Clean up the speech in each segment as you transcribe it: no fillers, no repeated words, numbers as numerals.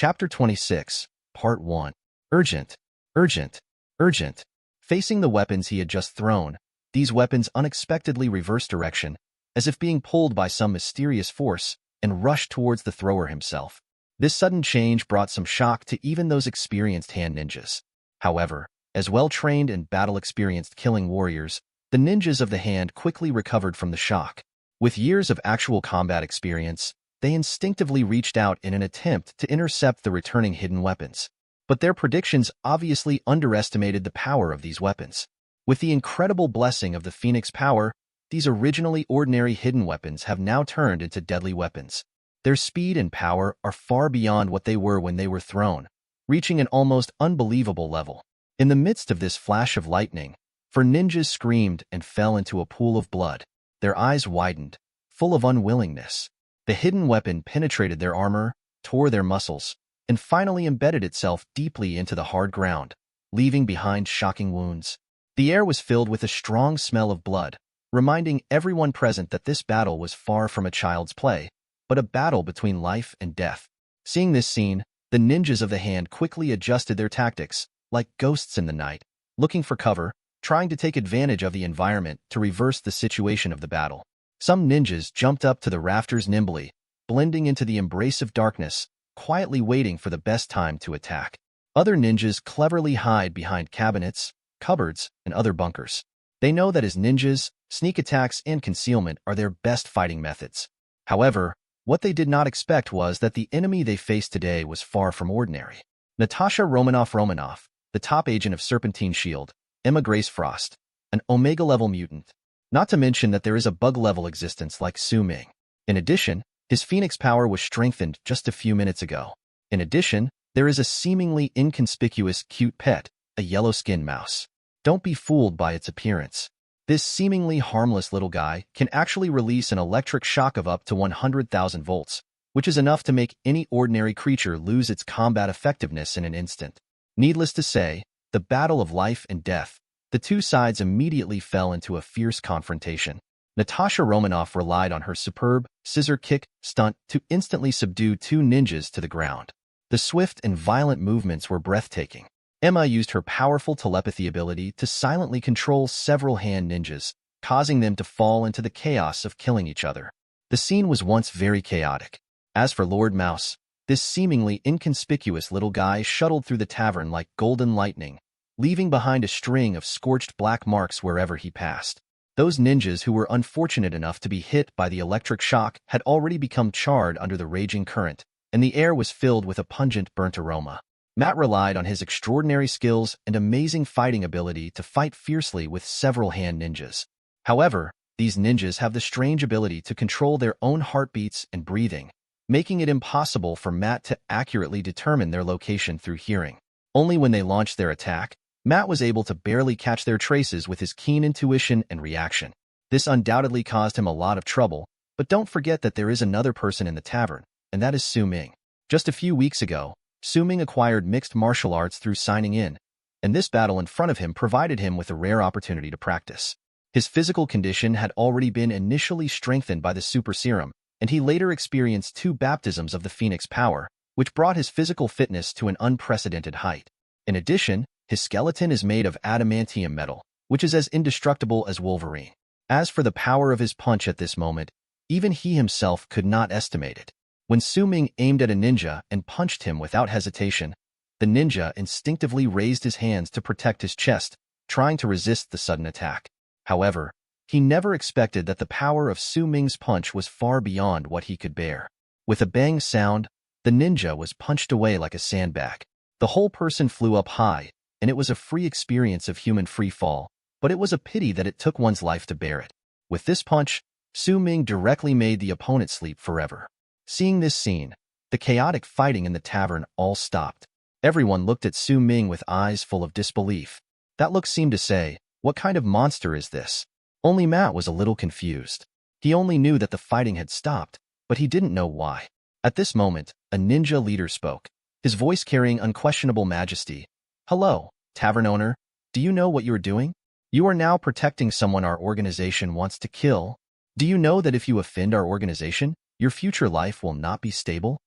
Chapter 26, Part 1. Urgent, urgent, urgent. Facing the weapons he had just thrown, these weapons unexpectedly reversed direction, as if being pulled by some mysterious force, and rushed towards the thrower himself. This sudden change brought some shock to even those experienced hand ninjas. However, as well-trained and battle-experienced killing warriors, the ninjas of the hand quickly recovered from the shock. With years of actual combat experience, they instinctively reached out in an attempt to intercept the returning hidden weapons. But their predictions obviously underestimated the power of these weapons. With the incredible blessing of the Phoenix power, these originally ordinary hidden weapons have now turned into deadly weapons. Their speed and power are far beyond what they were when they were thrown, reaching an almost unbelievable level. In the midst of this flash of lightning, four ninjas screamed and fell into a pool of blood. Their eyes widened, full of unwillingness. The hidden weapon penetrated their armor, tore their muscles, and finally embedded itself deeply into the hard ground, leaving behind shocking wounds. The air was filled with a strong smell of blood, reminding everyone present that this battle was far from a child's play, but a battle between life and death. Seeing this scene, the ninjas of the hand quickly adjusted their tactics, like ghosts in the night, looking for cover, trying to take advantage of the environment to reverse the situation of the battle. Some ninjas jumped up to the rafters nimbly, blending into the embrace of darkness, quietly waiting for the best time to attack. Other ninjas cleverly hide behind cabinets, cupboards, and other bunkers. They know that as ninjas, sneak attacks and concealment are their best fighting methods. However, what they did not expect was that the enemy they faced today was far from ordinary. Natasha Romanoff, the top agent of Serpentine Shield, Emma Grace Frost, an Omega-level mutant. Not to mention that there is a bug-level existence like Su Ming. In addition, his Phoenix power was strengthened just a few minutes ago. In addition, there is a seemingly inconspicuous cute pet, a yellow-skinned mouse. Don't be fooled by its appearance. This seemingly harmless little guy can actually release an electric shock of up to 100,000 volts, which is enough to make any ordinary creature lose its combat effectiveness in an instant. Needless to say, the battle of life and death, the two sides immediately fell into a fierce confrontation. Natasha Romanoff relied on her superb scissor kick stunt to instantly subdue two ninjas to the ground. The swift and violent movements were breathtaking. Emma used her powerful telepathy ability to silently control several hand ninjas, causing them to fall into the chaos of killing each other. The scene was once very chaotic. As for Lord Mouse, this seemingly inconspicuous little guy shuttled through the tavern like golden lightning, leaving behind a string of scorched black marks wherever he passed. Those ninjas who were unfortunate enough to be hit by the electric shock had already become charred under the raging current, and the air was filled with a pungent burnt aroma. Matt relied on his extraordinary skills and amazing fighting ability to fight fiercely with several hand ninjas. However, these ninjas have the strange ability to control their own heartbeats and breathing, making it impossible for Matt to accurately determine their location through hearing. Only when they launched their attack, Matt was able to barely catch their traces with his keen intuition and reaction. This undoubtedly caused him a lot of trouble, but don't forget that there is another person in the tavern, and that is Su Ming. Just a few weeks ago, Su Ming acquired mixed martial arts through signing in, and this battle in front of him provided him with a rare opportunity to practice. His physical condition had already been initially strengthened by the super serum, and he later experienced 2 baptisms of the Phoenix power, which brought his physical fitness to an unprecedented height. In addition, his skeleton is made of adamantium metal, which is as indestructible as Wolverine. As for the power of his punch at this moment, even he himself could not estimate it. When Su Ming aimed at a ninja and punched him without hesitation, the ninja instinctively raised his hands to protect his chest, trying to resist the sudden attack. However, he never expected that the power of Su Ming's punch was far beyond what he could bear. With a bang sound, the ninja was punched away like a sandbag. The whole person flew up high, and it was a free experience of human free fall, but it was a pity that it took one's life to bear it. With this punch, Su Ming directly made the opponent sleep forever. Seeing this scene, the chaotic fighting in the tavern all stopped. Everyone looked at Su Ming with eyes full of disbelief. That look seemed to say, "What kind of monster is this?" Only Matt was a little confused. He only knew that the fighting had stopped, but he didn't know why. At this moment, a ninja leader spoke, his voice carrying unquestionable majesty. "Hello, tavern owner. Do you know what you are doing? You are now protecting someone our organization wants to kill. Do you know that if you offend our organization, your future life will not be stable?"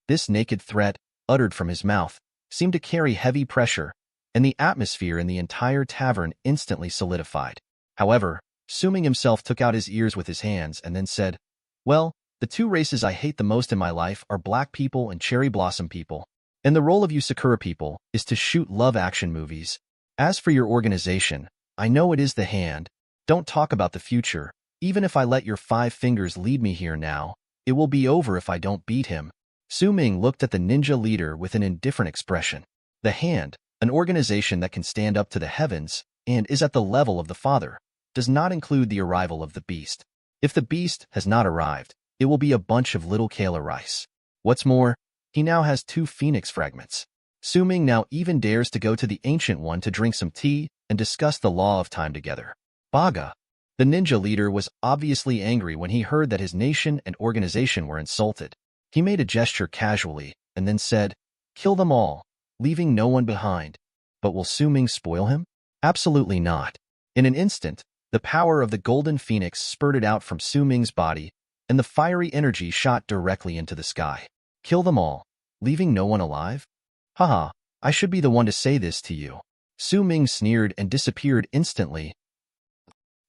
This naked threat, uttered from his mouth seemed to carry heavy pressure, and the atmosphere in the entire tavern instantly solidified. However, Su Ming himself took out his ears with his hands and then said, "Well, the two races I hate the most in my life are black people and cherry blossom people, and the role of you Sakura people is to shoot love action movies. As for your organization, I know it is the hand. Don't talk about the future. Even if I let your 5 fingers lead me here now, it will be over if I don't beat him." Su Ming looked at the ninja leader with an indifferent expression. The hand, an organization that can stand up to the heavens and is at the level of the Father, does not include the arrival of the beast. If the beast has not arrived, it will be a bunch of little Kayla rice. What's more, he now has 2 phoenix fragments. Su Ming now even dares to go to the Ancient One to drink some tea and discuss the law of time together. Baga. The ninja leader was obviously angry when he heard that his nation and organization were insulted. He made a gesture casually and then said, "Kill them all, leaving no one behind." But will Su Ming spoil him? Absolutely not. In an instant, the power of the golden phoenix spurted out from Su Ming's body, and the fiery energy shot directly into the sky. Kill them all, leaving no one alive? Haha, I should be the one to say this to you. Su Ming sneered and disappeared instantly.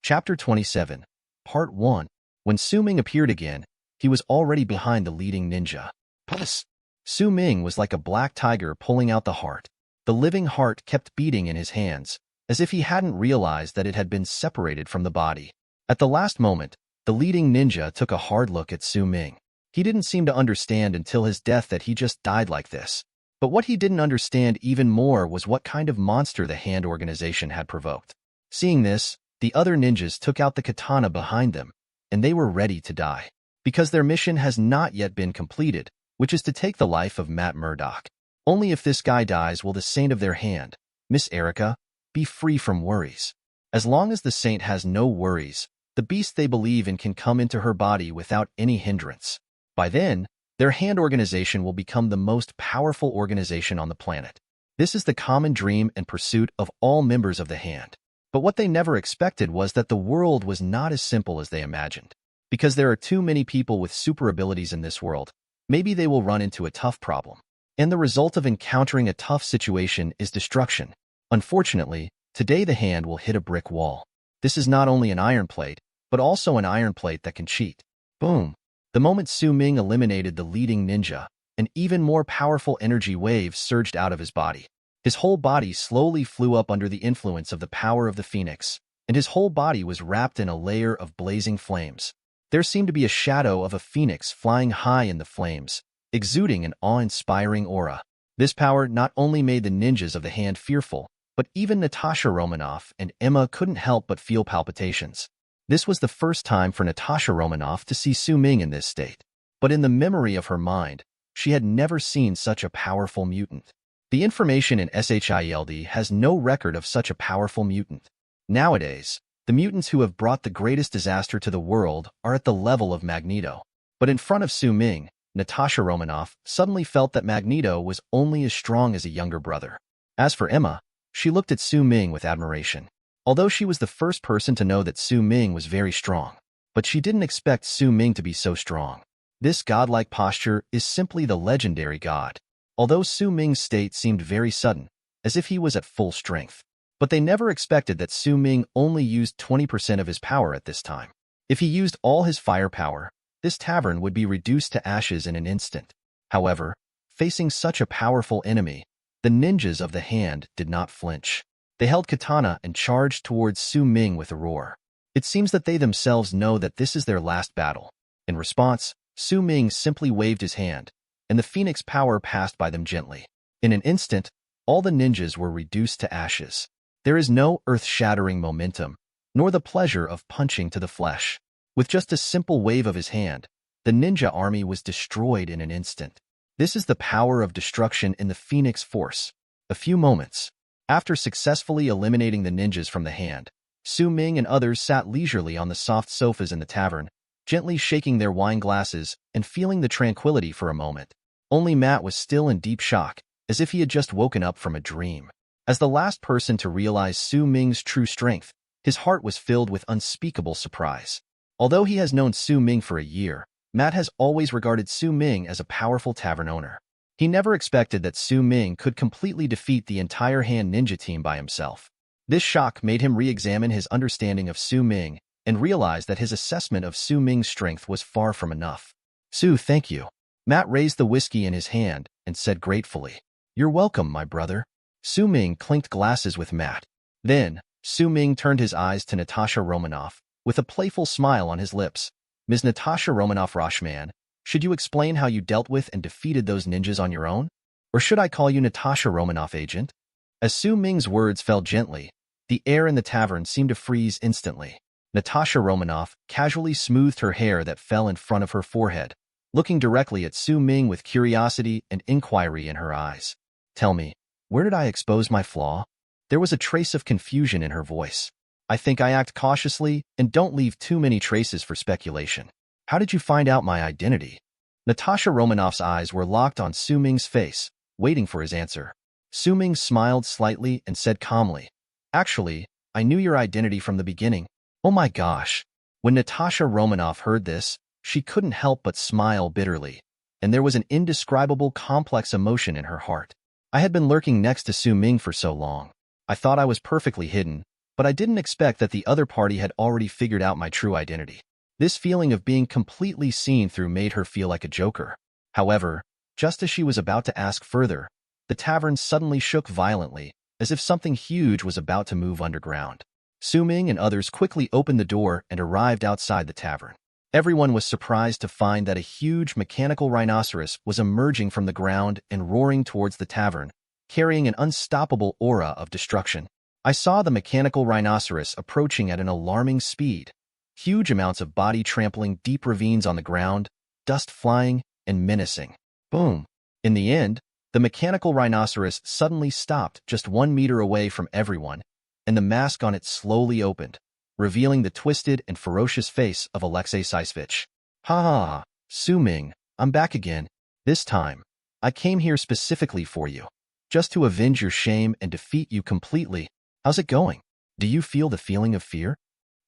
Chapter 27, Part 1. When Su Ming appeared again, he was already behind the leading ninja. Puss! Su Ming was like a black tiger pulling out the heart. The living heart kept beating in his hands, as if he hadn't realized that it had been separated from the body. At the last moment, the leading ninja took a hard look at Su Ming. He didn't seem to understand until his death that he just died like this. But what he didn't understand even more was what kind of monster the hand organization had provoked. Seeing this, the other ninjas took out the katana behind them, and they were ready to die. Because their mission has not yet been completed, which is to take the life of Matt Murdock. Only if this guy dies will the saint of their hand, Miss Erica, be free from worries. As long as the saint has no worries, the beast they believe in can come into her body without any hindrance. By then, their hand organization will become the most powerful organization on the planet. This is the common dream and pursuit of all members of the hand. But what they never expected was that the world was not as simple as they imagined. Because there are too many people with super abilities in this world, maybe they will run into a tough problem. And the result of encountering a tough situation is destruction. Unfortunately, today the hand will hit a brick wall. This is not only an iron plate, but also an iron plate that can cheat. Boom! The moment Su Ming eliminated the leading ninja, an even more powerful energy wave surged out of his body. His whole body slowly flew up under the influence of the power of the phoenix, and his whole body was wrapped in a layer of blazing flames. There seemed to be a shadow of a phoenix flying high in the flames, exuding an awe-inspiring aura. This power not only made the ninjas of the hand fearful, but even Natasha Romanoff and Emma couldn't help but feel palpitations. This was the first time for Natasha Romanoff to see Su Ming in this state. But in the memory of her mind, she had never seen such a powerful mutant. The information in SHIELD has no record of such a powerful mutant. Nowadays, the mutants who have brought the greatest disaster to the world are at the level of Magneto. But in front of Su Ming, Natasha Romanoff suddenly felt that Magneto was only as strong as a younger brother. As for Emma, she looked at Su Ming with admiration. Although she was the first person to know that Su Ming was very strong, but she didn't expect Su Ming to be so strong. This godlike posture is simply the legendary god. Although Su Ming's state seemed very sudden, as if he was at full strength. But they never expected that Su Ming only used 20% of his power at this time. If he used all his firepower, this tavern would be reduced to ashes in an instant. However, facing such a powerful enemy, the ninjas of the hand did not flinch. They held katana and charged towards Su Ming with a roar. It seems that they themselves know that this is their last battle. In response, Su Ming simply waved his hand, and the phoenix power passed by them gently. In an instant, all the ninjas were reduced to ashes. There is no earth-shattering momentum, nor the pleasure of punching to the flesh. With just a simple wave of his hand, the ninja army was destroyed in an instant. This is the power of destruction in the Phoenix Force. A few moments after successfully eliminating the ninjas from the hand, Su Ming and others sat leisurely on the soft sofas in the tavern, gently shaking their wine glasses and feeling the tranquility for a moment. Only Matt was still in deep shock, as if he had just woken up from a dream. As the last person to realize Su Ming's true strength, his heart was filled with unspeakable surprise. Although he has known Su Ming for a year, Matt has always regarded Su Ming as a powerful tavern owner. He never expected that Su Ming could completely defeat the entire hand ninja team by himself. This shock made him re-examine his understanding of Su Ming and realize that his assessment of Su Ming's strength was far from enough. Su, thank you. Matt raised the whiskey in his hand and said gratefully, "You're welcome, my brother." Su Ming clinked glasses with Matt. Then, Su Ming turned his eyes to Natasha Romanoff, with a playful smile on his lips. "Ms. Natasha Romanoff Roshman, should you explain how you dealt with and defeated those ninjas on your own? Or should I call you Natasha Romanoff, agent?" As Su Ming's words fell gently, the air in the tavern seemed to freeze instantly. Natasha Romanoff casually smoothed her hair that fell in front of her forehead, looking directly at Su Ming with curiosity and inquiry in her eyes. "Tell me, where did I expose my flaw?" There was a trace of confusion in her voice. "I think I act cautiously and don't leave too many traces for speculation. How did you find out my identity?" Natasha Romanoff's eyes were locked on Su Ming's face, waiting for his answer. Su Ming smiled slightly and said calmly, "Actually, I knew your identity from the beginning." Oh my gosh. When Natasha Romanoff heard this, she couldn't help but smile bitterly, and there was an indescribable complex emotion in her heart. I had been lurking next to Su Ming for so long. I thought I was perfectly hidden, but I didn't expect that the other party had already figured out my true identity. This feeling of being completely seen through made her feel like a joker. However, just as she was about to ask further, the tavern suddenly shook violently, as if something huge was about to move underground. Su Ming and others quickly opened the door and arrived outside the tavern. Everyone was surprised to find that a huge mechanical rhinoceros was emerging from the ground and roaring towards the tavern, carrying an unstoppable aura of destruction. I saw the mechanical rhinoceros approaching at an alarming speed. Huge amounts of body trampling deep ravines on the ground, dust flying, and menacing. Boom! In the end, the mechanical rhinoceros suddenly stopped just 1 meter away from everyone, and the mask on it slowly opened, revealing the twisted and ferocious face of Alexei Seisvich. "Ha ha ha, Su Ming, I'm back again. This time, I came here specifically for you, just to avenge your shame and defeat you completely. How's it going? Do you feel the feeling of fear?"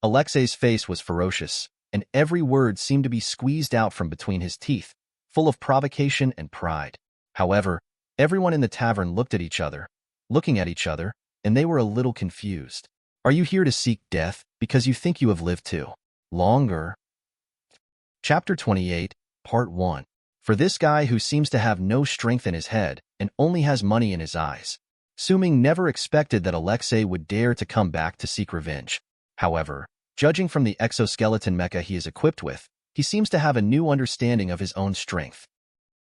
Alexei's face was ferocious, and every word seemed to be squeezed out from between his teeth, full of provocation and pride. However, everyone in the tavern looked at each other, and they were a little confused. "Are you here to seek death because you think you have lived too longer?" Chapter 28, Part 1. For this guy who seems to have no strength in his head and only has money in his eyes, Su Ming never expected that Alexei would dare to come back to seek revenge. However, judging from the exoskeleton mecha he is equipped with, he seems to have a new understanding of his own strength.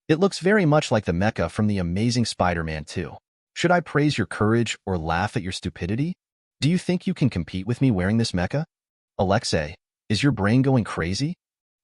It looks very much like the mecha from the Amazing Spider-Man 2. Should I praise your courage or laugh at your stupidity? Do you think you can compete with me wearing this mecha? Alexei, is your brain going crazy?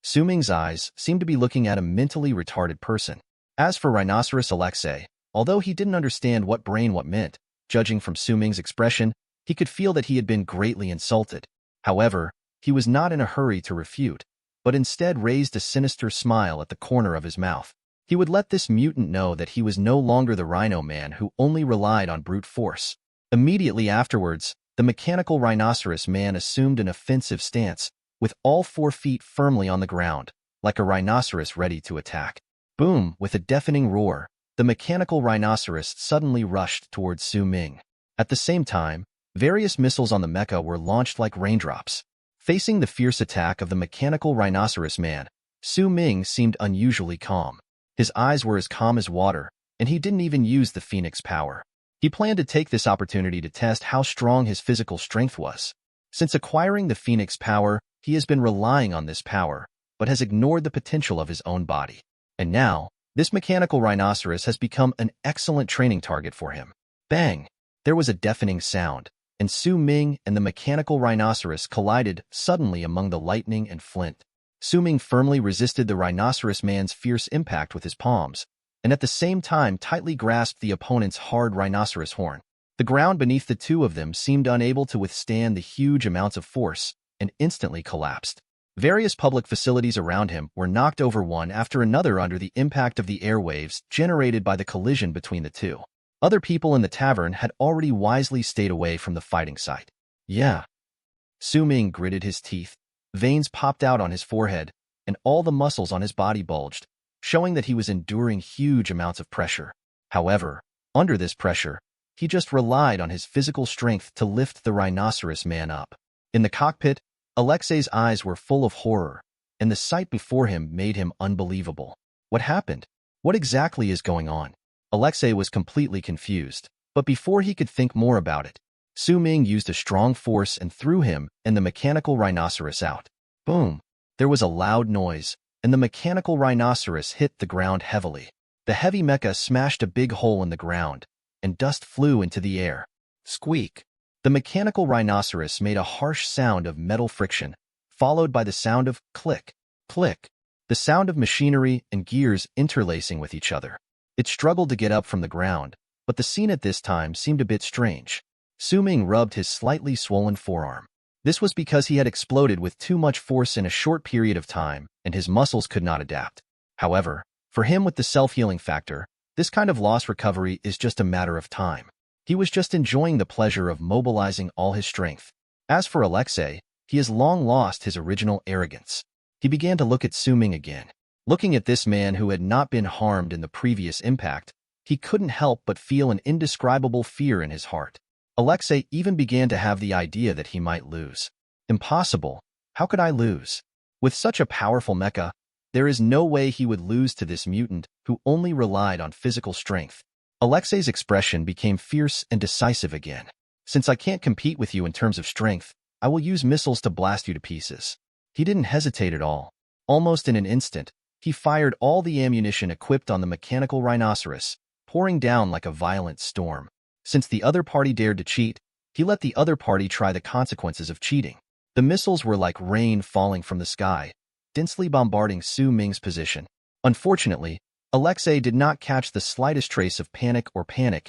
Su Ming's eyes seemed to be looking at a mentally retarded person. As for Rhinoceros Alexei, although he didn't understand what meant, judging from Su Ming's expression, he could feel that he had been greatly insulted. However, he was not in a hurry to refute, but instead raised a sinister smile at the corner of his mouth. He would let this mutant know that he was no longer the Rhino Man who only relied on brute force. Immediately afterwards, the mechanical rhinoceros man assumed an offensive stance, with all 4 feet firmly on the ground, like a rhinoceros ready to attack. Boom! With a deafening roar, the mechanical rhinoceros suddenly rushed towards Su Ming. At the same time, various missiles on the mecha were launched like raindrops. Facing the fierce attack of the mechanical rhinoceros man, Su Ming seemed unusually calm. His eyes were as calm as water, and he didn't even use the Phoenix power. He planned to take this opportunity to test how strong his physical strength was. Since acquiring the Phoenix power, he has been relying on this power, but has ignored the potential of his own body. And now, this mechanical rhinoceros has become an excellent training target for him. Bang! There was a deafening sound, and Su Ming and the mechanical rhinoceros collided suddenly among the lightning and flint. Su Ming firmly resisted the rhinoceros man's fierce impact with his palms, and at the same time tightly grasped the opponent's hard rhinoceros horn. The ground beneath the two of them seemed unable to withstand the huge amounts of force and instantly collapsed. Various public facilities around him were knocked over one after another under the impact of the airwaves generated by the collision between the two. Other people in the tavern had already wisely stayed away from the fighting site. Yeah. Su Ming gritted his teeth. Veins popped out on his forehead, and all the muscles on his body bulged. showing that he was enduring huge amounts of pressure. However, under this pressure, he just relied on his physical strength to lift the rhinoceros man up. In the cockpit, Alexei's eyes were full of horror, and the sight before him made him unbelievable. What happened? What exactly is going on? Alexei was completely confused, but before he could think more about it, Su Ming used a strong force and threw him and the mechanical rhinoceros out. Boom! There was a loud noise, and the mechanical rhinoceros hit the ground heavily. The heavy mecha smashed a big hole in the ground, and dust flew into the air. Squeak! The mechanical rhinoceros made a harsh sound of metal friction, followed by the sound of click, click, the sound of machinery and gears interlacing with each other. It struggled to get up from the ground, but the scene at this time seemed a bit strange. Su Ming rubbed his slightly swollen forearm. This was because he had exploded with too much force in a short period of time, and his muscles could not adapt. However, for him with the self-healing factor, this kind of loss recovery is just a matter of time. He was just enjoying the pleasure of mobilizing all his strength. As for Alexei, he has long lost his original arrogance. He began to look at Su Ming again. Looking at this man who had not been harmed in the previous impact, he couldn't help but feel an indescribable fear in his heart. Alexei even began to have the idea that he might lose. Impossible. How could I lose? With such a powerful mecha, there is no way he would lose to this mutant who only relied on physical strength. Alexei's expression became fierce and decisive again. Since I can't compete with you in terms of strength, I will use missiles to blast you to pieces. He didn't hesitate at all. Almost in an instant, he fired all the ammunition equipped on the mechanical rhinoceros, pouring down like a violent storm. Since the other party dared to cheat, he let the other party try the consequences of cheating. The missiles were like rain falling from the sky, densely bombarding Su Ming's position. Unfortunately, Alexei did not catch the slightest trace of panic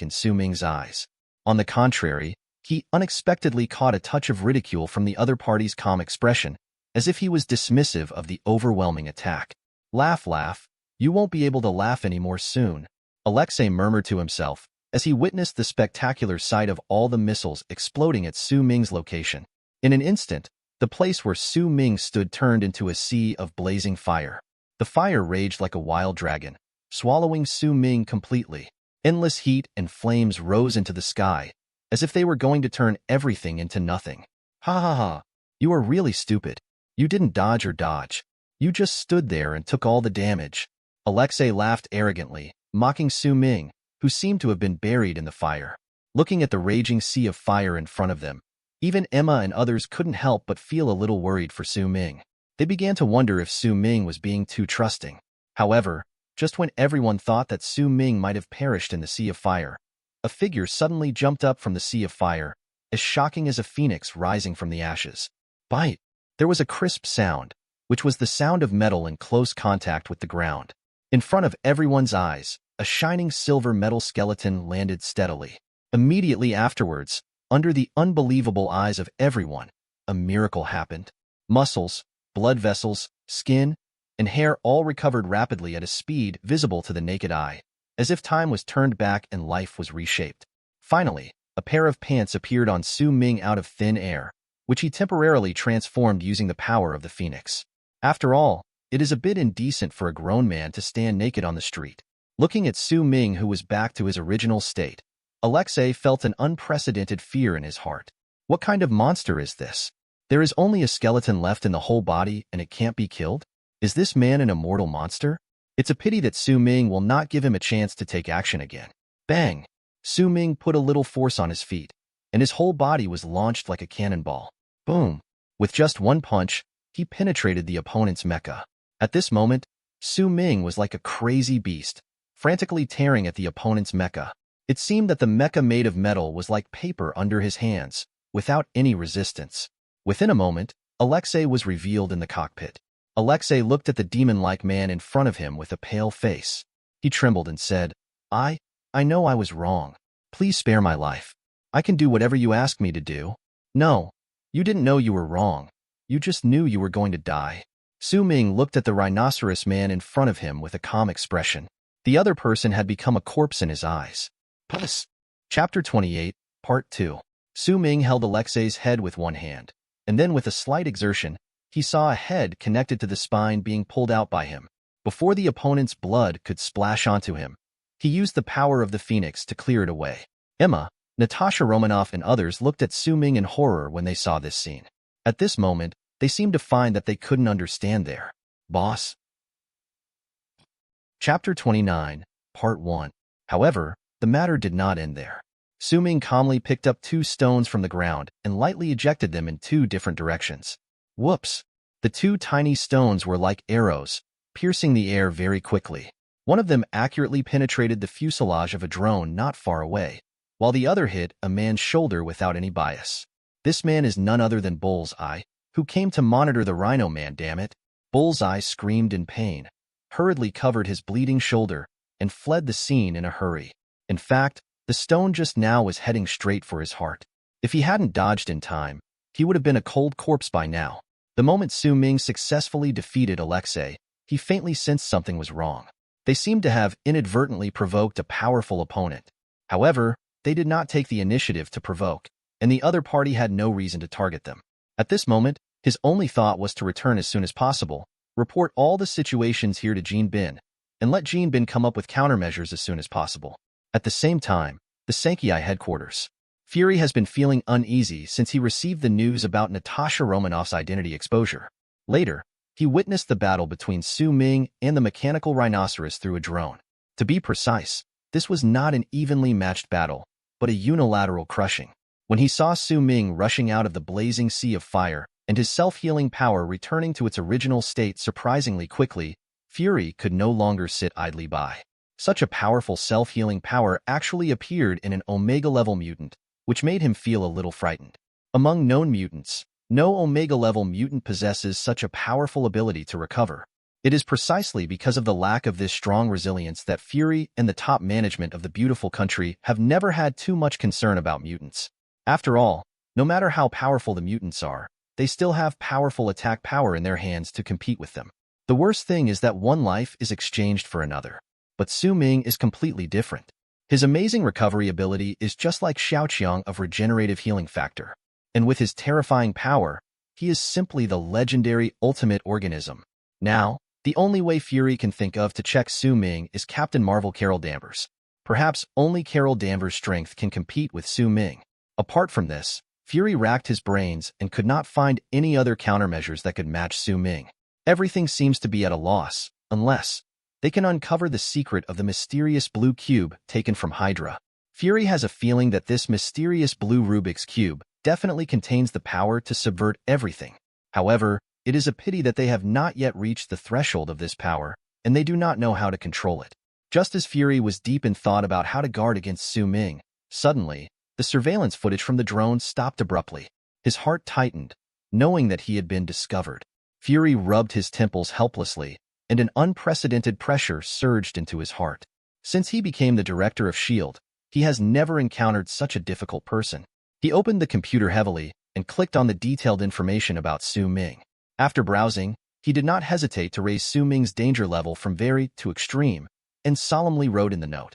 in Su Ming's eyes. On the contrary, he unexpectedly caught a touch of ridicule from the other party's calm expression, as if he was dismissive of the overwhelming attack. Laugh, laugh. You won't be able to laugh anymore soon, Alexei murmured to himself, as he witnessed the spectacular sight of all the missiles exploding at Su Ming's location. In an instant, the place where Su Ming stood turned into a sea of blazing fire. The fire raged like a wild dragon, swallowing Su Ming completely. Endless heat and flames rose into the sky, as if they were going to turn everything into nothing. Ha ha ha! You are really stupid. You didn't dodge or dodge. You just stood there and took all the damage. Alexei laughed arrogantly, mocking Su Ming, who seemed to have been buried in the fire. Looking at the raging sea of fire in front of them, even Emma and others couldn't help but feel a little worried for Su Ming. They began to wonder if Su Ming was being too trusting. However, just when everyone thought that Su Ming might have perished in the sea of fire, a figure suddenly jumped up from the sea of fire, as shocking as a phoenix rising from the ashes. Bite! There was a crisp sound, which was the sound of metal in close contact with the ground. In front of everyone's eyes, a shining silver metal skeleton landed steadily. Immediately afterwards, under the unbelievable eyes of everyone, a miracle happened. Muscles, blood vessels, skin, and hair all recovered rapidly at a speed visible to the naked eye, as if time was turned back and life was reshaped. Finally, a pair of pants appeared on Su Ming out of thin air, which he temporarily transformed using the power of the phoenix. After all, it is a bit indecent for a grown man to stand naked on the street. Looking at Su Ming, who was back to his original state, Alexei felt an unprecedented fear in his heart. What kind of monster is this? There is only a skeleton left in the whole body and it can't be killed? Is this man an immortal monster? It's a pity that Su Ming will not give him a chance to take action again. Bang! Su Ming put a little force on his feet, and his whole body was launched like a cannonball. Boom! With just one punch, he penetrated the opponent's mecha. At this moment, Su Ming was like a crazy beast, frantically tearing at the opponent's mecha. It seemed that the mecha made of metal was like paper under his hands, without any resistance. Within a moment, Alexei was revealed in the cockpit. Alexei looked at the demon-like man in front of him with a pale face. He trembled and said, I know I was wrong. Please spare my life. I can do whatever you ask me to do. No, you didn't know you were wrong. You just knew you were going to die. Su Ming looked at the rhinoceros man in front of him with a calm expression. The other person had become a corpse in his eyes. Puss. Chapter 28, Part 2. Su Ming held Alexei's head with one hand, and then with a slight exertion, he saw a head connected to the spine being pulled out by him. Before the opponent's blood could splash onto him, he used the power of the Phoenix to clear it away. Emma, Natasha Romanoff, and others looked at Su Ming in horror when they saw this scene. At this moment, they seemed to find that they couldn't understand their boss. Chapter 29, Part 1. However, the matter did not end there. Su Ming calmly picked up 2 stones from the ground and lightly ejected them in 2 different directions. Whoops! The 2 tiny stones were like arrows, piercing the air very quickly. One of them accurately penetrated the fuselage of a drone not far away, while the other hit a man's shoulder without any bias. This man is none other than Bullseye, who came to monitor the Rhino Man, damn it. Bullseye screamed in pain, hurriedly covered his bleeding shoulder, and fled the scene in a hurry. In fact, the stone just now was heading straight for his heart. If he hadn't dodged in time, he would have been a cold corpse by now. The moment Su Ming successfully defeated Alexei, he faintly sensed something was wrong. They seemed to have inadvertently provoked a powerful opponent. However, they did not take the initiative to provoke, and the other party had no reason to target them. At this moment, his only thought was to return as soon as possible, report all the situations here to Jean Bin, and let Jean Bin come up with countermeasures as soon as possible. At the same time, the Sankei headquarters. Fury has been feeling uneasy since he received the news about Natasha Romanoff's identity exposure. Later, he witnessed the battle between Su Ming and the mechanical rhinoceros through a drone. To be precise, this was not an evenly matched battle, but a unilateral crushing. When he saw Su Ming rushing out of the blazing sea of fire and his self-healing power returning to its original state surprisingly quickly, Fury could no longer sit idly by. Such a powerful self-healing power actually appeared in an Omega-level mutant, which made him feel a little frightened. Among known mutants, no Omega-level mutant possesses such a powerful ability to recover. It is precisely because of the lack of this strong resilience that Fury and the top management of the beautiful country have never had too much concern about mutants. After all, no matter how powerful the mutants are, they still have powerful attack power in their hands to compete with them. The worst thing is that one life is exchanged for another. But Su Ming is completely different. His amazing recovery ability is just like Xiaoqiang of regenerative healing factor. And with his terrifying power, he is simply the legendary ultimate organism. Now, the only way Fury can think of to check Su Ming is Captain Marvel Carol Danvers. Perhaps only Carol Danvers' strength can compete with Su Ming. Apart from this, Fury racked his brains and could not find any other countermeasures that could match Su Ming. Everything seems to be at a loss, unless they can uncover the secret of the mysterious blue cube taken from Hydra. Fury has a feeling that this mysterious blue Rubik's Cube definitely contains the power to subvert everything. However, it is a pity that they have not yet reached the threshold of this power, and they do not know how to control it. Just as Fury was deep in thought about how to guard against Su Ming, suddenly, the surveillance footage from the drone stopped abruptly. His heart tightened, knowing that he had been discovered. Fury rubbed his temples helplessly, and an unprecedented pressure surged into his heart. Since he became the director of S.H.I.E.L.D., he has never encountered such a difficult person. He opened the computer heavily and clicked on the detailed information about Su Ming. After browsing, he did not hesitate to raise Su Ming's danger level from very to extreme, and solemnly wrote in the note,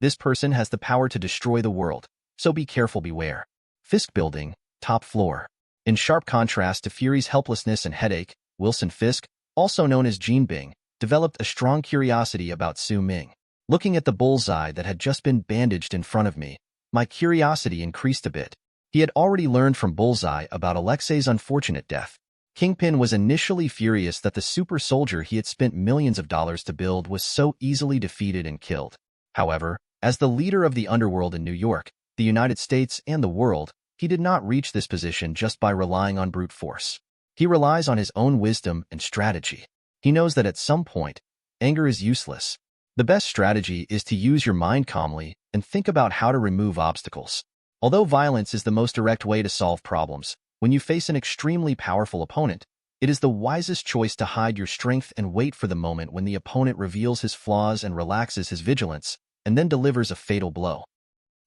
"This person has the power to destroy the world, so be careful, beware." Fisk Building, top floor. In sharp contrast to Fury's helplessness and headache, Wilson Fisk, also known as Jean Bing, developed a strong curiosity about Su Ming. Looking at the bullseye that had just been bandaged in front of me, my curiosity increased a bit. He had already learned from Bullseye about Alexei's unfortunate death. Kingpin was initially furious that the super soldier he had spent millions of dollars to build was so easily defeated and killed. However, as the leader of the underworld in New York, the United States, and the world, he did not reach this position just by relying on brute force. He relies on his own wisdom and strategy. He knows that at some point, anger is useless. The best strategy is to use your mind calmly and think about how to remove obstacles. Although violence is the most direct way to solve problems, when you face an extremely powerful opponent, it is the wisest choice to hide your strength and wait for the moment when the opponent reveals his flaws and relaxes his vigilance, and then delivers a fatal blow.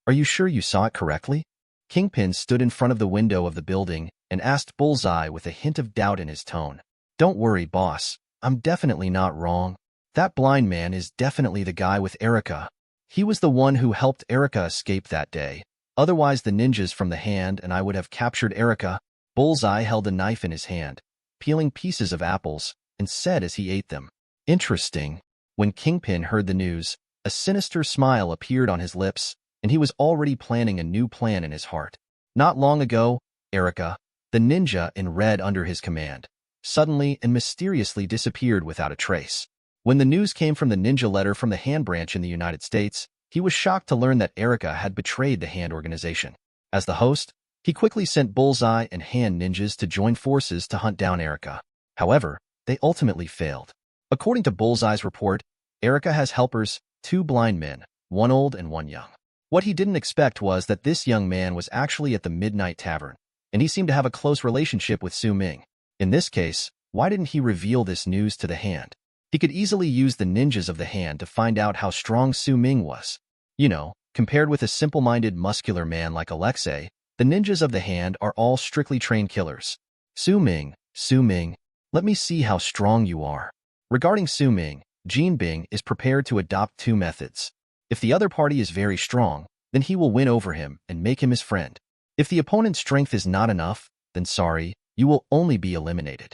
Are you sure you saw it correctly? Kingpin stood in front of the window of the building and asked Bullseye with a hint of doubt in his tone. "Don't worry, boss. I'm definitely not wrong. That blind man is definitely the guy with Erica. He was the one who helped Erica escape that day. Otherwise, the ninjas from the hand and I would have captured Erica." Bullseye held a knife in his hand, peeling pieces of apples, and said as he ate them, Interesting. When Kingpin heard the news, a sinister smile appeared on his lips, and he was already planning a new plan in his heart. Not long ago, Erica, the ninja in red under his command, suddenly and mysteriously disappeared without a trace. When the news came from the ninja letter from the Hand branch in the United States, he was shocked to learn that Erica had betrayed the Hand organization. As the host, he quickly sent Bullseye and Hand ninjas to join forces to hunt down Erica. However, they ultimately failed. According to Bullseye's report, Erica has helpers, 2 blind men, 1 old and 1 young. What he didn't expect was that this young man was actually at the Midnight Tavern, and he seemed to have a close relationship with Su Ming. In this case, why didn't he reveal this news to the Hand? He could easily use the ninjas of the Hand to find out how strong Su Ming was. You know, compared with a simple-minded, muscular man like Alexei, the ninjas of the Hand are all strictly trained killers. Su Ming, let me see how strong you are. Regarding Su Ming, Jin Bing is prepared to adopt 2 methods. If the other party is very strong, then he will win over him and make him his friend. If the opponent's strength is not enough, then sorry, you will only be eliminated.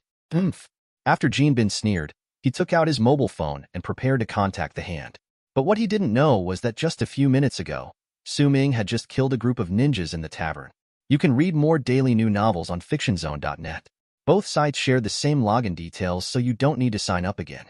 After Jin Bing sneered, he took out his mobile phone and prepared to contact the Hand. But what he didn't know was that just a few minutes ago, Su Ming had just killed a group of ninjas in the tavern. You can read more daily new novels on fictionzone.net. Both sites share the same login details, so you don't need to sign up again.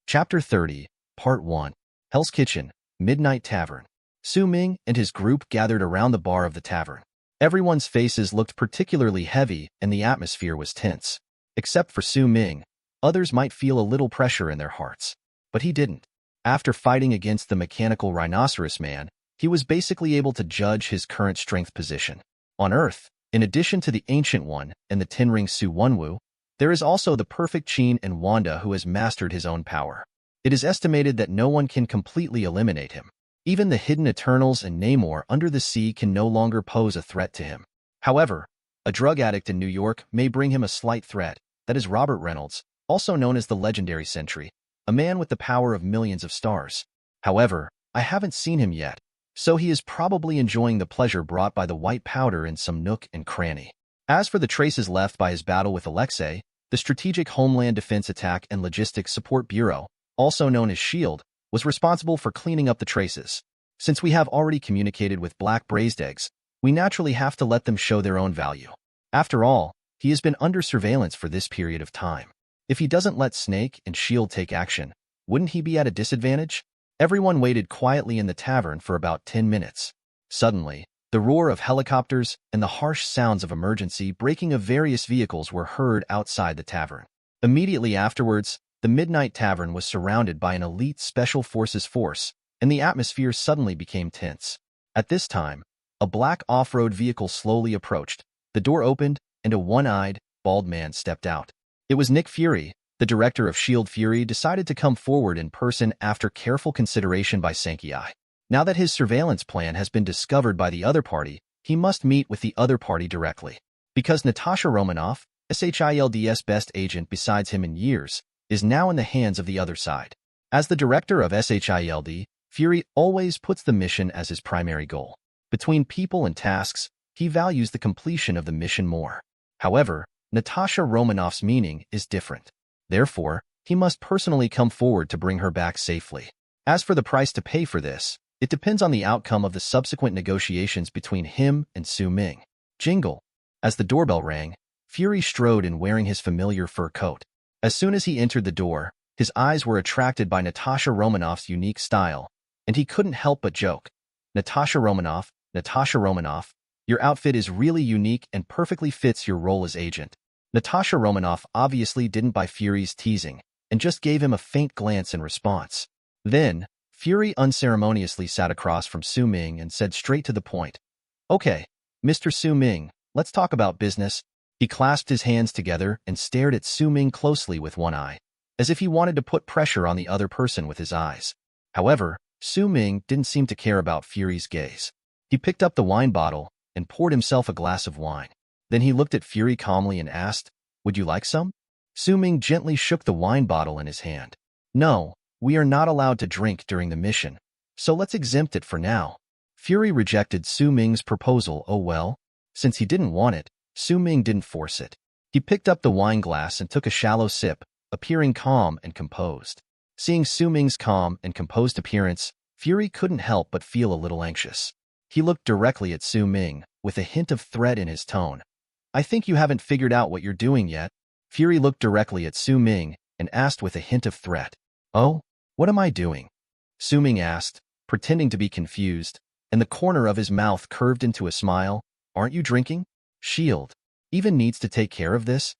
Chapter 30, Part 1. Hell's Kitchen, Midnight Tavern. Su Ming and his group gathered around the bar of the tavern. Everyone's faces looked particularly heavy and the atmosphere was tense. Except for Su Ming, others might feel a little pressure in their hearts. But he didn't. After fighting against the mechanical rhinoceros man, he was basically able to judge his current strength position. On Earth, in addition to the Ancient One and the Tenring Su Wunwu, there is also the perfect Qin and Wanda who has mastered his own power. It is estimated that no one can completely eliminate him. Even the hidden Eternals and Namor under the sea can no longer pose a threat to him. However, a drug addict in New York may bring him a slight threat. That is Robert Reynolds, also known as the Legendary Sentry, a man with the power of millions of stars. However, I haven't seen him yet, so he is probably enjoying the pleasure brought by the white powder in some nook and cranny. As for the traces left by his battle with Alexei, the Strategic Homeland Defense Attack and Logistics Support Bureau, also known as SHIELD, was responsible for cleaning up the traces. Since we have already communicated with Black Braised Eggs, we naturally have to let them show their own value. After all, he has been under surveillance for this period of time. If he doesn't let Snake and SHIELD take action, wouldn't he be at a disadvantage? Everyone waited quietly in the tavern for about 10 minutes. Suddenly, the roar of helicopters and the harsh sounds of emergency braking of various vehicles were heard outside the tavern. Immediately afterwards, the Midnight Tavern was surrounded by an elite Special Forces force, and the atmosphere suddenly became tense. At this time, a black off-road vehicle slowly approached. The door opened, and a one-eyed, bald man stepped out. It was Nick Fury. The director of S.H.I.E.L.D. Fury decided to come forward in person after careful consideration by Sankey. Now that his surveillance plan has been discovered by the other party, he must meet with the other party directly. Because Natasha Romanoff, SHIELD's best agent besides him in years, is now in the hands of the other side. As the director of SHIELD, Fury always puts the mission as his primary goal. Between people and tasks, he values the completion of the mission more. However, Natasha Romanoff's meaning is different. Therefore, he must personally come forward to bring her back safely. As for the price to pay for this, it depends on the outcome of the subsequent negotiations between him and Su Ming. Jingle. As the doorbell rang, Fury strode in wearing his familiar fur coat. As soon as he entered the door, his eyes were attracted by Natasha Romanoff's unique style, and he couldn't help but joke. Natasha Romanoff, your outfit is really unique and perfectly fits your role as agent. Natasha Romanoff obviously didn't buy Fury's teasing and just gave him a faint glance in response. Then, Fury unceremoniously sat across from Su Ming and said straight to the point. Okay, Mr. Su Ming, let's talk about business. He clasped his hands together and stared at Su Ming closely with one eye, as if he wanted to put pressure on the other person with his eyes. However, Su Ming didn't seem to care about Fury's gaze. He picked up the wine bottle and poured himself a glass of wine. Then he looked at Fury calmly and asked, "Would you like some?" Su Ming gently shook the wine bottle in his hand. "No, we are not allowed to drink during the mission, so let's exempt it for now." Fury rejected Su Ming's proposal. Oh well. Since he didn't want it, Su Ming didn't force it. He picked up the wine glass and took a shallow sip, appearing calm and composed. Seeing Su Ming's calm and composed appearance, Fury couldn't help but feel a little anxious. He looked directly at Su Ming, with a hint of threat in his tone. "I think you haven't figured out what you're doing yet." Fury looked directly at Su Ming and asked with a hint of threat. "Oh, what am I doing?" Su Ming asked, pretending to be confused, and the corner of his mouth curved into a smile. "Aren't you drinking? Shield even needs to take care of this?"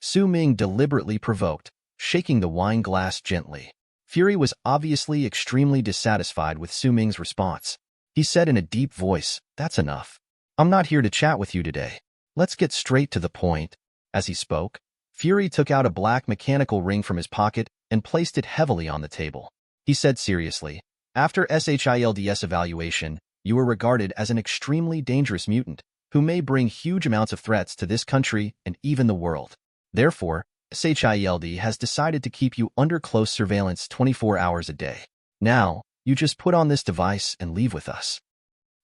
Su Ming deliberately provoked, shaking the wine glass gently. Fury was obviously extremely dissatisfied with Su Ming's response. He said in a deep voice, "That's enough. I'm not here to chat with you today. Let's get straight to the point." As he spoke, Fury took out a black mechanical ring from his pocket and placed it heavily on the table. He said seriously, "After SHIELD's evaluation, you are regarded as an extremely dangerous mutant who may bring huge amounts of threats to this country and even the world. Therefore, SHIELD has decided to keep you under close surveillance 24 hours a day. Now, you just put on this device and leave with us."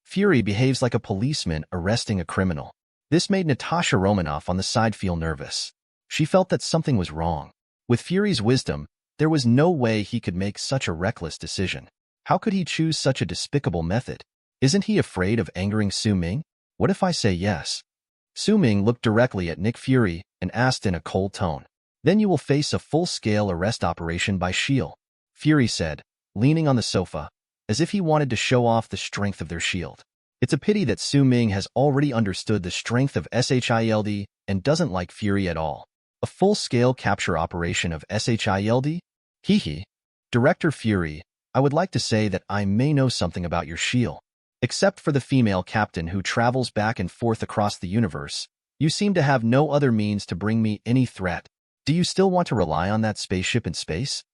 Fury behaves like a policeman arresting a criminal. This made Natasha Romanoff on the side feel nervous. She felt that something was wrong. With Fury's wisdom, there was no way he could make such a reckless decision. How could he choose such a despicable method? Isn't he afraid of angering Su Ming? What if I say yes? Su Ming looked directly at Nick Fury and asked in a cold tone. "Then you will face a full-scale arrest operation by SHIELD," Fury said, leaning on the sofa, as if he wanted to show off the strength of their shield. It's a pity that Su Ming has already understood the strength of SHIELD and doesn't like Fury at all. A full-scale capture operation of SHIELD? Hee. Director Fury, I would like to say that I may know something about your shield. Except for the female captain who travels back and forth across the universe, you seem to have no other means to bring me any threat. Do you still want to rely on that spaceship in space?"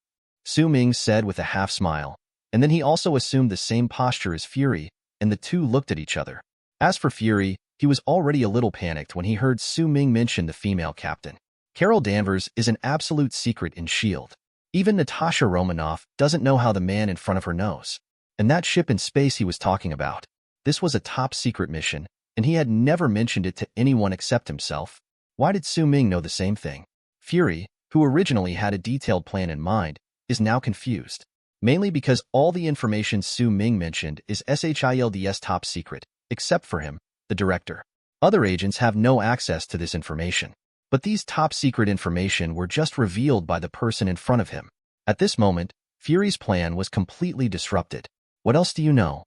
Su Ming said with a half-smile, and then he also assumed the same posture as Fury, and the two looked at each other. As for Fury, he was already a little panicked when he heard Su Ming mention the female captain. Carol Danvers is an absolute secret in SHIELD. Even Natasha Romanoff doesn't know how the man in front of her knows. And that ship in space he was talking about. This was a top-secret mission, and he had never mentioned it to anyone except himself. Why did Su Ming know the same thing? Fury, who originally had a detailed plan in mind, is now confused. Mainly because all the information Su Ming mentioned is SHIELD's top secret, except for him, the director. Other agents have no access to this information. But these top-secret information were just revealed by the person in front of him. At this moment, Fury's plan was completely disrupted. "What else do you know?"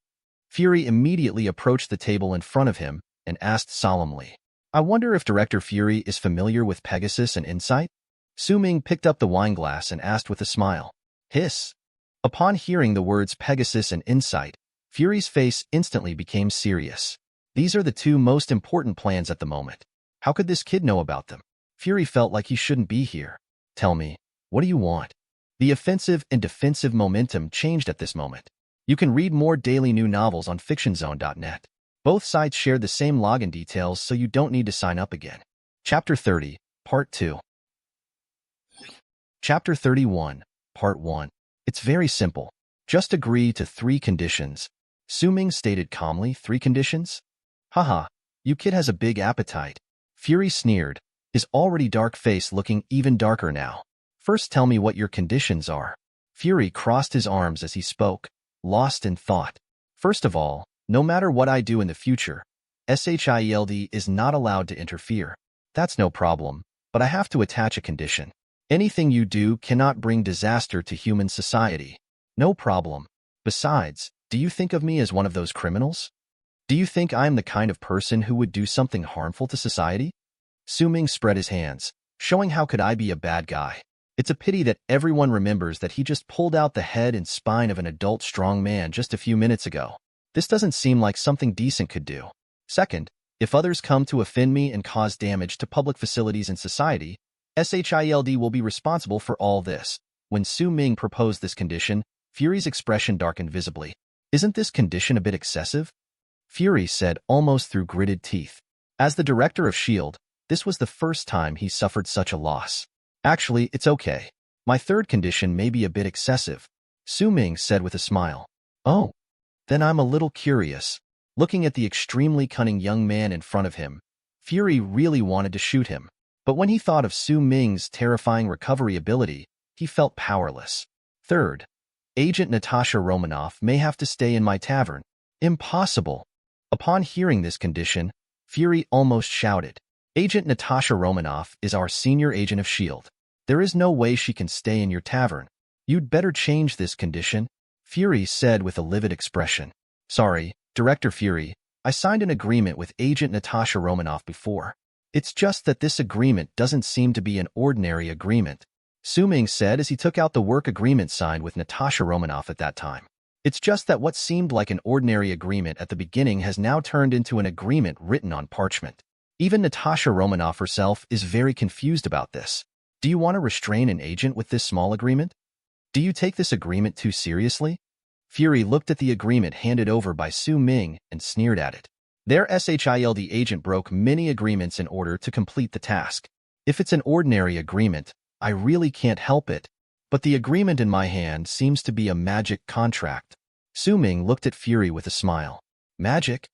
Fury immediately approached the table in front of him and asked solemnly. "I wonder if Director Fury is familiar with Pegasus and Insight?" Su Ming picked up the wine glass and asked with a smile. "Hiss." Upon hearing the words Pegasus and Insight, Fury's face instantly became serious. These are the two most important plans at the moment. How could this kid know about them? Fury felt like he shouldn't be here. "Tell me, what do you want?" The offensive and defensive momentum changed at this moment. You can read more daily new novels on fictionzone.net. Both sites share the same login details, so you don't need to sign up again. Chapter 30, Part 2. Chapter 31, Part 1. It's very simple. Just agree to 3 conditions. Su Ming stated calmly. 3 conditions? Haha, you kid has a big appetite. Fury sneered, his already dark face looking even darker now. "First tell me what your conditions are." Fury crossed his arms as he spoke, lost in thought. "First of all, no matter what I do in the future, SHIELD is not allowed to interfere. That's no problem, but I have to attach a condition. Anything you do cannot bring disaster to human society." "No problem. Besides, do you think of me as one of those criminals? Do you think I am the kind of person who would do something harmful to society?" Su Ming spread his hands, showing how could I be a bad guy. It's a pity that everyone remembers that he just pulled out the head and spine of an adult strong man just a few minutes ago. This doesn't seem like something decent could do. Second, if others come to offend me and cause damage to public facilities and society, SHIELD will be responsible for all this. When Su Ming proposed this condition, Fury's expression darkened visibly. "Isn't this condition a bit excessive?" Fury said almost through gritted teeth. As the director of SHIELD, this was the first time he suffered such a loss. "Actually, it's okay. My third condition may be a bit excessive," Su Ming said with a smile. "Oh, then I'm a little curious." Looking at the extremely cunning young man in front of him, Fury really wanted to shoot him. But when he thought of Su Ming's terrifying recovery ability, he felt powerless. Third, Agent Natasha Romanoff may have to stay in my tavern. Impossible. Upon hearing this condition, Fury almost shouted. Agent Natasha Romanoff is our senior agent of S.H.I.E.L.D. There is no way she can stay in your tavern. You'd better change this condition, Fury said with a livid expression. Sorry, Director Fury, I signed an agreement with Agent Natasha Romanoff before. It's just that this agreement doesn't seem to be an ordinary agreement, Su Ming said as he took out the work agreement signed with Natasha Romanoff at that time. It's just that what seemed like an ordinary agreement at the beginning has now turned into an agreement written on parchment. Even Natasha Romanoff herself is very confused about this. Do you want to restrain an agent with this small agreement? Do you take this agreement too seriously? Fury looked at the agreement handed over by Su Ming and sneered at it. Their SHIELD agent broke many agreements in order to complete the task. If it's an ordinary agreement, I really can't help it. But the agreement in my hand seems to be a magic contract. Su Ming looked at Fury with a smile. Magic?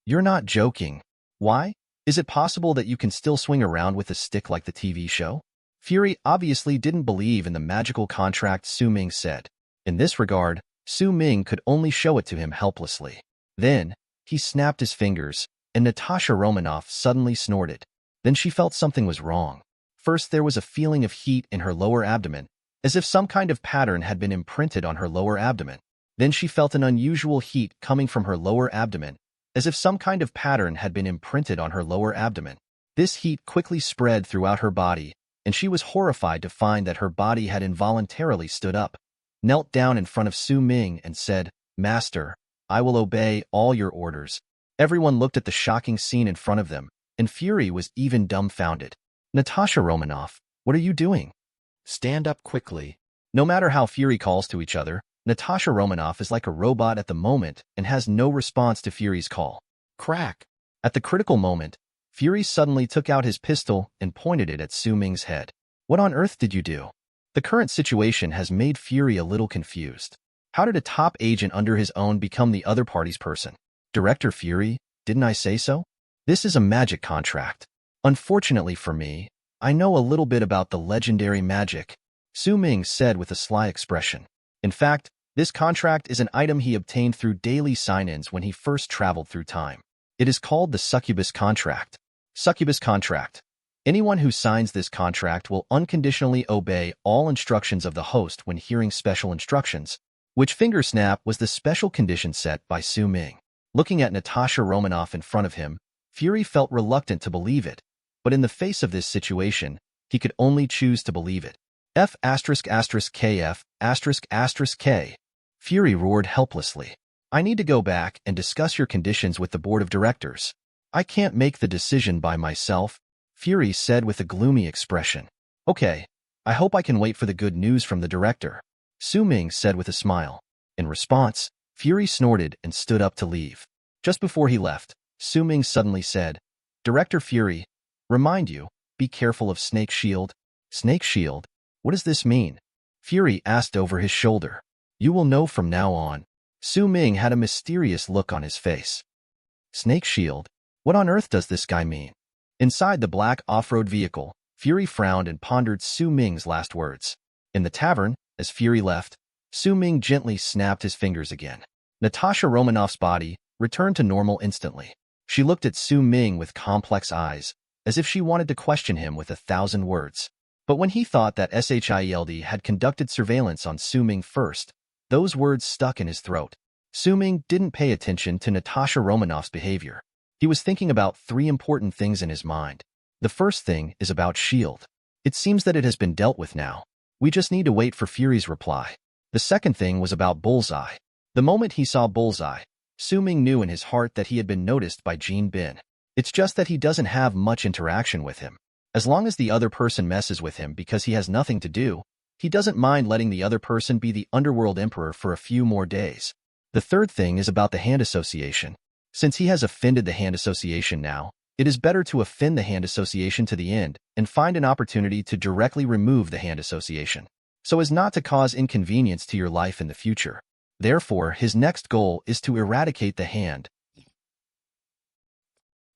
You're not joking. Why? Is it possible that you can still swing around with a stick like the TV show? Fury obviously didn't believe in the magical contract Su Ming said. In this regard, Su Ming could only show it to him helplessly. Then, he snapped his fingers, and Natasha Romanoff suddenly snorted. Then she felt something was wrong. First, there was a feeling of heat in her lower abdomen, as if some kind of pattern had been imprinted on her lower abdomen. Then she felt an unusual heat coming from her lower abdomen, as if some kind of pattern had been imprinted on her lower abdomen. This heat quickly spread throughout her body, and she was horrified to find that her body had involuntarily stood up, knelt down in front of Su Ming and said, Master, I will obey all your orders. Everyone looked at the shocking scene in front of them, and Fury was even dumbfounded. Natasha Romanoff, what are you doing? Stand up quickly. No matter how Fury calls to each other, Natasha Romanoff is like a robot at the moment and has no response to Fury's call. Crack! At the critical moment, Fury suddenly took out his pistol and pointed it at Su Ming's head. What on earth did you do? The current situation has made Fury a little confused. How did a top agent under his own become the other party's person? Director Fury, didn't I say so? This is a magic contract. Unfortunately for me, I know a little bit about the legendary magic, Su Ming said with a sly expression. In fact, this contract is an item he obtained through daily sign-ins when he first traveled through time. It is called the Succubus Contract. Succubus Contract. Anyone who signs this contract will unconditionally obey all instructions of the host when hearing special instructions, which finger snap was the special condition set by Su Ming. Looking at Natasha Romanoff in front of him, Fury felt reluctant to believe it, but in the face of this situation, he could only choose to believe it. F***KF***K. Fury roared helplessly. I need to go back and discuss your conditions with the board of directors. I can't make the decision by myself, Fury said with a gloomy expression. Okay, I hope I can wait for the good news from the director, Su Ming said with a smile. In response, Fury snorted and stood up to leave. Just before he left, Su Ming suddenly said, Director Fury, remind you, be careful of Snake Shield. Snake Shield? What does this mean? Fury asked over his shoulder. You will know from now on. Su Ming had a mysterious look on his face. Snake Shield? What on earth does this guy mean? Inside the black off-road vehicle, Fury frowned and pondered Su Ming's last words. In the tavern, as Fury left, Su Ming gently snapped his fingers again. Natasha Romanoff's body returned to normal instantly. She looked at Su Ming with complex eyes, as if she wanted to question him with 1,000 words. But when he thought that SHIELD had conducted surveillance on Su Ming first, those words stuck in his throat. Su Ming didn't pay attention to Natasha Romanoff's behavior. He was thinking about 3 important things in his mind. The first thing is about S.H.I.E.L.D. It seems that it has been dealt with now. We just need to wait for Fury's reply. The second thing was about Bullseye. The moment he saw Bullseye, Su Ming knew in his heart that he had been noticed by Jean Bin. It's just that he doesn't have much interaction with him. As long as the other person messes with him because he has nothing to do, he doesn't mind letting the other person be the underworld emperor for a few more days. The third thing is about the Hand Association. Since he has offended the Hand Association now, it is better to offend the Hand Association to the end and find an opportunity to directly remove the Hand Association, so as not to cause inconvenience to your life in the future. Therefore, his next goal is to eradicate the Hand.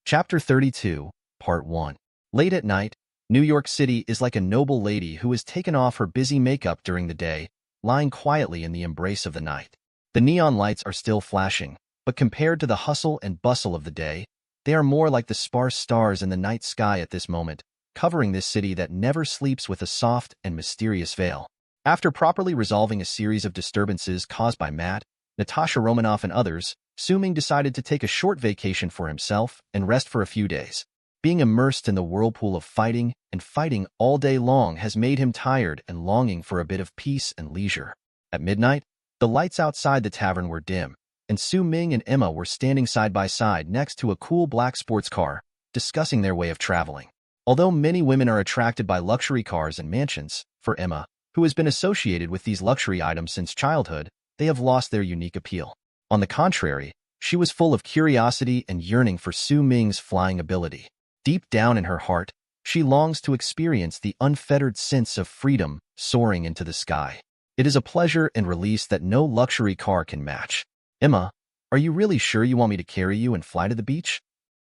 Chapter 32, Part 1. Late at night, New York City is like a noble lady who has taken off her busy makeup during the day, lying quietly in the embrace of the night. The neon lights are still flashing, but compared to the hustle and bustle of the day, they are more like the sparse stars in the night sky at this moment, covering this city that never sleeps with a soft and mysterious veil. After properly resolving a series of disturbances caused by Matt, Natasha Romanoff and others, Su Ming decided to take a short vacation for himself and rest for a few days. Being immersed in the whirlpool of fighting and fighting all day long has made him tired and longing for a bit of peace and leisure. At midnight, the lights outside the tavern were dim, and Su Ming and Emma were standing side by side next to a cool black sports car, discussing their way of traveling. Although many women are attracted by luxury cars and mansions, for Emma, who has been associated with these luxury items since childhood, they have lost their unique appeal. On the contrary, she was full of curiosity and yearning for Su Ming's flying ability. Deep down in her heart, she longs to experience the unfettered sense of freedom soaring into the sky. It is a pleasure and release that no luxury car can match. Emma, are you really sure you want me to carry you and fly to the beach?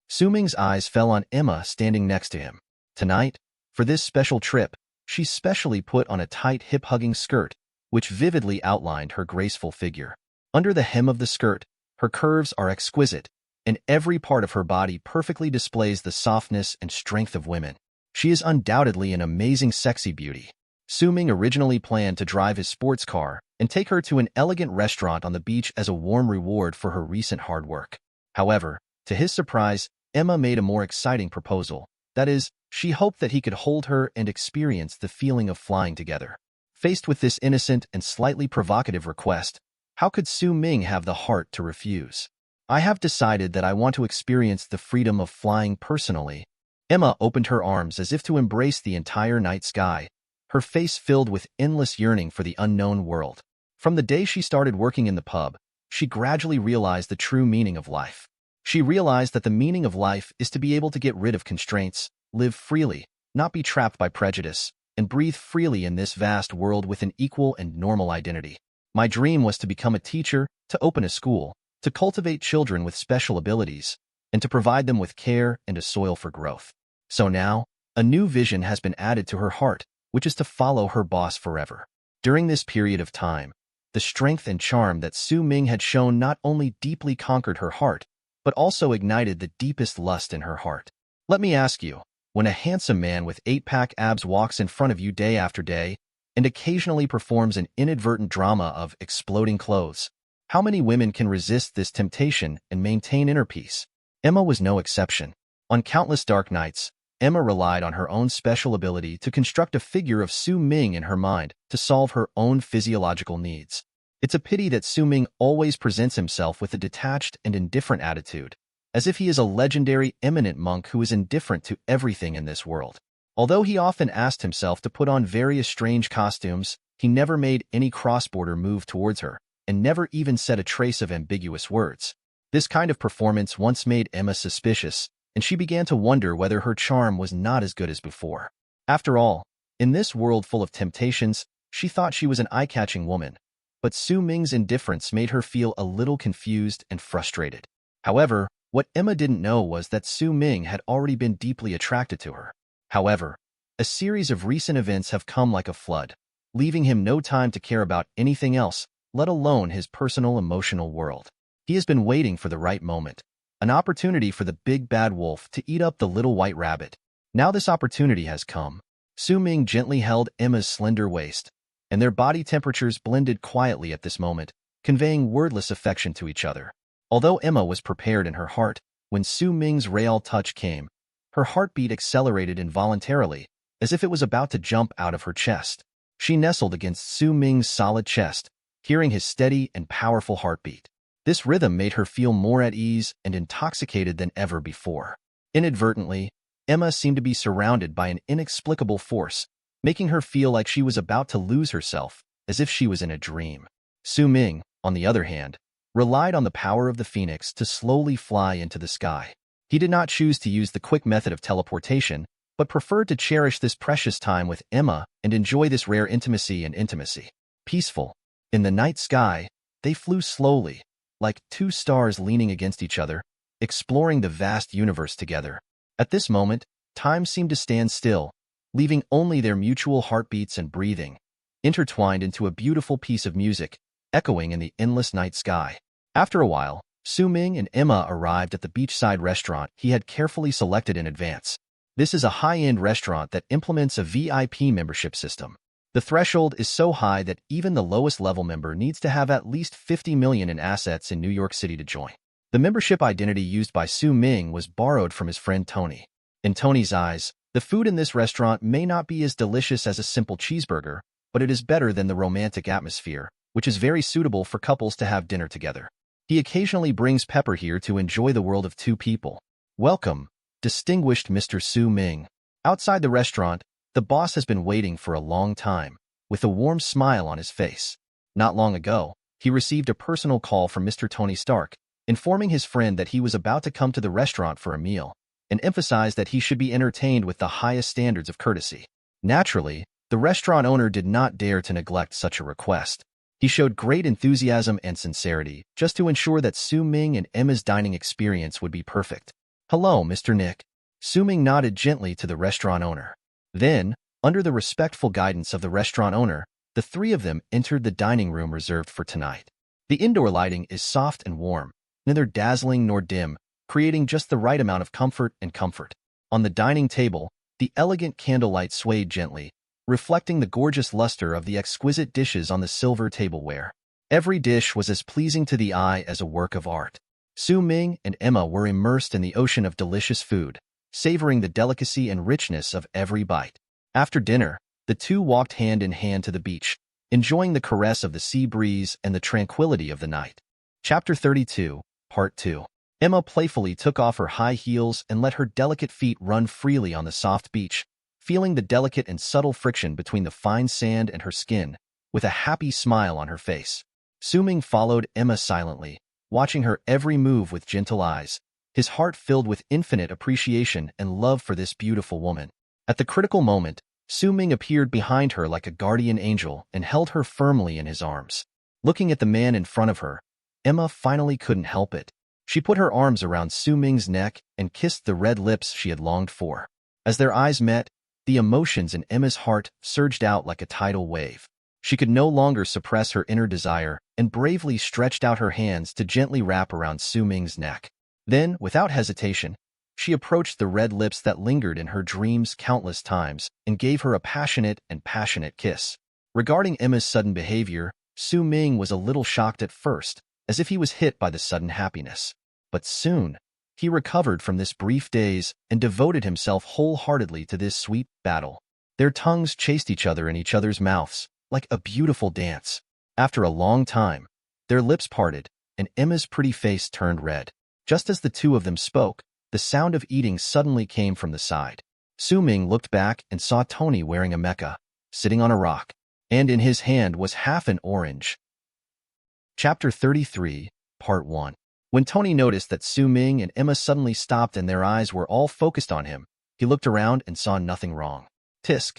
Su Ming's eyes fell on Emma standing next to him. Tonight, for this special trip, she specially put on a tight hip-hugging skirt, which vividly outlined her graceful figure. Under the hem of the skirt, her curves are exquisite, and every part of her body perfectly displays the softness and strength of women. She is undoubtedly an amazing sexy beauty. Su Ming originally planned to drive his sports car and take her to an elegant restaurant on the beach as a warm reward for her recent hard work. However, to his surprise, Emma made a more exciting proposal. That is, she hoped that he could hold her and experience the feeling of flying together. Faced with this innocent and slightly provocative request, how could Su Ming have the heart to refuse? I have decided that I want to experience the freedom of flying personally. Emma opened her arms as if to embrace the entire night sky, her face filled with endless yearning for the unknown world. From the day she started working in the pub, she gradually realized the true meaning of life. She realized that the meaning of life is to be able to get rid of constraints, live freely, not be trapped by prejudice, and breathe freely in this vast world with an equal and normal identity. My dream was to become a teacher, to open a school, to cultivate children with special abilities, and to provide them with care and a soil for growth. So now, a new vision has been added to her heart, which is to follow her boss forever. During this period of time, the strength and charm that Su Ming had shown not only deeply conquered her heart, but also ignited the deepest lust in her heart. Let me ask you, when a handsome man with 8-pack abs walks in front of you day after day, and occasionally performs an inadvertent drama of exploding clothes, how many women can resist this temptation and maintain inner peace? Emma was no exception. On countless dark nights, Emma relied on her own special ability to construct a figure of Su Ming in her mind to solve her own physiological needs. It's a pity that Su Ming always presents himself with a detached and indifferent attitude, as if he is a legendary eminent monk who is indifferent to everything in this world. Although he often asked himself to put on various strange costumes, he never made any cross-border move towards her, and never even said a trace of ambiguous words. This kind of performance once made Emma suspicious, and she began to wonder whether her charm was not as good as before. After all, in this world full of temptations, she thought she was an eye-catching woman, but Su Ming's indifference made her feel a little confused and frustrated. However, what Emma didn't know was that Su Ming had already been deeply attracted to her. However, a series of recent events have come like a flood, leaving him no time to care about anything else, let alone his personal emotional world. He has been waiting for the right moment, an opportunity for the big bad wolf to eat up the little white rabbit. Now this opportunity has come. Su Ming gently held Emma's slender waist, and their body temperatures blended quietly at this moment, conveying wordless affection to each other. Although Emma was prepared in her heart, when Su Ming's real touch came, her heartbeat accelerated involuntarily, as if it was about to jump out of her chest. She nestled against Su Ming's solid chest, hearing his steady and powerful heartbeat. This rhythm made her feel more at ease and intoxicated than ever before. Inadvertently, Emma seemed to be surrounded by an inexplicable force, making her feel like she was about to lose herself, as if she was in a dream. Su Ming, on the other hand, relied on the power of the phoenix to slowly fly into the sky. He did not choose to use the quick method of teleportation, but preferred to cherish this precious time with Emma and enjoy this rare intimacy. Peaceful. In the night sky, they flew slowly, like two stars leaning against each other, exploring the vast universe together. At this moment, time seemed to stand still, leaving only their mutual heartbeats and breathing, intertwined into a beautiful piece of music, echoing in the endless night sky. After a while, Su Ming and Emma arrived at the beachside restaurant he had carefully selected in advance. This is a high-end restaurant that implements a VIP membership system. The threshold is so high that even the lowest level member needs to have at least 50 million in assets in New York City to join. The membership identity used by Su Ming was borrowed from his friend Tony. In Tony's eyes, the food in this restaurant may not be as delicious as a simple cheeseburger, but it is better than the romantic atmosphere, which is very suitable for couples to have dinner together. He occasionally brings Pepper here to enjoy the world of two people. Welcome, distinguished Mr. Su Ming. Outside the restaurant, the boss has been waiting for a long time, with a warm smile on his face. Not long ago, he received a personal call from Mr. Tony Stark, informing his friend that he was about to come to the restaurant for a meal, and emphasized that he should be entertained with the highest standards of courtesy. Naturally, the restaurant owner did not dare to neglect such a request. He showed great enthusiasm and sincerity just to ensure that Su Ming and Emma's dining experience would be perfect. Hello, Mr. Nick. Su Ming nodded gently to the restaurant owner. Then, under the respectful guidance of the restaurant owner, the three of them entered the dining room reserved for tonight. The indoor lighting is soft and warm, neither dazzling nor dim, creating just the right amount of comfort. On the dining table, the elegant candlelight swayed gently, reflecting the gorgeous luster of the exquisite dishes on the silver tableware. Every dish was as pleasing to the eye as a work of art. Su Ming and Emma were immersed in the ocean of delicious food, savoring the delicacy and richness of every bite. After dinner, the two walked hand in hand to the beach, enjoying the caress of the sea breeze and the tranquility of the night. Chapter 32, Part 2. Emma playfully took off her high heels and let her delicate feet run freely on the soft beach, feeling the delicate and subtle friction between the fine sand and her skin, with a happy smile on her face. Su Ming followed Emma silently, watching her every move with gentle eyes, his heart filled with infinite appreciation and love for this beautiful woman. At the critical moment, Su Ming appeared behind her like a guardian angel and held her firmly in his arms. Looking at the man in front of her, Emma finally couldn't help it. She put her arms around Su Ming's neck and kissed the red lips she had longed for. As their eyes met, the emotions in Emma's heart surged out like a tidal wave. She could no longer suppress her inner desire and bravely stretched out her hands to gently wrap around Su Ming's neck. Then, without hesitation, she approached the red lips that lingered in her dreams countless times and gave her a passionate kiss. Regarding Emma's sudden behavior, Su Ming was a little shocked at first, as if he was hit by the sudden happiness. But soon, he recovered from this brief daze and devoted himself wholeheartedly to this sweet battle. Their tongues chased each other in each other's mouths, like a beautiful dance. After a long time, their lips parted, and Emma's pretty face turned red. Just as the two of them spoke, the sound of eating suddenly came from the side. Su Ming looked back and saw Tony wearing a mecha, sitting on a rock, and in his hand was half an orange. Chapter 33, Part 1. When Tony noticed that Su Ming and Emma suddenly stopped and their eyes were all focused on him, he looked around and saw nothing wrong. Tisk,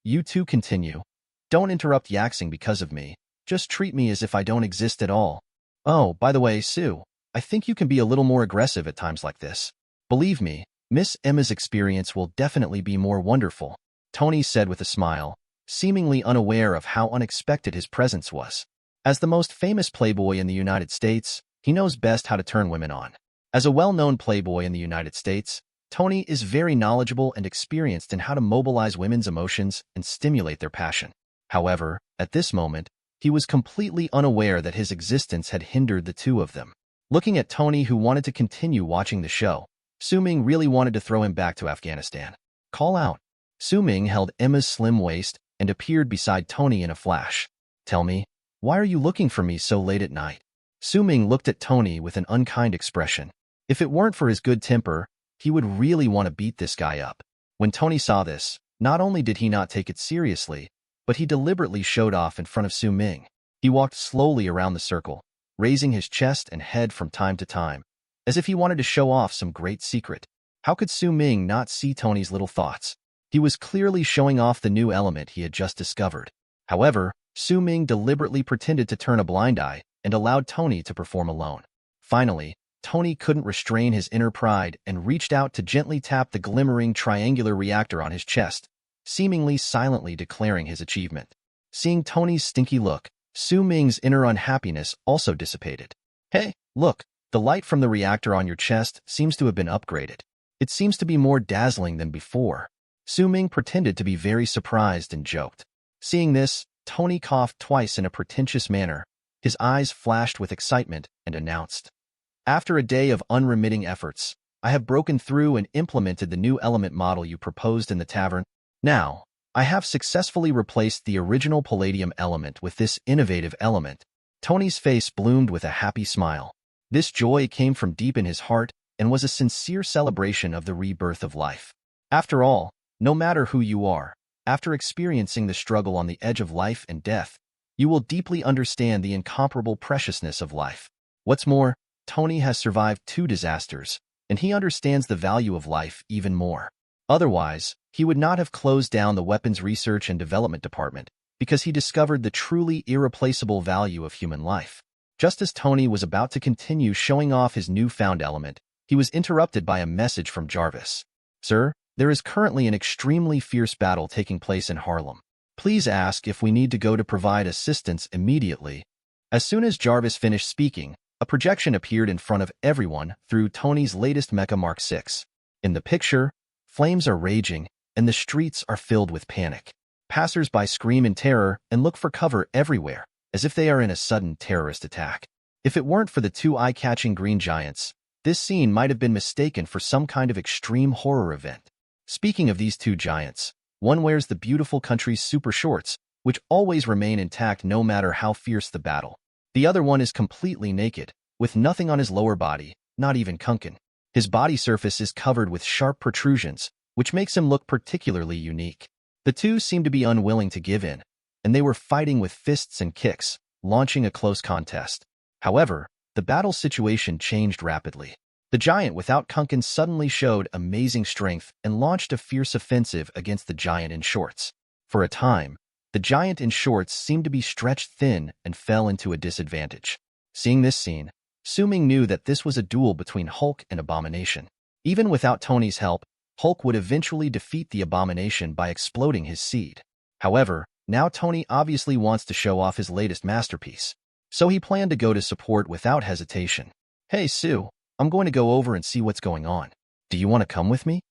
you two continue. Don't interrupt yaxing because of me. Just treat me as if I don't exist at all. Oh, by the way, Sue, I think you can be a little more aggressive at times like this. Believe me, Miss Emma's experience will definitely be more wonderful, Tony said with a smile, seemingly unaware of how unexpected his presence was. As the most famous playboy in the United States, he knows best how to turn women on. As a well-known playboy in the United States, Tony is very knowledgeable and experienced in how to mobilize women's emotions and stimulate their passion. However, at this moment, he was completely unaware that his existence had hindered the two of them. Looking at Tony, who wanted to continue watching the show, Su Ming really wanted to throw him back to Afghanistan. Call out. Su Ming held Emma's slim waist and appeared beside Tony in a flash. Tell me, why are you looking for me so late at night? Su Ming looked at Tony with an unkind expression. If it weren't for his good temper, he would really want to beat this guy up. When Tony saw this, not only did he not take it seriously, but he deliberately showed off in front of Su Ming. He walked slowly around the circle, raising his chest and head from time to time, as if he wanted to show off some great secret. How could Su Ming not see Tony's little thoughts? He was clearly showing off the new element he had just discovered. However, Su Ming deliberately pretended to turn a blind eye and allowed Tony to perform alone. Finally, Tony couldn't restrain his inner pride and reached out to gently tap the glimmering triangular reactor on his chest, seemingly silently declaring his achievement. Seeing Tony's stinky look, Su Ming's inner unhappiness also dissipated. Hey, look, the light from the reactor on your chest seems to have been upgraded. It seems to be more dazzling than before. Su Ming pretended to be very surprised and joked. Seeing this, Tony coughed twice in a pretentious manner. His eyes flashed with excitement and announced, "After a day of unremitting efforts, I have broken through and implemented the new element model you proposed in the tavern. Now, I have successfully replaced the original palladium element with this innovative element." Tony's face bloomed with a happy smile. This joy came from deep in his heart and was a sincere celebration of the rebirth of life. After all, no matter who you are, after experiencing the struggle on the edge of life and death, you will deeply understand the incomparable preciousness of life. What's more, Tony has survived 2 disasters, and he understands the value of life even more. Otherwise, he would not have closed down the Weapons Research and Development Department, because he discovered the truly irreplaceable value of human life. Just as Tony was about to continue showing off his newfound element, he was interrupted by a message from Jarvis. "Sir, there is currently an extremely fierce battle taking place in Harlem. Please ask if we need to go to provide assistance immediately." As soon as Jarvis finished speaking, a projection appeared in front of everyone through Tony's latest Mecha Mark 6. In the picture, flames are raging, and the streets are filled with panic. Passers-by scream in terror and look for cover everywhere, as if they are in a sudden terrorist attack. If it weren't for the 2 eye-catching green giants, this scene might have been mistaken for some kind of extreme horror event. Speaking of these 2 giants, one wears the beautiful country's super shorts, which always remain intact no matter how fierce the battle. The other one is completely naked, with nothing on his lower body, not even Kunkin. His body surface is covered with sharp protrusions, which makes him look particularly unique. The 2 seem to be unwilling to give in, and they were fighting with fists and kicks, launching a close contest. However, the battle situation changed rapidly. The giant without Kunkin suddenly showed amazing strength and launched a fierce offensive against the giant in shorts. For a time, the giant in shorts seemed to be stretched thin and fell into a disadvantage. Seeing this scene, Su Ming knew that this was a duel between Hulk and Abomination. Even without Tony's help, Hulk would eventually defeat the Abomination by exploding his seed. However, now Tony obviously wants to show off his latest masterpiece. So he planned to go to support without hesitation. "Hey, Sue, I'm going to go over and see what's going on. Do you want to come with me?"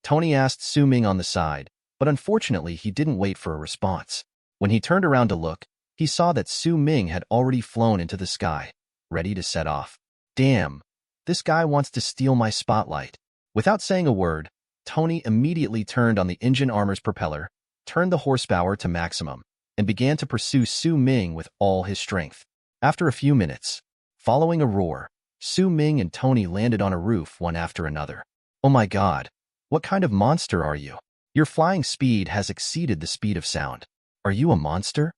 Tony asked Su Ming on the side, but unfortunately he didn't wait for a response. When he turned around to look, he saw that Su Ming had already flown into the sky, ready to set off. Damn, this guy wants to steal my spotlight. Without saying a word, Tony immediately turned on the engine armor's propeller, turned the horsepower to maximum, and began to pursue Su Ming with all his strength. After a few minutes, following a roar, Su Ming and Tony landed on a roof one after another. "Oh my god, what kind of monster are you? Your flying speed has exceeded the speed of sound. Are you a monster?"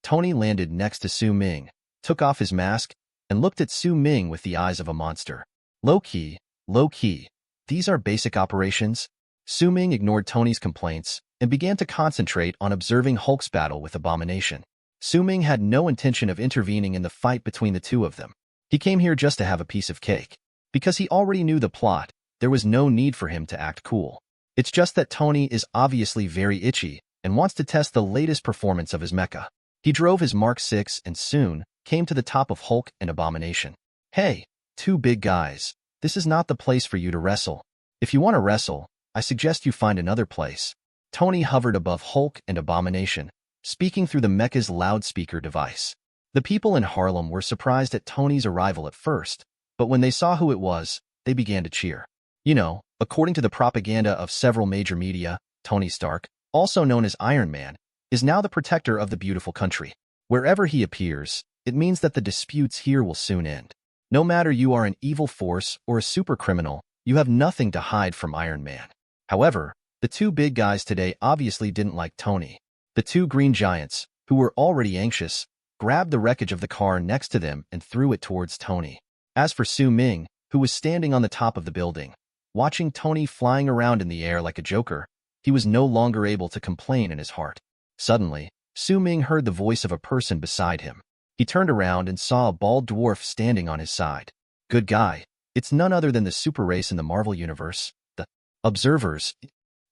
Tony landed next to Su Ming, took off his mask, and looked at Su Ming with the eyes of a monster. Low-key, low-key. These are basic operations." Su Ming ignored Tony's complaints and began to concentrate on observing Hulk's battle with Abomination. Su Ming had no intention of intervening in the fight between the 2 of them. He came here just to have a piece of cake. Because he already knew the plot, there was no need for him to act cool. It's just that Tony is obviously very itchy and wants to test the latest performance of his mecha. He drove his Mark 6 and soon came to the top of Hulk and Abomination. "Hey, 2 big guys, this is not the place for you to wrestle. If you want to wrestle, I suggest you find another place." Tony hovered above Hulk and Abomination, speaking through the mecha's loudspeaker device. The people in Harlem were surprised at Tony's arrival at first, but when they saw who it was, they began to cheer. You know, according to the propaganda of several major media, Tony Stark, also known as Iron Man, is now the protector of the beautiful country. Wherever he appears, it means that the disputes here will soon end. No matter you are an evil force or a super criminal, you have nothing to hide from Iron Man. However, the 2 big guys today obviously didn't like Tony. The 2 green giants, who were already anxious, grabbed the wreckage of the car next to them and threw it towards Tony. As for Su Ming, who was standing on the top of the building, watching Tony flying around in the air like a joker, he was no longer able to complain in his heart. Suddenly, Su Ming heard the voice of a person beside him. He turned around and saw a bald dwarf standing on his side. "Good guy, It's none other than the super race in the Marvel Universe, the Observers.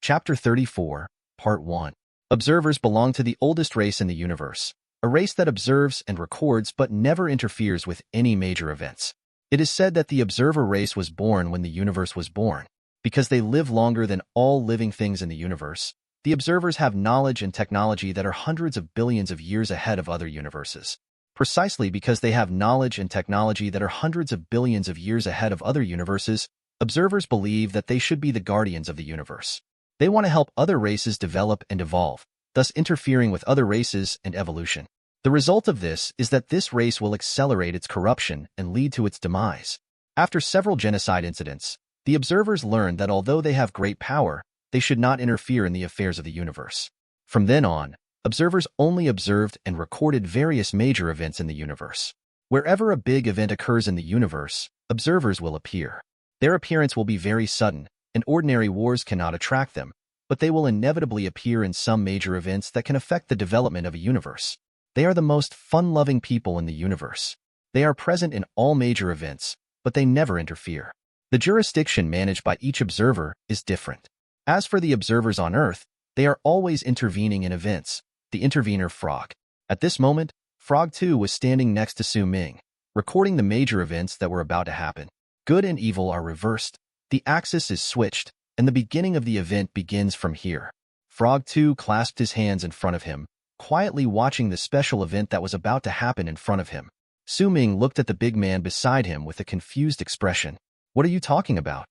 Chapter 34, Part 1. Observers belong to the oldest race in the universe, a race that observes and records but never interferes with any major events. It is said that the Observer race was born when the universe was born. Because they live longer than all living things in the universe, the Observers have knowledge and technology that are hundreds of billions of years ahead of other universes. Precisely because they have knowledge and technology that are hundreds of billions of years ahead of other universes, observers believe that they should be the guardians of the universe. They want to help other races develop and evolve, thus interfering with other races and evolution. The result of this is that this race will accelerate its corruption and lead to its demise. After several genocide incidents, the observers learned that although they have great power, they should not interfere in the affairs of the universe. From then on, observers only observed and recorded various major events in the universe. Wherever a big event occurs in the universe, observers will appear. Their appearance will be very sudden, and ordinary wars cannot attract them, but they will inevitably appear in some major events that can affect the development of a universe. They are the most fun-loving people in the universe. They are present in all major events, but they never interfere. The jurisdiction managed by each observer is different. As for the observers on Earth, they are always intervening in events. The intervener Frog. At this moment, Frog 2 was standing next to Su Ming, recording the major events that were about to happen. Good and evil are reversed, the axis is switched, and the beginning of the event begins from here. Frog 2 clasped his hands in front of him, quietly watching the special event that was about to happen in front of him. Su Ming looked at the big man beside him with a confused expression. What are you talking about?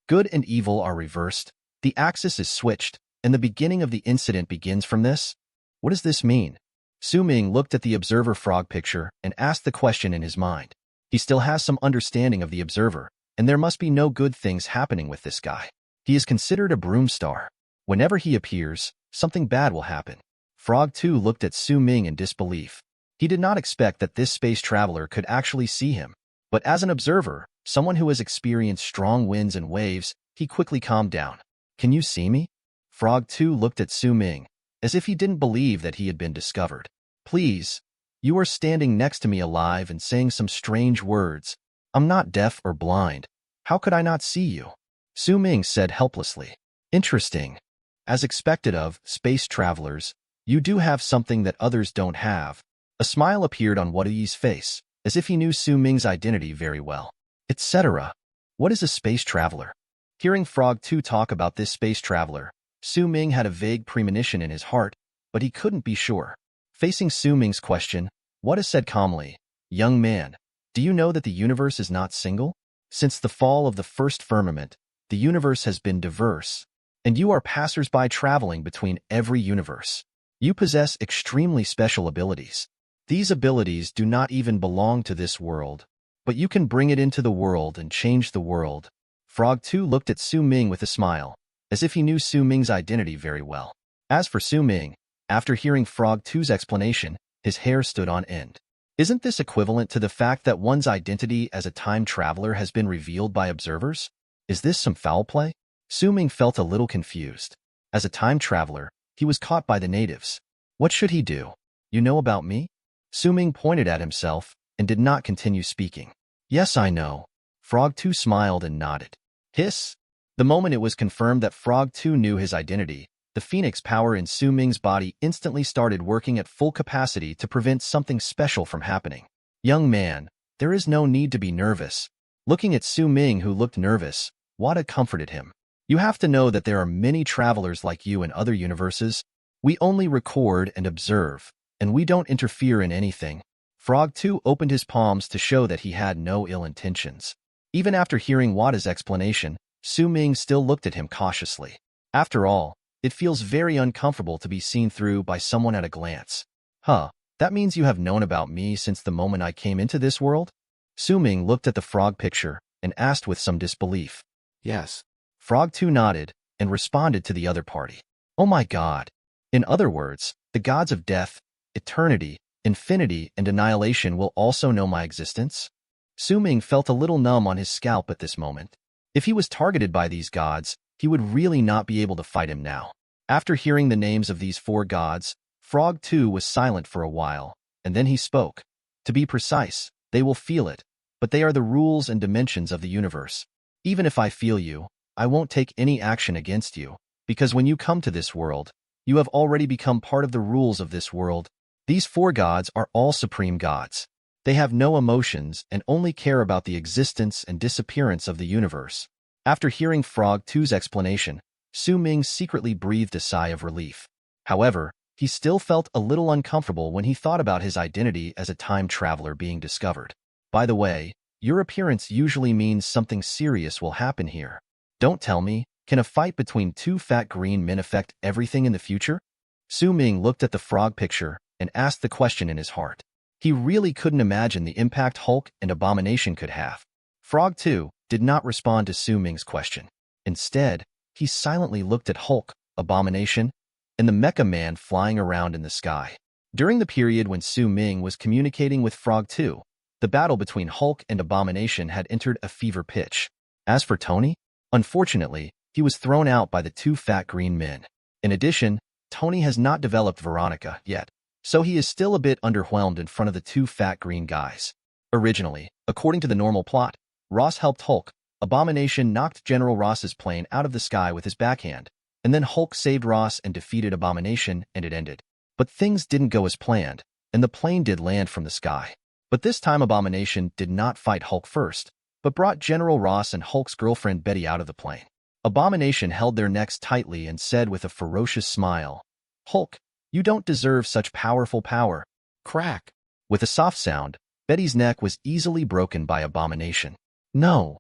Good and evil are reversed, the axis is switched, and the beginning of the incident begins from this? What does this mean? Su Ming looked at the Observer Frog picture and asked the question in his mind. He still has some understanding of the Observer, and there must be no good things happening with this guy. He is considered a broom star. Whenever he appears, something bad will happen. Frog 2 looked at Su Ming in disbelief. He did not expect that this space traveler could actually see him. But as an observer, someone who has experienced strong winds and waves, he quickly calmed down. Can you see me? Frog 2 looked at Su Ming, as if he didn't believe that he had been discovered. Please, you are standing next to me alive and saying some strange words. I'm not deaf or blind. How could I not see you? Su Ming said helplessly. Interesting. As expected of space travelers, you do have something that others don't have. A smile appeared on Wadi's face, as if he knew Su Ming's identity very well. Etc. What is a space traveler? Hearing Frog 2 talk about this space traveler, Su Ming had a vague premonition in his heart, but he couldn't be sure. Facing Su Ming's question, Wada said calmly, Young man, do you know that the universe is not single? Since the fall of the first firmament, the universe has been diverse, and you are passers-by traveling between every universe. You possess extremely special abilities. These abilities do not even belong to this world, but you can bring it into the world and change the world. Frog 2 looked at Su Ming with a smile, as if he knew Su Ming's identity very well. As for Su Ming, after hearing Frog 2's explanation, his hair stood on end. Isn't this equivalent to the fact that one's identity as a time traveler has been revealed by observers? Is this some foul play? Su Ming felt a little confused. As a time traveler, he was caught by the natives. What should he do? You know about me? Su Ming pointed at himself and did not continue speaking. Yes, I know. Frog 2 smiled and nodded. Hiss. The moment it was confirmed that Frog 2 knew his identity, the phoenix power in Su Ming's body instantly started working at full capacity to prevent something special from happening. Young man, there is no need to be nervous. Looking at Su Ming, who looked nervous, Wada comforted him. You have to know that there are many travelers like you in other universes. We only record and observe, and we don't interfere in anything. Frog 2 opened his palms to show that he had no ill intentions. Even after hearing Wada's explanation, Su Ming still looked at him cautiously. After all, it feels very uncomfortable to be seen through by someone at a glance. Huh, that means you have known about me since the moment I came into this world? Su Ming looked at the frog picture and asked with some disbelief. Yes. Frog 2 nodded and responded to the other party. Oh my God. In other words, the gods of death, eternity, infinity, and annihilation will also know my existence? Su Ming felt a little numb on his scalp at this moment. If he was targeted by these gods, he would really not be able to fight him now. After hearing the names of these 4 gods, Frog 2 was silent for a while, and then he spoke. To be precise, they will feel it. but they are the rules and dimensions of the universe. Even if I feel you, I won't take any action against you, because when you come to this world, you have already become part of the rules of this world. These four gods are all supreme gods. They have no emotions and only care about the existence and disappearance of the universe. After hearing Frog 2's explanation, Su Ming secretly breathed a sigh of relief. However, he still felt a little uncomfortable when he thought about his identity as a time traveler being discovered. By the way, your appearance usually means something serious will happen here. Don't tell me, can a fight between two fat green men affect everything in the future? Su Ming looked at the frog picture and asked the question in his heart. He really couldn't imagine the impact Hulk and Abomination could have. Frog 2 did not respond to Su Ming's question. Instead, he silently looked at Hulk, Abomination, and the Mecha Man flying around in the sky. During the period when Su Ming was communicating with Frog 2, the battle between Hulk and Abomination had entered a fever pitch. As for Tony, unfortunately, he was thrown out by the two fat green men. In addition, Tony has not developed Veronica yet, so he is still a bit underwhelmed in front of the two fat green guys. Originally, according to the normal plot, Ross helped Hulk. Abomination knocked General Ross's plane out of the sky with his backhand, and then Hulk saved Ross and defeated Abomination, and it ended. But things didn't go as planned, and the plane did land from the sky. But this time Abomination did not fight Hulk first, but brought General Ross and Hulk's girlfriend Betty out of the plane. Abomination held their necks tightly and said with a ferocious smile, "Hulk, you don't deserve such powerful power." Crack! With a soft sound, Betty's neck was easily broken by Abomination. No!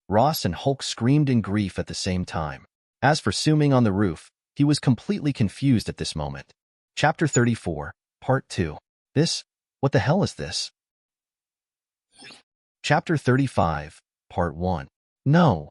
Ross and Hulk screamed in grief at the same time. As for Su Ming on the roof, he was completely confused at this moment. Chapter 34, Part 2. What the hell is this? Chapter 35, Part 1. No!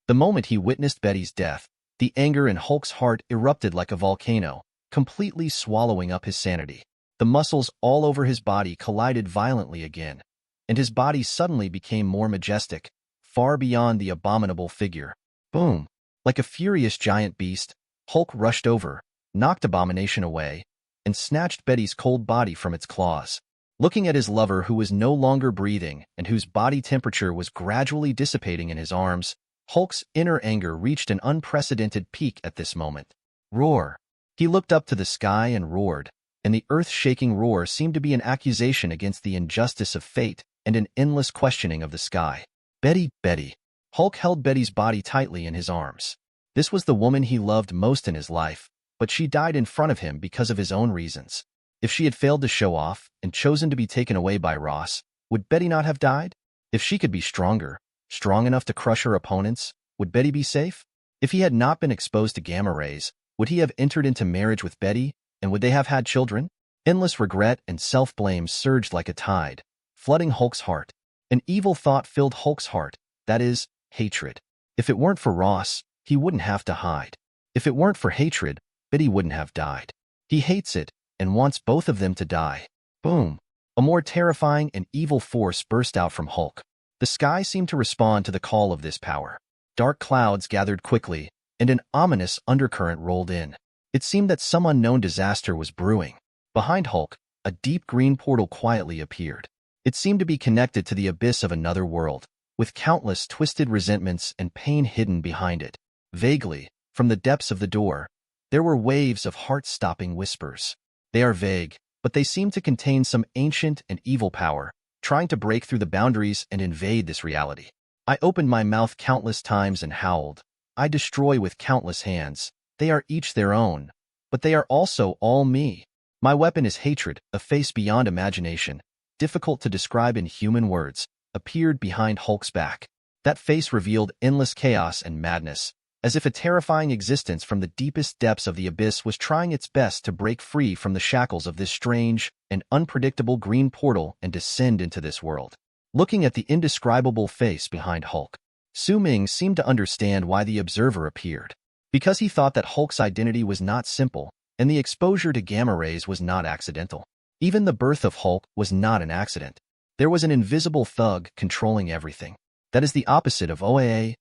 The moment he witnessed Betty's death, the anger in Hulk's heart erupted like a volcano, completely swallowing up his sanity. The muscles all over his body collided violently again, and his body suddenly became more majestic, far beyond the abominable figure. Boom! Like a furious giant beast, Hulk rushed over, knocked Abomination away, and snatched Betty's cold body from its claws. Looking at his lover who was no longer breathing and whose body temperature was gradually dissipating in his arms, Hulk's inner anger reached an unprecedented peak at this moment. Roar! He looked up to the sky and roared, and the earth-shaking roar seemed to be an accusation against the injustice of fate and an endless questioning of the sky. Betty, Betty. Hulk held Betty's body tightly in his arms. This was the woman he loved most in his life, but she died in front of him because of his own reasons. If she had failed to show off and chosen to be taken away by Ross, would Betty not have died? If she could be stronger, strong enough to crush her opponents, would Betty be safe? If he had not been exposed to gamma rays, would he have entered into marriage with Betty, and would they have had children? Endless regret and self-blame surged like a tide, flooding Hulk's heart. An evil thought filled Hulk's heart, that is, hatred. If it weren't for Ross, he wouldn't have to hide. If it weren't for hatred, Betty wouldn't have died. He hates it, and wants both of them to die. Boom! A more terrifying and evil force burst out from Hulk. The sky seemed to respond to the call of this power. Dark clouds gathered quickly, and an ominous undercurrent rolled in. It seemed that some unknown disaster was brewing. Behind Hulk, a deep green portal quietly appeared. It seemed to be connected to the abyss of another world, with countless twisted resentments and pain hidden behind it. Vaguely, from the depths of the door, there were waves of heart-stopping whispers. They are vague, but they seem to contain some ancient and evil power, trying to break through the boundaries and invade this reality. I opened my mouth countless times and howled. I destroy with countless hands. They are each their own, but they are also all me. My weapon is hatred, a face beyond imagination, difficult to describe in human words, appeared behind Hulk's back. That face revealed endless chaos and madness, as if a terrifying existence from the deepest depths of the abyss was trying its best to break free from the shackles of this strange and unpredictable green portal and descend into this world. Looking at the indescribable face behind Hulk, Su Ming seemed to understand why the observer appeared. Because he thought that Hulk's identity was not simple, and the exposure to gamma rays was not accidental. Even the birth of Hulk was not an accident. There was an invisible thug controlling everything. That is the opposite of OBA.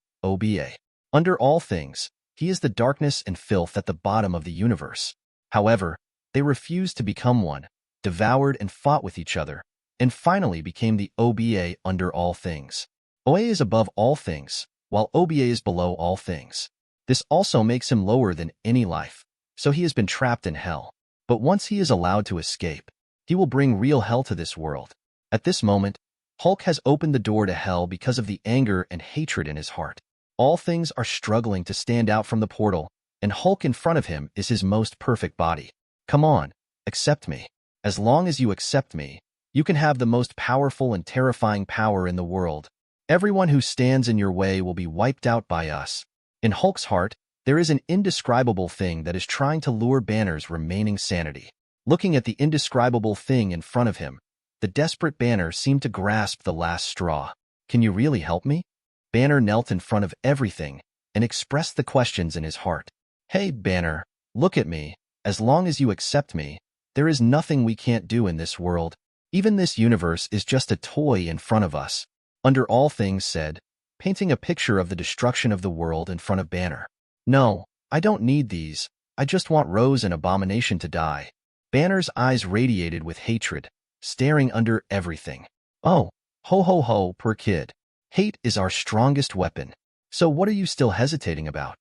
Under all things, he is the darkness and filth at the bottom of the universe. However, they refused to become one, devoured and fought with each other, and finally became the OBA under all things. OA is above all things, while OBA is below all things. This also makes him lower than any life, so he has been trapped in hell. But once he is allowed to escape, he will bring real hell to this world. At this moment, Hulk has opened the door to hell because of the anger and hatred in his heart. All things are struggling to stand out from the portal, and Hulk in front of him is his most perfect body. Come on, accept me. As long as you accept me, you can have the most powerful and terrifying power in the world. Everyone who stands in your way will be wiped out by us. In Hulk's heart, there is an indescribable thing that is trying to lure Banner's remaining sanity. Looking at the indescribable thing in front of him, the desperate Banner seemed to grasp the last straw. Can you really help me? Banner knelt in front of everything and expressed the questions in his heart. Hey, Banner, look at me. As long as you accept me, there is nothing we can't do in this world. Even this universe is just a toy in front of us. Under all things said, painting a picture of the destruction of the world in front of Banner. No, I don't need these. I just want Rose and Abomination to die. Banner's eyes radiated with hatred, staring under everything. Oh, ho ho ho, poor kid. Hate is our strongest weapon. So what are you still hesitating about?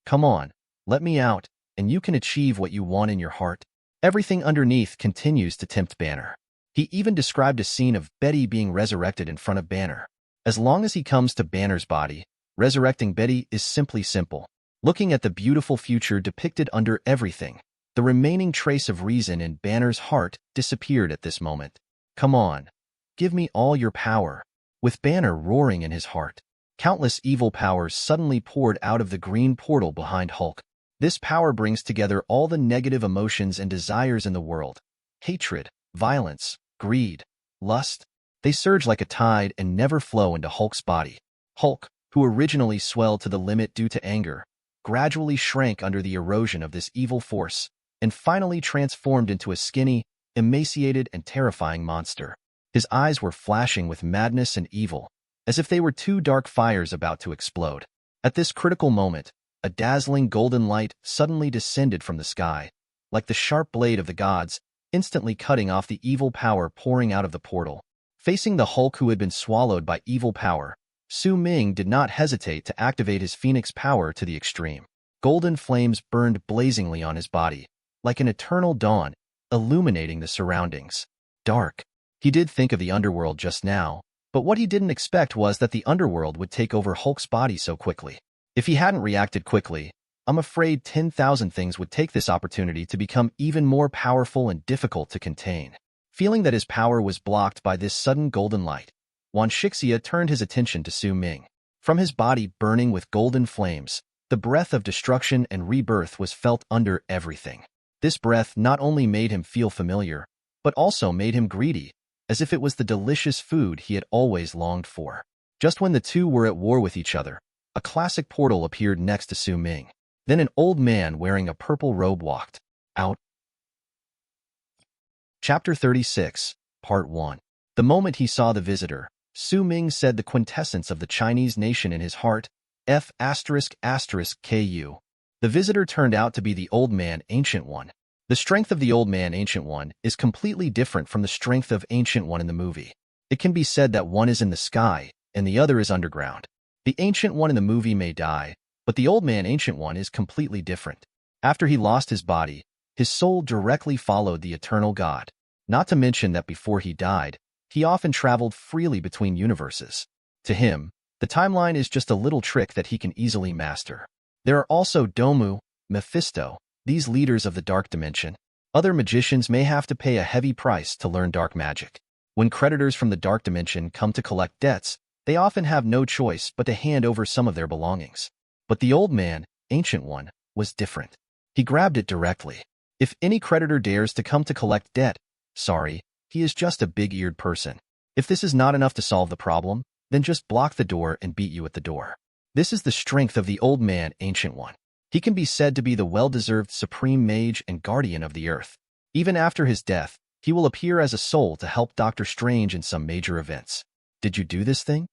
Come on, let me out, and you can achieve what you want in your heart. Everything underneath continues to tempt Banner. He even described a scene of Betty being resurrected in front of Banner. As long as he comes to Banner's body, resurrecting Betty is simply simple. Looking at the beautiful future depicted under everything, the remaining trace of reason in Banner's heart disappeared at this moment. Come on, give me all your power. With Banner roaring in his heart, countless evil powers suddenly poured out of the green portal behind Hulk. This power brings together all the negative emotions and desires in the world. Hatred, violence, greed, lust. They surge like a tide and never flow into Hulk's body. Hulk, who originally swelled to the limit due to anger, gradually shrank under the erosion of this evil force, and finally transformed into a skinny, emaciated, and terrifying monster. His eyes were flashing with madness and evil, as if they were two dark fires about to explode. At this critical moment, a dazzling golden light suddenly descended from the sky, like the sharp blade of the gods, instantly cutting off the evil power pouring out of the portal. Facing the Hulk who had been swallowed by evil power, Su Ming did not hesitate to activate his Phoenix power to the extreme. Golden flames burned blazingly on his body, like an eternal dawn, illuminating the surroundings. Dark. He did think of the underworld just now, but what he didn't expect was that the underworld would take over Hulk's body so quickly. If he hadn't reacted quickly, I'm afraid 10,000 things would take this opportunity to become even more powerful and difficult to contain. Feeling that his power was blocked by this sudden golden light, Wan Shixia turned his attention to Su Ming. From his body burning with golden flames, the breath of destruction and rebirth was felt under everything. This breath not only made him feel familiar, but also made him greedy, as if it was the delicious food he had always longed for. Just when the two were at war with each other, a classic portal appeared next to Su Ming. Then an old man wearing a purple robe walked out. Chapter 36, Part 1. The moment he saw the visitor, Su Ming said the quintessence of the Chinese nation in his heart, F*****KU. The visitor turned out to be the Old Man Ancient One. The strength of the Old Man Ancient One is completely different from the strength of Ancient One in the movie. It can be said that one is in the sky, and the other is underground. The Ancient One in the movie may die, but the Old Man Ancient One is completely different. After he lost his body, his soul directly followed the eternal God. Not to mention that before he died, he often traveled freely between universes. To him, the timeline is just a little trick that he can easily master. There are also Domu, Mephisto, these leaders of the dark dimension. Other magicians may have to pay a heavy price to learn dark magic. When creditors from the dark dimension come to collect debts, they often have no choice but to hand over some of their belongings. But the Old Man, Ancient One, was different. He grabbed it directly. If any creditor dares to come to collect debt, sorry, he is just a big-eared person. If this is not enough to solve the problem, then just block the door and beat you at the door. This is the strength of the Old Man, Ancient One. He can be said to be the well-deserved supreme mage and guardian of the earth. Even after his death, he will appear as a soul to help Doctor Strange in some major events. Did you do this thing?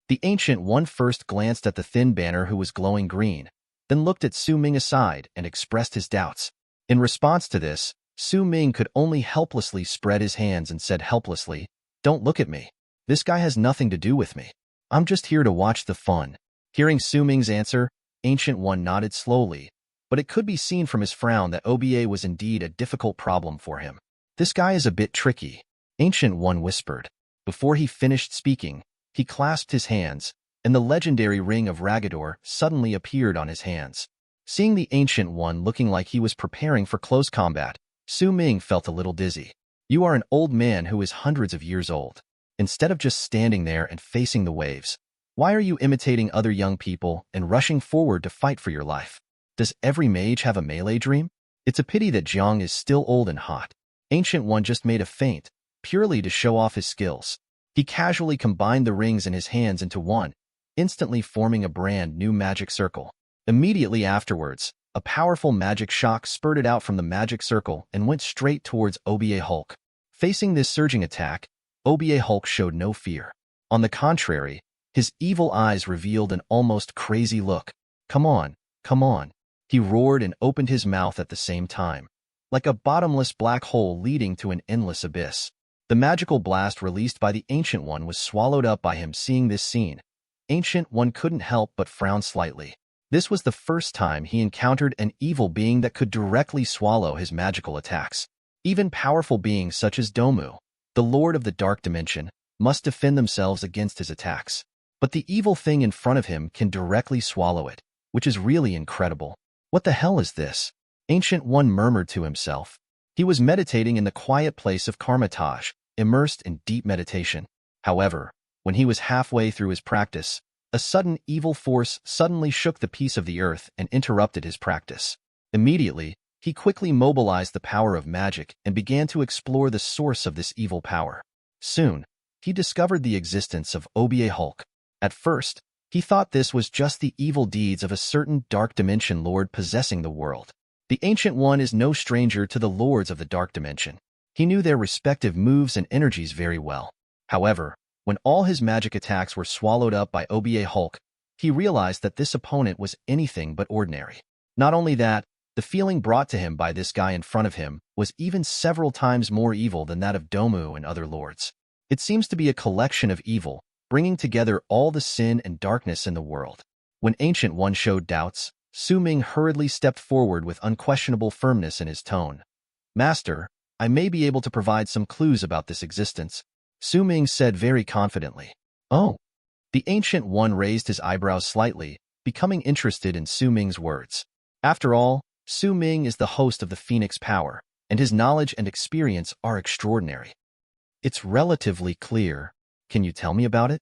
The Ancient One first glanced at the thin Banner who was glowing green, then looked at Su Ming aside and expressed his doubts. In response to this, Su Ming could only helplessly spread his hands and said helplessly, Don't look at me. This guy has nothing to do with me. I'm just here to watch the fun. Hearing Su Ming's answer, Ancient One nodded slowly, but it could be seen from his frown that OBA was indeed a difficult problem for him. This guy is a bit tricky, Ancient One whispered. Before he finished speaking, he clasped his hands, and the legendary ring of Ragador suddenly appeared on his hands. Seeing the Ancient One looking like he was preparing for close combat, Su Ming felt a little dizzy. You are an old man who is hundreds of years old. Instead of just standing there and facing the waves, why are you imitating other young people and rushing forward to fight for your life? Does every mage have a melee dream? It's a pity that Jiang is still old and hot. Ancient One just made a feint, purely to show off his skills. He casually combined the rings in his hands into one, instantly forming a brand new magic circle. Immediately afterwards, a powerful magic shock spurted out from the magic circle and went straight towards OBA Hulk. Facing this surging attack, OBA Hulk showed no fear. On the contrary, his evil eyes revealed an almost crazy look. Come on, come on. He roared and opened his mouth at the same time, like a bottomless black hole leading to an endless abyss. The magical blast released by the Ancient One was swallowed up by him. Seeing this scene, Ancient One couldn't help but frown slightly. This was the first time he encountered an evil being that could directly swallow his magical attacks. Even powerful beings such as Domu, the Lord of the Dark Dimension, must defend themselves against his attacks. But the evil thing in front of him can directly swallow it, which is really incredible. What the hell is this? Ancient One murmured to himself. He was meditating in the quiet place of Karmatage, immersed in deep meditation. However, when he was halfway through his practice, a sudden evil force suddenly shook the peace of the earth and interrupted his practice. Immediately, he quickly mobilized the power of magic and began to explore the source of this evil power. Soon, he discovered the existence of OBA Hulk. At first, he thought this was just the evil deeds of a certain Dark Dimension Lord possessing the world. The Ancient One is no stranger to the Lords of the Dark Dimension. He knew their respective moves and energies very well. However, when all his magic attacks were swallowed up by OBA Hulk, he realized that this opponent was anything but ordinary. Not only that, the feeling brought to him by this guy in front of him was even several times more evil than that of Domu and other lords. It seems to be a collection of evil, bringing together all the sin and darkness in the world. When Ancient One showed doubts, Su Ming hurriedly stepped forward with unquestionable firmness in his tone. Master, I may be able to provide some clues about this existence, Su Ming said very confidently. Oh. The Ancient One raised his eyebrows slightly, becoming interested in Su Ming's words. After all, Su Ming is the host of the Phoenix Power, and his knowledge and experience are extraordinary. It's relatively clear. Can you tell me about it?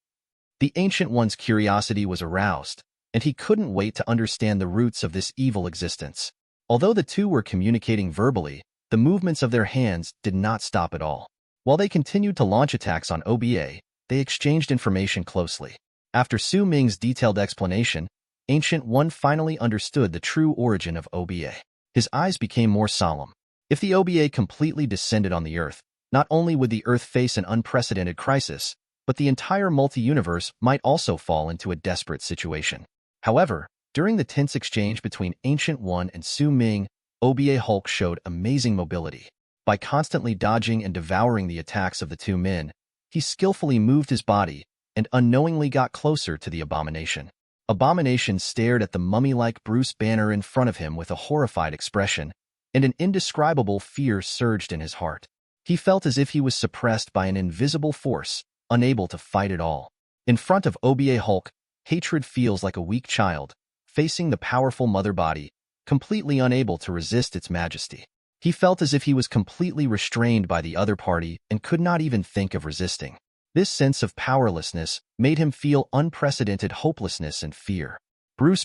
The Ancient One's curiosity was aroused, and he couldn't wait to understand the roots of this evil existence. Although the two were communicating verbally, the movements of their hands did not stop at all. While they continued to launch attacks on OBA, they exchanged information closely. After Su Ming's detailed explanation, Ancient One finally understood the true origin of OBA. His eyes became more solemn. If the OBA completely descended on the Earth, not only would the Earth face an unprecedented crisis, but the entire multi-universe might also fall into a desperate situation. However, during the tense exchange between Ancient One and Su Ming, OBA Hulk showed amazing mobility. By constantly dodging and devouring the attacks of the two men, he skillfully moved his body and unknowingly got closer to the abomination. Abomination stared at the mummy-like Bruce Banner in front of him with a horrified expression, and an indescribable fear surged in his heart. He felt as if he was suppressed by an invisible force, unable to fight at all. In front of OBA Hulk, hatred feels like a weak child, facing the powerful mother body, completely unable to resist its majesty. He felt as if he was completely restrained by the other party and could not even think of resisting. This sense of powerlessness made him feel unprecedented hopelessness and fear. Bruce,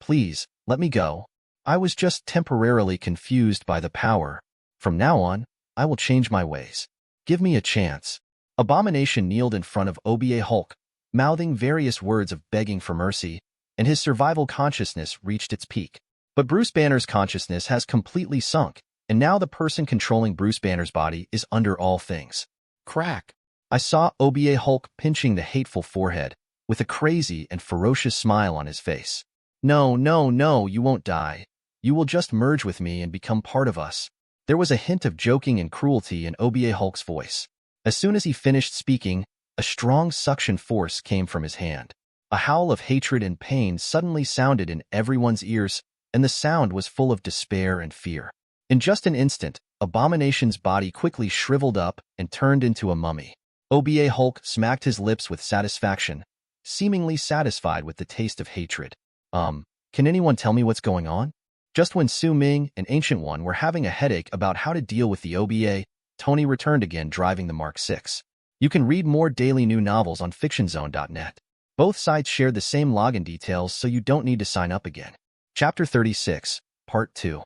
please, let me go. I was just temporarily confused by the power. From now on, I will change my ways. Give me a chance. Abomination kneeled in front of OBA Hulk, mouthing various words of begging for mercy, and his survival consciousness reached its peak. But Bruce Banner's consciousness has completely sunk, and now the person controlling Bruce Banner's body is under all things. Crack. I saw OBA Hulk pinching the hateful forehead, with a crazy and ferocious smile on his face. No, you won't die. You will just merge with me and become part of us. There was a hint of joking and cruelty in OBA Hulk's voice. As soon as he finished speaking, a strong suction force came from his hand. A howl of hatred and pain suddenly sounded in everyone's ears, and the sound was full of despair and fear. In just an instant, Abomination's body quickly shriveled up and turned into a mummy. OBA Hulk smacked his lips with satisfaction, seemingly satisfied with the taste of hatred. Can anyone tell me what's going on? Just when Su Ming and Ancient One were having a headache about how to deal with the OBA, Tony returned again driving the Mark 6. You can read more daily new novels on fictionzone.net. Both sites share the same login details, so you don't need to sign up again. Chapter 36, Part 2.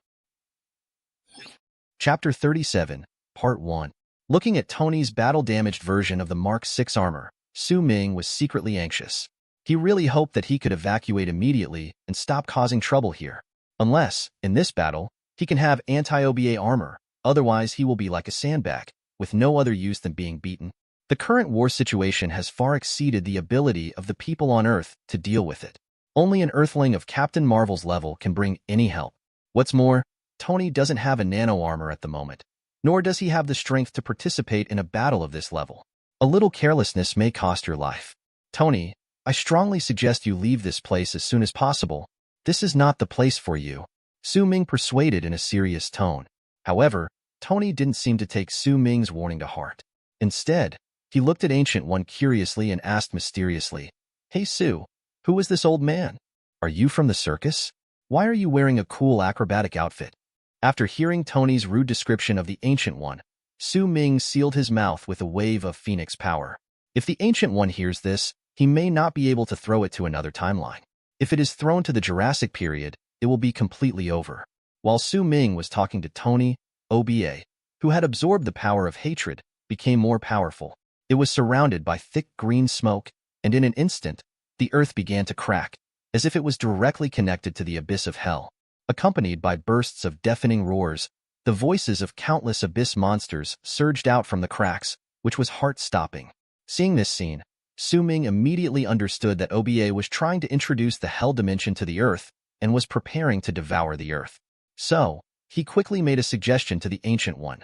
Chapter 37, Part 1. Looking at Tony's battle-damaged version of the Mark 6 armor, Su Ming was secretly anxious. He really hoped that he could evacuate immediately and stop causing trouble here. Unless, in this battle, he can have anti-OBA armor, otherwise he will be like a sandbag, with no other use than being beaten. The current war situation has far exceeded the ability of the people on Earth to deal with it. Only an Earthling of Captain Marvel's level can bring any help. What's more, Tony doesn't have a nano-armor at the moment, nor does he have the strength to participate in a battle of this level. A little carelessness may cost your life. Tony, I strongly suggest you leave this place as soon as possible. This is not the place for you, Su Ming persuaded in a serious tone. However, Tony didn't seem to take Su Ming's warning to heart. Instead, he looked at Ancient One curiously and asked mysteriously, "Hey Su, who is this old man? Are you from the circus? Why are you wearing a cool acrobatic outfit?" After hearing Tony's rude description of the Ancient One, Su Ming sealed his mouth with a wave of phoenix power. If the Ancient One hears this, he may not be able to throw it to another timeline. If it is thrown to the Jurassic period, it will be completely over. While Su Ming was talking to Tony, OBA, who had absorbed the power of hatred, became more powerful. It was surrounded by thick green smoke, and in an instant, the earth began to crack, as if it was directly connected to the abyss of hell. Accompanied by bursts of deafening roars, the voices of countless abyss monsters surged out from the cracks, which was heart-stopping. Seeing this scene, Su Ming immediately understood that OBA was trying to introduce the hell dimension to the earth and was preparing to devour the earth. So, he quickly made a suggestion to the Ancient One.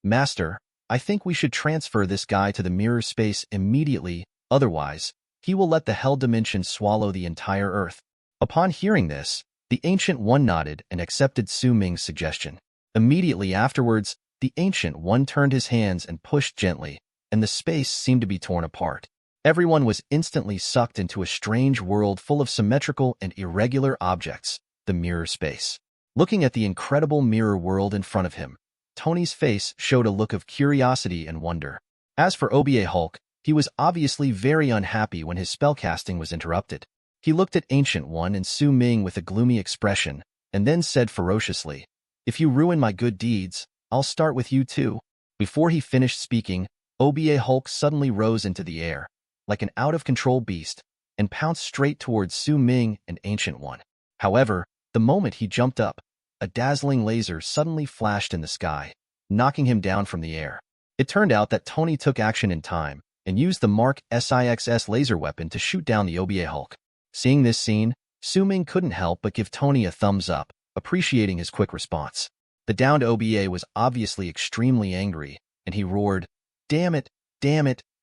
"Master, I think we should transfer this guy to the mirror space immediately, otherwise, he will let the hell dimension swallow the entire earth." Upon hearing this, the Ancient One nodded and accepted Su Ming's suggestion. Immediately afterwards, the Ancient One turned his hands and pushed gently, and the space seemed to be torn apart. Everyone was instantly sucked into a strange world full of symmetrical and irregular objects, the mirror space. Looking at the incredible mirror world in front of him, Tony's face showed a look of curiosity and wonder. As for OBA Hulk, he was obviously very unhappy when his spellcasting was interrupted. He looked at Ancient One and Su Ming with a gloomy expression, and then said ferociously, "If you ruin my good deeds, I'll start with you too." Before he finished speaking, OBA Hulk suddenly rose into the air, like an out-of-control beast, and pounced straight towards Su Ming and Ancient One. However, the moment he jumped up, a dazzling laser suddenly flashed in the sky, knocking him down from the air. It turned out that Tony took action in time and used the Mark 6 laser weapon to shoot down the OBA Hulk. Seeing this scene, Su Ming couldn't help but give Tony a thumbs up, appreciating his quick response. The downed OBA was obviously extremely angry, and he roared, damn it,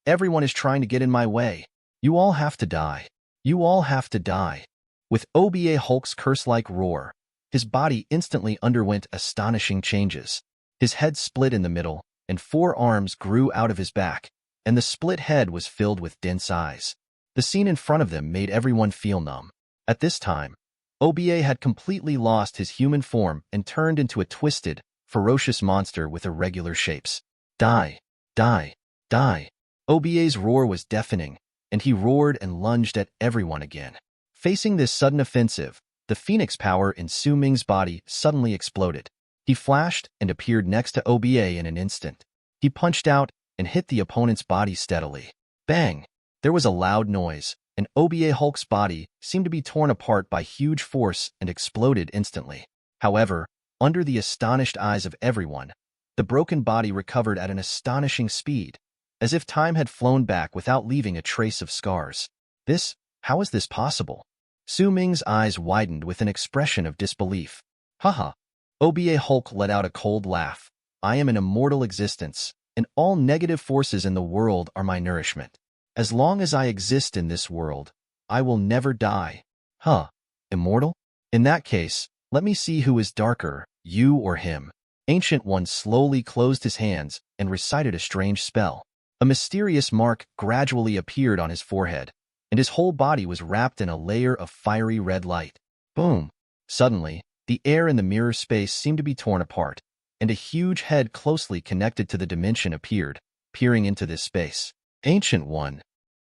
everyone is trying to get in my way. You all have to die. You all have to die." With OBA Hulk's curse-like roar, his body instantly underwent astonishing changes. His head split in the middle, and 4 arms grew out of his back, and the split head was filled with dense eyes. The scene in front of them made everyone feel numb. At this time, OBA had completely lost his human form and turned into a twisted, ferocious monster with irregular shapes. Die, die, die. OBA's roar was deafening, and he roared and lunged at everyone again. Facing this sudden offensive, the phoenix power in Su Ming's body suddenly exploded. He flashed and appeared next to OBA in an instant. He punched out and hit the opponent's body steadily. Bang! There was a loud noise, and OBA Hulk's body seemed to be torn apart by huge force and exploded instantly. However, under the astonished eyes of everyone, the broken body recovered at an astonishing speed, as if time had flown back without leaving a trace of scars. How is this possible? Su Ming's eyes widened with an expression of disbelief. Haha. OBA Hulk let out a cold laugh. I am an immortal existence, and all negative forces in the world are my nourishment. As long as I exist in this world, I will never die. Huh, immortal? In that case, let me see who is darker, you or him. Ancient One slowly closed his hands and recited a strange spell. A mysterious mark gradually appeared on his forehead, and his whole body was wrapped in a layer of fiery red light. Boom! Suddenly, the air in the mirror space seemed to be torn apart, and a huge head closely connected to the dimension appeared, peering into this space. Ancient One.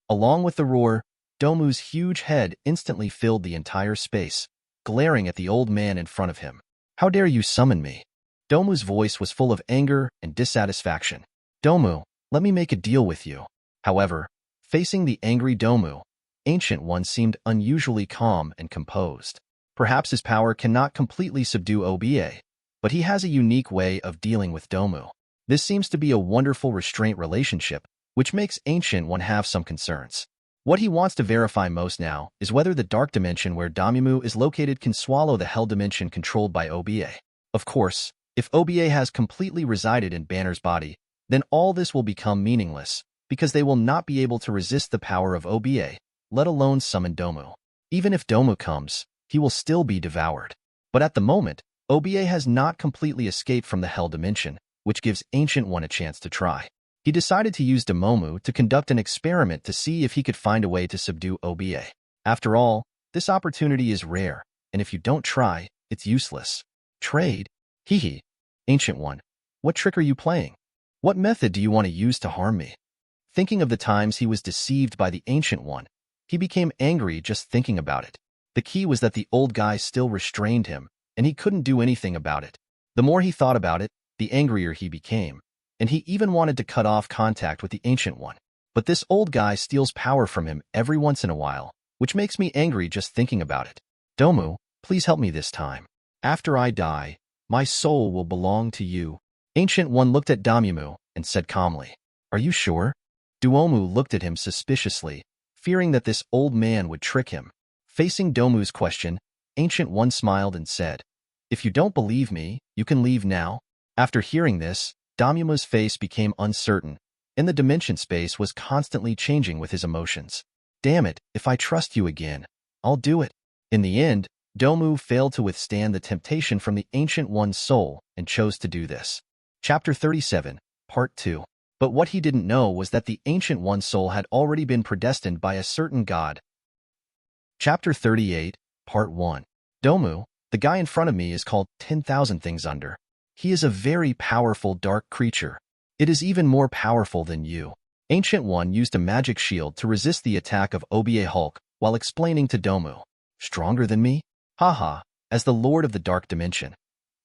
Along with the roar, Domu's huge head instantly filled the entire space, glaring at the old man in front of him. How dare you summon me? Domu's voice was full of anger and dissatisfaction. Domu, let me make a deal with you. However, facing the angry Domu, Ancient One seemed unusually calm and composed. Perhaps his power cannot completely subdue Oba, but he has a unique way of dealing with Domu. This seems to be a wonderful restraint relationship, which makes Ancient One have some concerns. What he wants to verify most now is whether the dark dimension where Damumu is located can swallow the hell dimension controlled by Oba. Of course, if Oba has completely resided in Banner's body, then all this will become meaningless, because they will not be able to resist the power of Oba, let alone summon Domu. Even if Domu comes, he will still be devoured. But at the moment, Oba has not completely escaped from the hell dimension, which gives Ancient One a chance to try. He decided to use Damomu to conduct an experiment to see if he could find a way to subdue Oba. After all, this opportunity is rare, and if you don't try, it's useless. Trade? Hee. Ancient One, what trick are you playing? What method do you want to use to harm me? Thinking of the times he was deceived by the Ancient One, he became angry just thinking about it. The key was that the old guy still restrained him, and he couldn't do anything about it. The more he thought about it, the angrier he became, and he even wanted to cut off contact with the Ancient One. But this old guy steals power from him every once in a while, which makes me angry just thinking about it. Domu, please help me this time. After I die, my soul will belong to you. Ancient One looked at Damumu and said calmly, Are you sure? Duomu looked at him suspiciously, fearing that this old man would trick him. Facing Domu's question, Ancient One smiled and said, If you don't believe me, you can leave now. After hearing this, Damumu's face became uncertain, and the dimension space was constantly changing with his emotions. Damn it, if I trust you again, I'll do it. In the end, Domu failed to withstand the temptation from the Ancient One's soul and chose to do this. Chapter 37, Part 2. But what he didn't know was that the Ancient One's soul had already been predestined by a certain god. Chapter 38, Part 1. Domu, the guy in front of me is called 10,000 Things Under. He is a very powerful dark creature. It is even more powerful than you. Ancient One used a magic shield to resist the attack of Oba Hulk while explaining to Domu. Stronger than me? Haha, as the Lord of the Dark Dimension.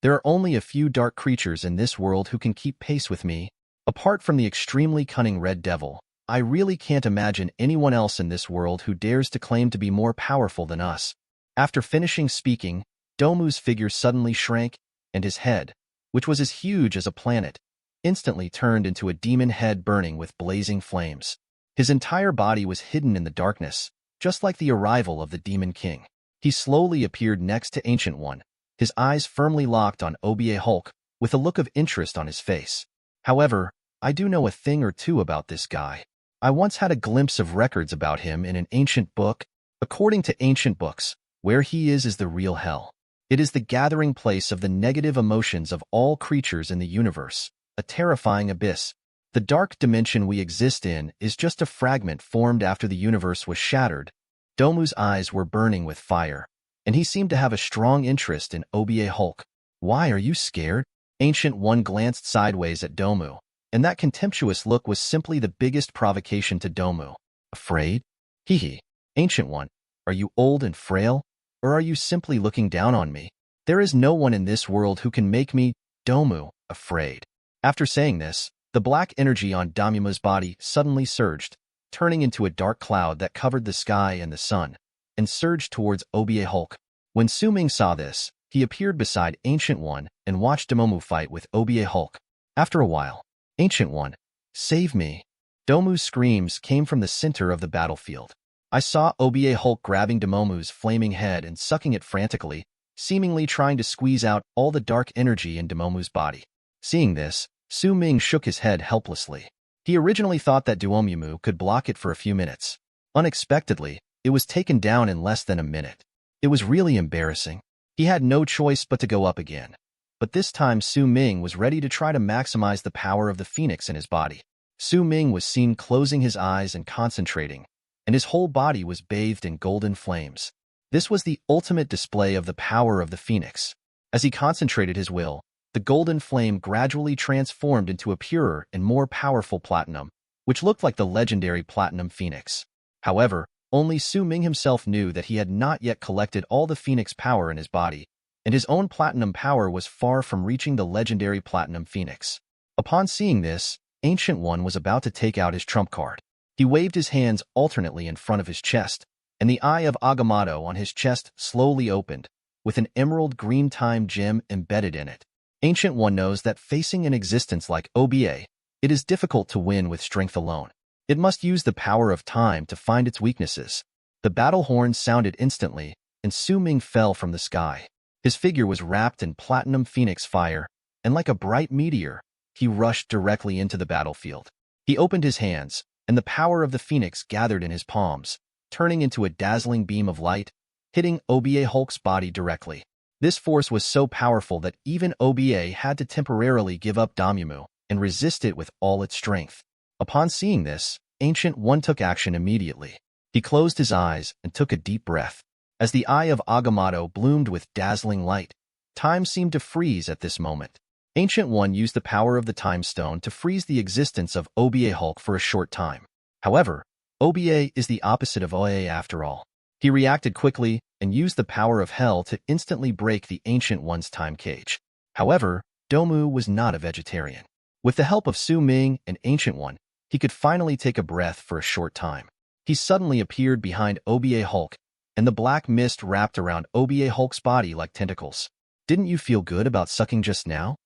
There are only a few dark creatures in this world who can keep pace with me. Apart from the extremely cunning Red Devil, I really can't imagine anyone else in this world who dares to claim to be more powerful than us. After finishing speaking, Domu's figure suddenly shrank, and his head, which was as huge as a planet, instantly turned into a demon head burning with blazing flames. His entire body was hidden in the darkness, just like the arrival of the Demon King. He slowly appeared next to Ancient One, his eyes firmly locked on Oba Hulk, with a look of interest on his face. However, I do know a thing or two about this guy. I once had a glimpse of records about him in an ancient book. According to ancient books, where he is the real hell. It is the gathering place of the negative emotions of all creatures in the universe, a terrifying abyss. The dark dimension we exist in is just a fragment formed after the universe was shattered. Domu's eyes were burning with fire, and he seemed to have a strong interest in Oba Hulk. Why are you scared? Ancient One glanced sideways at Domu, and that contemptuous look was simply the biggest provocation to Domu. Afraid? Hee. Ancient One, are you old and frail, or are you simply looking down on me? There is no one in this world who can make me, Domu, afraid. After saying this, the black energy on Damumu's body suddenly surged, turning into a dark cloud that covered the sky and the sun, and surged towards Oba Hulk. When Su Ming saw this, he appeared beside Ancient One and watched Domu fight with Oba Hulk. After a while, Ancient One, save me. Domu's screams came from the center of the battlefield. I saw Oba Hulk grabbing Damu's flaming head and sucking it frantically, seemingly trying to squeeze out all the dark energy in Damu's body. Seeing this, Su Ming shook his head helplessly. He originally thought that Duomumu could block it for a few minutes. Unexpectedly, it was taken down in less than a minute. It was really embarrassing. He had no choice but to go up again. But this time Su Ming was ready to try to maximize the power of the phoenix in his body. Su Ming was seen closing his eyes and concentrating, and his whole body was bathed in golden flames. This was the ultimate display of the power of the phoenix. As he concentrated his will, the golden flame gradually transformed into a purer and more powerful platinum, which looked like the legendary platinum phoenix. However, only Su Ming himself knew that he had not yet collected all the phoenix power in his body, and his own platinum power was far from reaching the legendary platinum phoenix. Upon seeing this, Ancient One was about to take out his trump card. He waved his hands alternately in front of his chest, and the eye of Agamotto on his chest slowly opened, with an emerald green time gem embedded in it. Ancient One knows that facing an existence like OBA, it is difficult to win with strength alone. It must use the power of time to find its weaknesses. The battle horn sounded instantly, and Su Ming fell from the sky. His figure was wrapped in platinum phoenix fire, and like a bright meteor, he rushed directly into the battlefield. He opened his hands, and the power of the phoenix gathered in his palms, turning into a dazzling beam of light, hitting OBA Hulk's body directly. This force was so powerful that even OBA had to temporarily give up Domumu and resist it with all its strength. Upon seeing this, Ancient One took action immediately. He closed his eyes and took a deep breath. As the eye of Agamotto bloomed with dazzling light, time seemed to freeze at this moment. Ancient One used the power of the Time Stone to freeze the existence of OBA Hulk for a short time. However, OBA is the opposite of OA after all. He reacted quickly and used the power of Hell to instantly break the Ancient One's time cage. However, Domu was not a vegetarian. With the help of Su Ming and Ancient One, he could finally take a breath for a short time. He suddenly appeared behind OBA Hulk, and the black mist wrapped around OBA Hulk's body like tentacles. Didn't you feel good about sucking just now?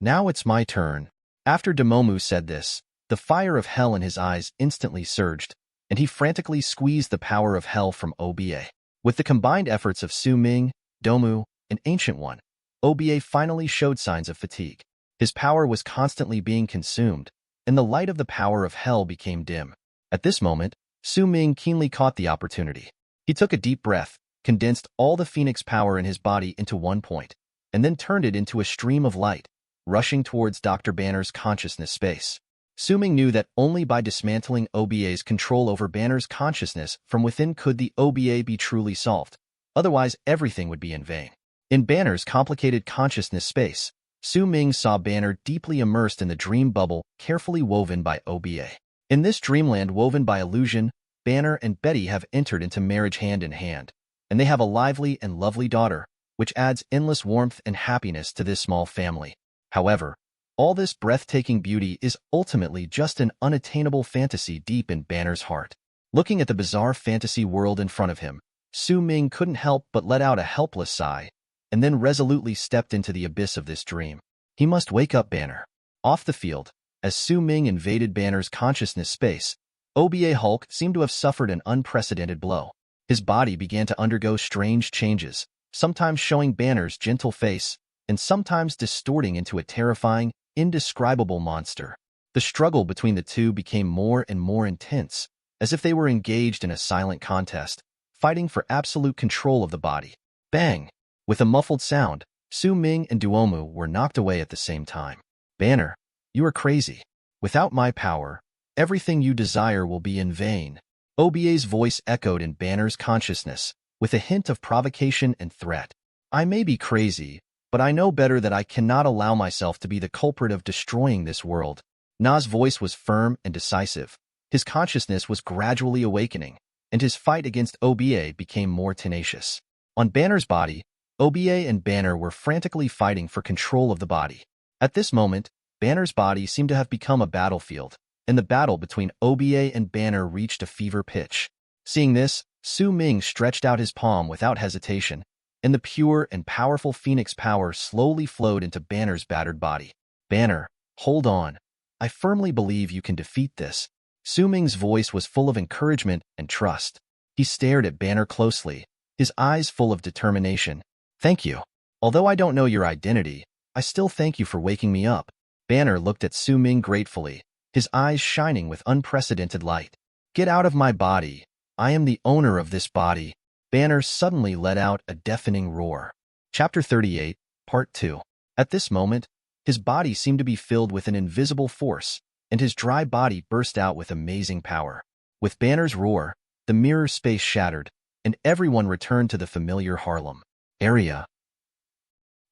Now it's my turn. After Domu said this, the fire of hell in his eyes instantly surged, and he frantically squeezed the power of hell from OBA. With the combined efforts of Su Ming, Domu, and Ancient One, OBA finally showed signs of fatigue. His power was constantly being consumed, and the light of the power of hell became dim. At this moment, Su Ming keenly caught the opportunity. He took a deep breath, condensed all the phoenix power in his body into one point, and then turned it into a stream of light, rushing towards Dr. Banner's consciousness space. Su Ming knew that only by dismantling OBA's control over Banner's consciousness from within could the OBA be truly solved. Otherwise, everything would be in vain. In Banner's complicated consciousness space, Su Ming saw Banner deeply immersed in the dream bubble carefully woven by OBA. In this dreamland woven by illusion, Banner and Betty have entered into marriage hand in hand, and they have a lively and lovely daughter, which adds endless warmth and happiness to this small family. However, all this breathtaking beauty is ultimately just an unattainable fantasy deep in Banner's heart. Looking at the bizarre fantasy world in front of him, Su Ming couldn't help but let out a helpless sigh, and then resolutely stepped into the abyss of this dream. He must wake up Banner. Off the field, as Su Ming invaded Banner's consciousness space, OBA Hulk seemed to have suffered an unprecedented blow. His body began to undergo strange changes, sometimes showing Banner's gentle face, and sometimes distorting into a terrifying, indescribable monster. The struggle between the two became more and more intense, as if they were engaged in a silent contest, fighting for absolute control of the body. Bang! With a muffled sound, Su Ming and Duomu were knocked away at the same time. Banner, you are crazy. Without my power, everything you desire will be in vain. OBA's voice echoed in Banner's consciousness, with a hint of provocation and threat. I may be crazy, but I know better that I cannot allow myself to be the culprit of destroying this world. Na's voice was firm and decisive. His consciousness was gradually awakening, and his fight against OBA became more tenacious. On Banner's body, OBA and Banner were frantically fighting for control of the body. At this moment, Banner's body seemed to have become a battlefield, and the battle between OBA and Banner reached a fever pitch. Seeing this, Su Ming stretched out his palm without hesitation, and the pure and powerful phoenix power slowly flowed into Banner's battered body. Banner, hold on. I firmly believe you can defeat this. Su Ming's voice was full of encouragement and trust. He stared at Banner closely, his eyes full of determination. Thank you. Although I don't know your identity, I still thank you for waking me up. Banner looked at Su Ming gratefully, his eyes shining with unprecedented light. Get out of my body. I am the owner of this body. Banner suddenly let out a deafening roar. Chapter 38, Part 2. At this moment, his body seemed to be filled with an invisible force, and his dry body burst out with amazing power. With Banner's roar, the mirror space shattered, and everyone returned to the familiar Harlem area.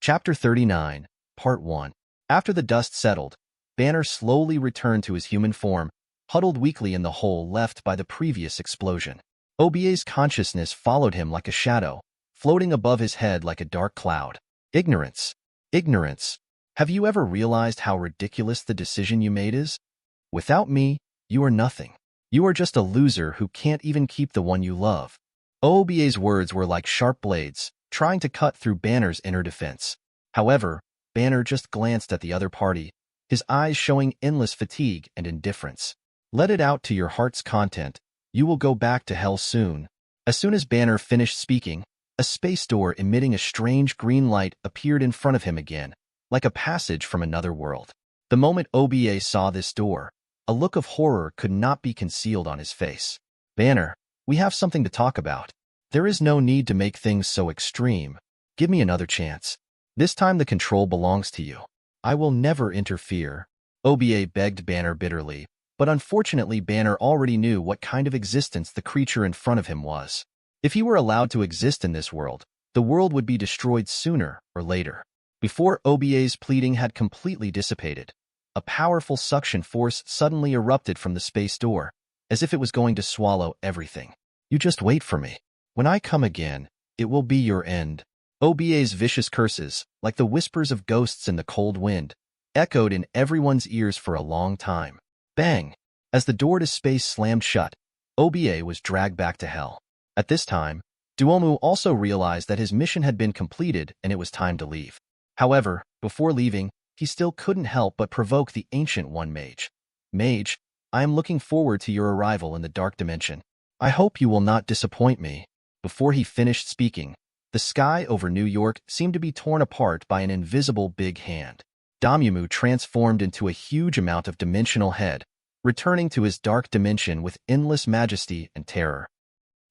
Chapter 39, Part 1. After the dust settled, Banner slowly returned to his human form, huddled weakly in the hole left by the previous explosion. OBA's consciousness followed him like a shadow, floating above his head like a dark cloud. Ignorance. Ignorance. Have you ever realized how ridiculous the decision you made is? Without me, you are nothing. You are just a loser who can't even keep the one you love. OBA's words were like sharp blades, trying to cut through Banner's inner defense. However, Banner just glanced at the other party, his eyes showing endless fatigue and indifference. Let it out to your heart's content. You will go back to hell soon. As soon as Banner finished speaking, a space door emitting a strange green light appeared in front of him again, like a passage from another world. The moment OBA saw this door, a look of horror could not be concealed on his face. Banner, we have something to talk about. There is no need to make things so extreme. Give me another chance. This time the control belongs to you. I will never interfere. OBA begged Banner bitterly, but unfortunately Banner already knew what kind of existence the creature in front of him was. If he were allowed to exist in this world, the world would be destroyed sooner or later. Before OBA's pleading had completely dissipated, a powerful suction force suddenly erupted from the space door, as if it was going to swallow everything. You just wait for me. When I come again, it will be your end. OBA's vicious curses, like the whispers of ghosts in the cold wind, echoed in everyone's ears for a long time. Bang! As the door to space slammed shut, OBA was dragged back to hell. At this time, Duomu also realized that his mission had been completed and it was time to leave. However, before leaving, he still couldn't help but provoke the Ancient One Mage. Mage, I am looking forward to your arrival in the Dark Dimension. I hope you will not disappoint me. Before he finished speaking, the sky over New York seemed to be torn apart by an invisible big hand. Damumu transformed into a huge amount of dimensional head, returning to his dark dimension with endless majesty and terror.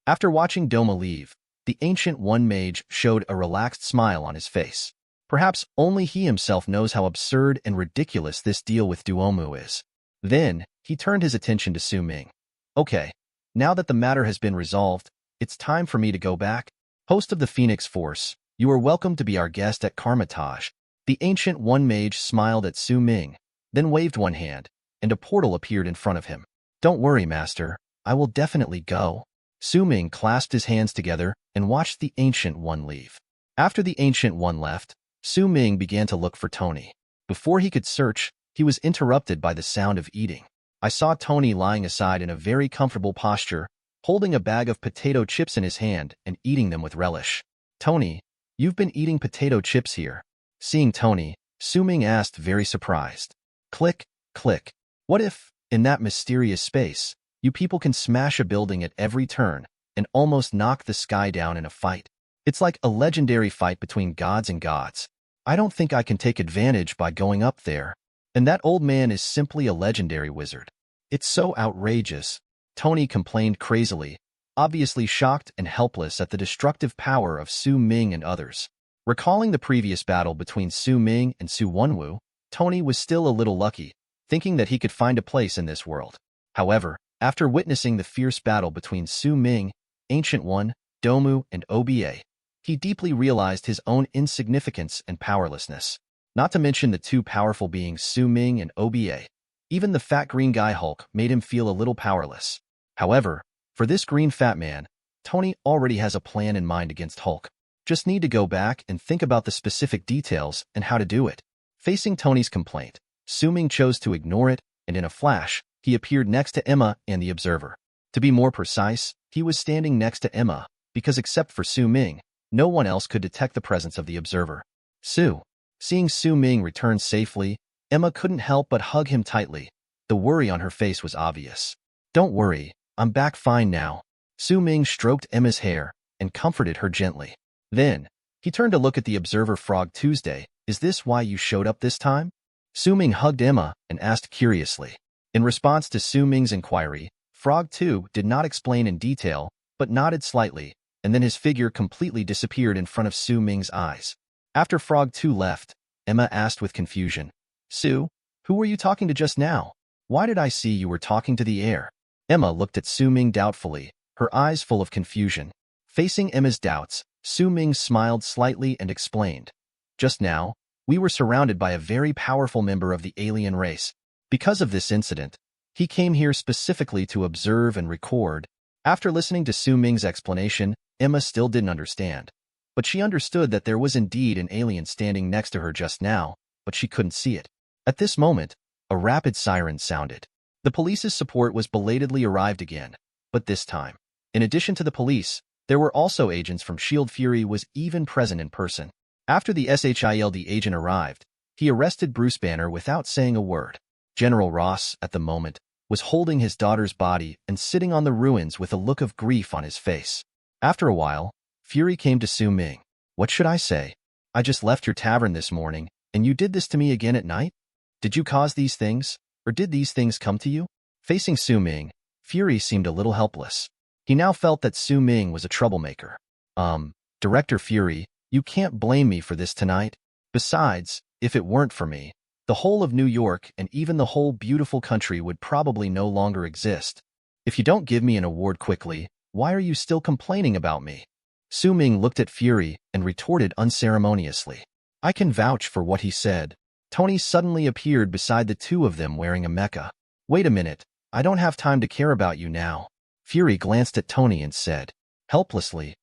After watching Doma leave, the Ancient One Mage showed a relaxed smile on his face. Perhaps only he himself knows how absurd and ridiculous this deal with Duomu is. Then, he turned his attention to Su Ming. Okay, now that the matter has been resolved, it's time for me to go back. Host of the Phoenix Force, you are welcome to be our guest at Karmitage. The Ancient One Mage smiled at Su Ming, then waved one hand, and a portal appeared in front of him. Don't worry, Master. I will definitely go. Su Ming clasped his hands together and watched the Ancient One leave. After the Ancient One left, Su Ming began to look for Tony. Before he could search, he was interrupted by the sound of eating. I saw Tony lying aside in a very comfortable posture, holding a bag of potato chips in his hand and eating them with relish. Tony, you've been eating potato chips here. Seeing Tony, Su Ming asked, very surprised. Click, click. What if, in that mysterious space, you people can smash a building at every turn and almost knock the sky down in a fight? It's like a legendary fight between gods and gods. I don't think I can take advantage by going up there. And that old man is simply a legendary wizard. It's so outrageous. Tony complained crazily, obviously shocked and helpless at the destructive power of Su Ming and others. Recalling the previous battle between Su Ming and Su Wenwu, Tony was still a little lucky, thinking that he could find a place in this world. However, after witnessing the fierce battle between Su Ming, Ancient One, Domu, and OBA, he deeply realized his own insignificance and powerlessness. Not to mention the two powerful beings Su Ming and OBA. Even the fat green guy Hulk made him feel a little powerless. However, for this green fat man, Tony already has a plan in mind against Hulk. Just need to go back and think about the specific details and how to do it. Facing Tony's complaint, Su Ming chose to ignore it, and in a flash, he appeared next to Emma and the Observer. To be more precise, he was standing next to Emma, because except for Su Ming, no one else could detect the presence of the Observer. Seeing Su Ming return safely, Emma couldn't help but hug him tightly. The worry on her face was obvious. Don't worry, I'm back fine now. Su Ming stroked Emma's hair and comforted her gently. Then, he turned to look at the Observer. Frog Tuesday, is this why you showed up this time? Su Ming hugged Emma and asked curiously. In response to Su Ming's inquiry, Frog 2 did not explain in detail, but nodded slightly, and then his figure completely disappeared in front of Su Ming's eyes. After Frog 2 left, Emma asked with confusion, Su, who were you talking to just now? Why did I see you were talking to the air? Emma looked at Su Ming doubtfully, her eyes full of confusion. Facing Emma's doubts, Su Ming smiled slightly and explained. Just now, we were surrounded by a very powerful member of the alien race. Because of this incident, he came here specifically to observe and record. After listening to Su Ming's explanation, Emma still didn't understand. But she understood that there was indeed an alien standing next to her just now, but she couldn't see it. At this moment, a rapid siren sounded. The police's support was belatedly arrived again, but this time, in addition to the police, there were also agents from SHIELD. Fury was even present in person. After the SHIELD agent arrived, he arrested Bruce Banner without saying a word. General Ross, at the moment, was holding his daughter's body and sitting on the ruins with a look of grief on his face. After a while, Fury came to Su Ming. What should I say? I just left your tavern this morning, and you did this to me again at night? Did you cause these things, or did these things come to you? Facing Su Ming, Fury seemed a little helpless. He now felt that Su Ming was a troublemaker. Director Fury, you can't blame me for this tonight. Besides, if it weren't for me, the whole of New York and even the whole beautiful country would probably no longer exist. If you don't give me an award quickly, why are you still complaining about me? Su Ming looked at Fury and retorted unceremoniously. I can vouch for what he said. Tony suddenly appeared beside the two of them wearing a mecha. Wait a minute, I don't have time to care about you now. Fury glanced at Tony and said, helplessly.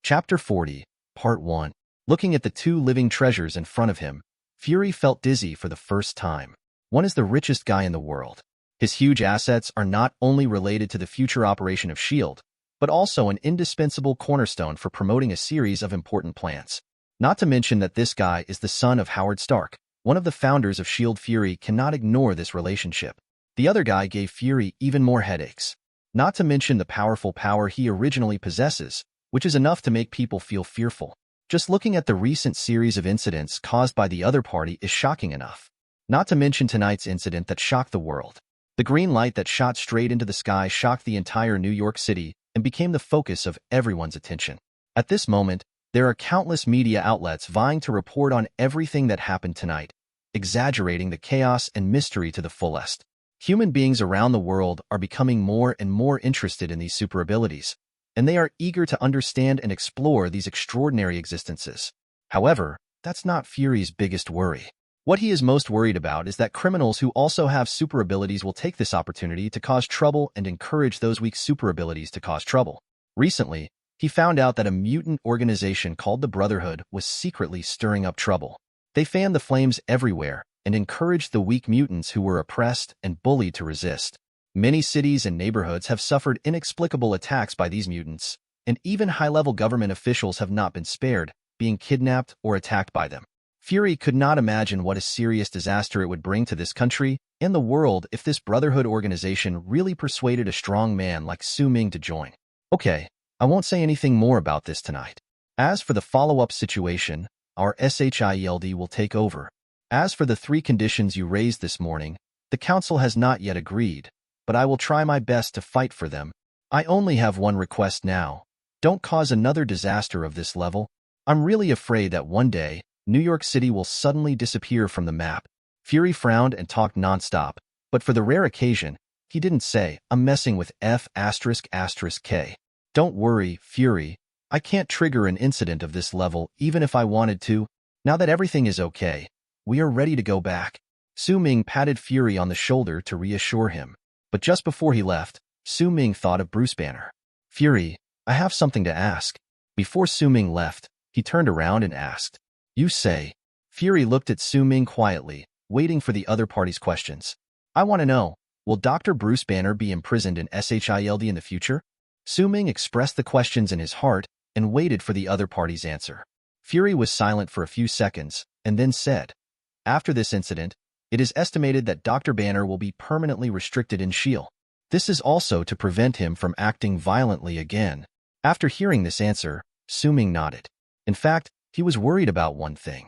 Chapter 40, Part 1. Looking at the two living treasures in front of him, Fury felt dizzy for the first time. One is the richest guy in the world. His huge assets are not only related to the future operation of SHIELD, but also an indispensable cornerstone for promoting a series of important plans. Not to mention that this guy is the son of Howard Stark, one of the founders of SHIELD. Fury cannot ignore this relationship. The other guy gave Fury even more headaches. Not to mention the powerful power he originally possesses, which is enough to make people feel fearful. Just looking at the recent series of incidents caused by the other party is shocking enough. Not to mention tonight's incident that shocked the world. The green light that shot straight into the sky shocked the entire New York City and became the focus of everyone's attention. At this moment, there are countless media outlets vying to report on everything that happened tonight, exaggerating the chaos and mystery to the fullest. Human beings around the world are becoming more and more interested in these super abilities, and they are eager to understand and explore these extraordinary existences. However, that's not Fury's biggest worry. What he is most worried about is that criminals who also have super abilities will take this opportunity to cause trouble and encourage those weak super abilities to cause trouble. Recently, he found out that a mutant organization called the Brotherhood was secretly stirring up trouble. They fanned the flames everywhere and encouraged the weak mutants who were oppressed and bullied to resist. Many cities and neighborhoods have suffered inexplicable attacks by these mutants, and even high-level government officials have not been spared, being kidnapped or attacked by them. Fury could not imagine what a serious disaster it would bring to this country and the world if this Brotherhood organization really persuaded a strong man like Su Ming to join. Okay, I won't say anything more about this tonight. As for the follow-up situation, our SHIELD will take over. As for the 3 conditions you raised this morning, the Council has not yet agreed, but I will try my best to fight for them. I only have one request now. Don't cause another disaster of this level. I'm really afraid that one day, New York City will suddenly disappear from the map. Fury frowned and talked nonstop, but for the rare occasion, he didn't say, I'm messing with F***K. Don't worry, Fury. I can't trigger an incident of this level even if I wanted to. Now that everything is okay, we are ready to go back. Su Ming patted Fury on the shoulder to reassure him. But just before he left, Su Ming thought of Bruce Banner. Fury, I have something to ask. Before Su Ming left, he turned around and asked, You say? Fury looked at Su Ming quietly, waiting for the other party's questions. I want to know, will Dr. Bruce Banner be imprisoned in SHIELD in the future? Su Ming expressed the questions in his heart and waited for the other party's answer. Fury was silent for a few seconds and then said, After this incident, it is estimated that Dr. Banner will be permanently restricted in SHIELD. This is also to prevent him from acting violently again. After hearing this answer, Su Ming nodded. In fact, he was worried about one thing.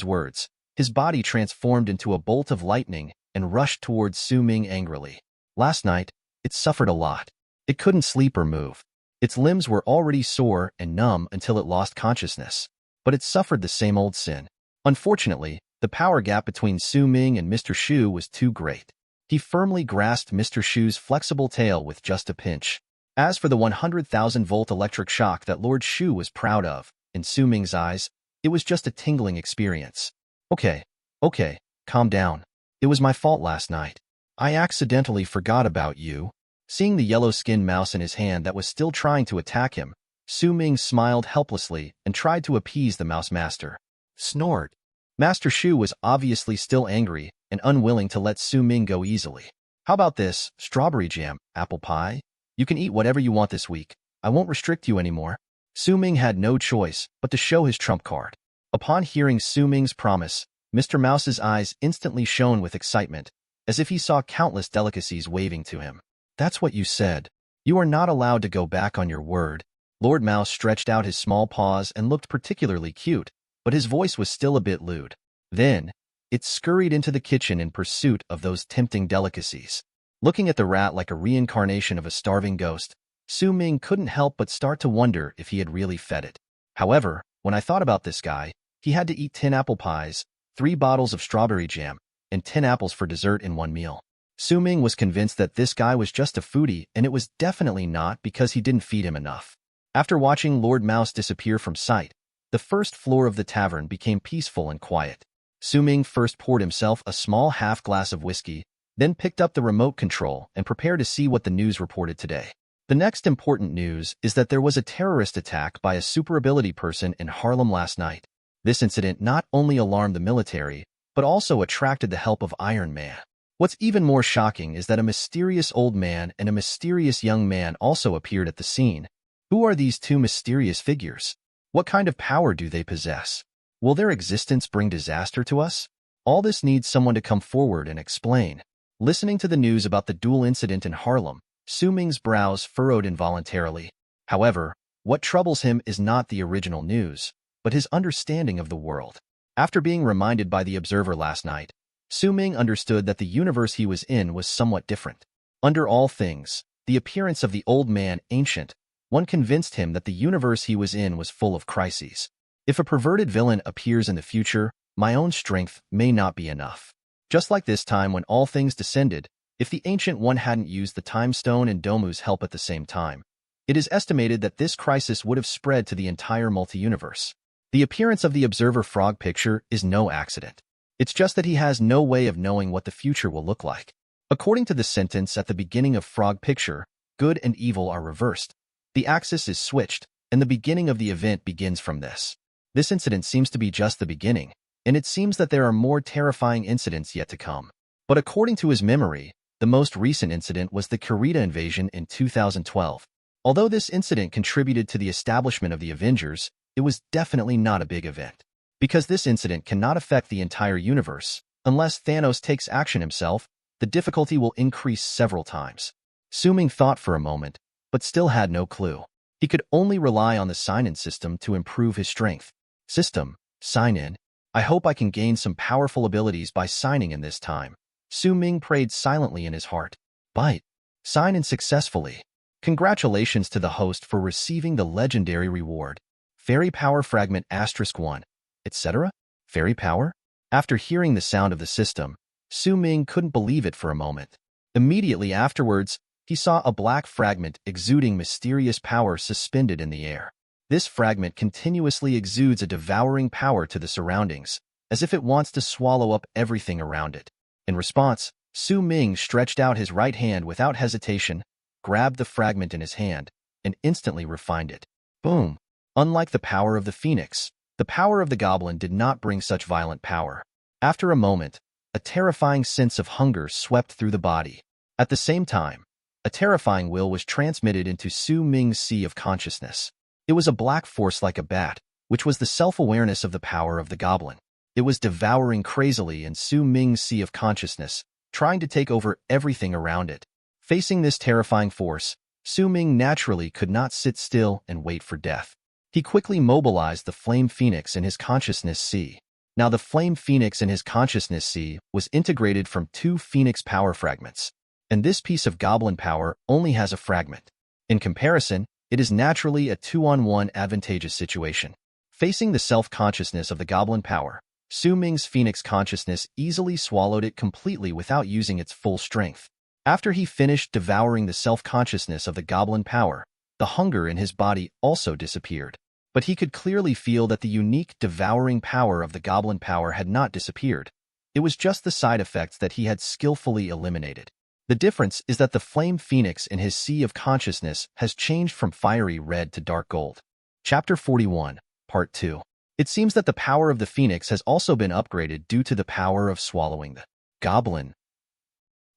his words, his body transformed into a bolt of lightning and rushed towards Su Ming angrily. Last night, it suffered a lot. It couldn't sleep or move. Its limbs were already sore and numb until it lost consciousness. But it suffered the same old sin. Unfortunately, the power gap between Su Ming and Mr. Shu was too great. He firmly grasped Mr. Shu's flexible tail with just a pinch. As for the 100,000-volt electric shock that Lord Shu was proud of, in Su Ming's eyes, it was just a tingling experience. Okay, calm down. It was my fault last night. I accidentally forgot about you. Seeing the yellow-skinned mouse in his hand that was still trying to attack him, Su Ming smiled helplessly and tried to appease the mouse master. Snort. Master Shu was obviously still angry and unwilling to let Su Ming go easily. How about this, strawberry jam, apple pie? You can eat whatever you want this week. I won't restrict you anymore. Su Ming had no choice but to show his trump card. Upon hearing Su Ming's promise, Mr. Mouse's eyes instantly shone with excitement, as if he saw countless delicacies waving to him. That's what you said. You are not allowed to go back on your word. Lord Mouse stretched out his small paws and looked particularly cute, but his voice was still a bit lewd. Then, it scurried into the kitchen in pursuit of those tempting delicacies. Looking at the rat like a reincarnation of a starving ghost, Su Ming couldn't help but start to wonder if he had really fed it. However, when I thought about this guy, he had to eat 10 apple pies, 3 bottles of strawberry jam, and 10 apples for dessert in one meal. Su Ming was convinced that this guy was just a foodie, and it was definitely not because he didn't feed him enough. After watching Lord Mouse disappear from sight, the first floor of the tavern became peaceful and quiet. Su Ming first poured himself a small half-glass of whiskey, then picked up the remote control and prepared to see what the news reported today. The next important news is that there was a terrorist attack by a super-ability person in Harlem last night. This incident not only alarmed the military, but also attracted the help of Iron Man. What's even more shocking is that a mysterious old man and a mysterious young man also appeared at the scene. Who are these two mysterious figures? What kind of power do they possess? Will their existence bring disaster to us? All this needs someone to come forward and explain. Listening to the news about the duel incident in Harlem, Su Ming's brows furrowed involuntarily. However, what troubles him is not the original news, but his understanding of the world. After being reminded by the Observer last night, Su Ming understood that the universe he was in was somewhat different. Under all things, the appearance of the old man ancient, one convinced him that the universe he was in was full of crises. If a perverted villain appears in the future, my own strength may not be enough. Just like this time when all things descended, if the Ancient One hadn't used the Time Stone and Domu's help at the same time, it is estimated that this crisis would have spread to the entire multi-universe. The appearance of the Observer Frog picture is no accident. It's just that he has no way of knowing what the future will look like. According to the sentence at the beginning of Frog picture, good and evil are reversed. The axis is switched, and the beginning of the event begins from this. This incident seems to be just the beginning, and it seems that there are more terrifying incidents yet to come. But according to his memory, the most recent incident was the Kurita invasion in 2012. Although this incident contributed to the establishment of the Avengers, it was definitely not a big event. Because this incident cannot affect the entire universe, unless Thanos takes action himself, the difficulty will increase several times. Su Ming thought for a moment, but still had no clue. He could only rely on the sign-in system to improve his strength. System, sign-in. I hope I can gain some powerful abilities by signing in this time. Su Ming prayed silently in his heart. Bite. Sign in successfully. Congratulations to the host for receiving the legendary reward. Fairy Power Fragment *1, etc. Fairy Power? After hearing the sound of the system, Su Ming couldn't believe it for a moment. Immediately afterwards, he saw a black fragment exuding mysterious power suspended in the air. This fragment continuously exudes a devouring power to the surroundings, as if it wants to swallow up everything around it. In response, Su Ming stretched out his right hand without hesitation, grabbed the fragment in his hand, and instantly refined it. Boom! Unlike the power of the phoenix, the power of the goblin did not bring such violent power. After a moment, a terrifying sense of hunger swept through the body. At the same time, a terrifying will was transmitted into Su Ming's sea of consciousness. It was a black force like a bat, which was the self-awareness of the power of the goblin. It was devouring crazily in Su Ming's sea of consciousness, trying to take over everything around it. Facing this terrifying force, Su Ming naturally could not sit still and wait for death. He quickly mobilized the Flame Phoenix in his consciousness sea. Now the Flame Phoenix in his consciousness sea was integrated from 2 Phoenix power fragments, and this piece of goblin power only has a fragment. In comparison, it is naturally a 2-on-1 advantageous situation. Facing the self-consciousness of the goblin power, Su Ming's Phoenix consciousness easily swallowed it completely without using its full strength. After he finished devouring the self-consciousness of the goblin power, the hunger in his body also disappeared. But he could clearly feel that the unique devouring power of the goblin power had not disappeared. It was just the side effects that he had skillfully eliminated. The difference is that the flame phoenix in his sea of consciousness has changed from fiery red to dark gold. Chapter 41, Part 2. It seems that the power of the phoenix has also been upgraded due to the power of swallowing the goblin.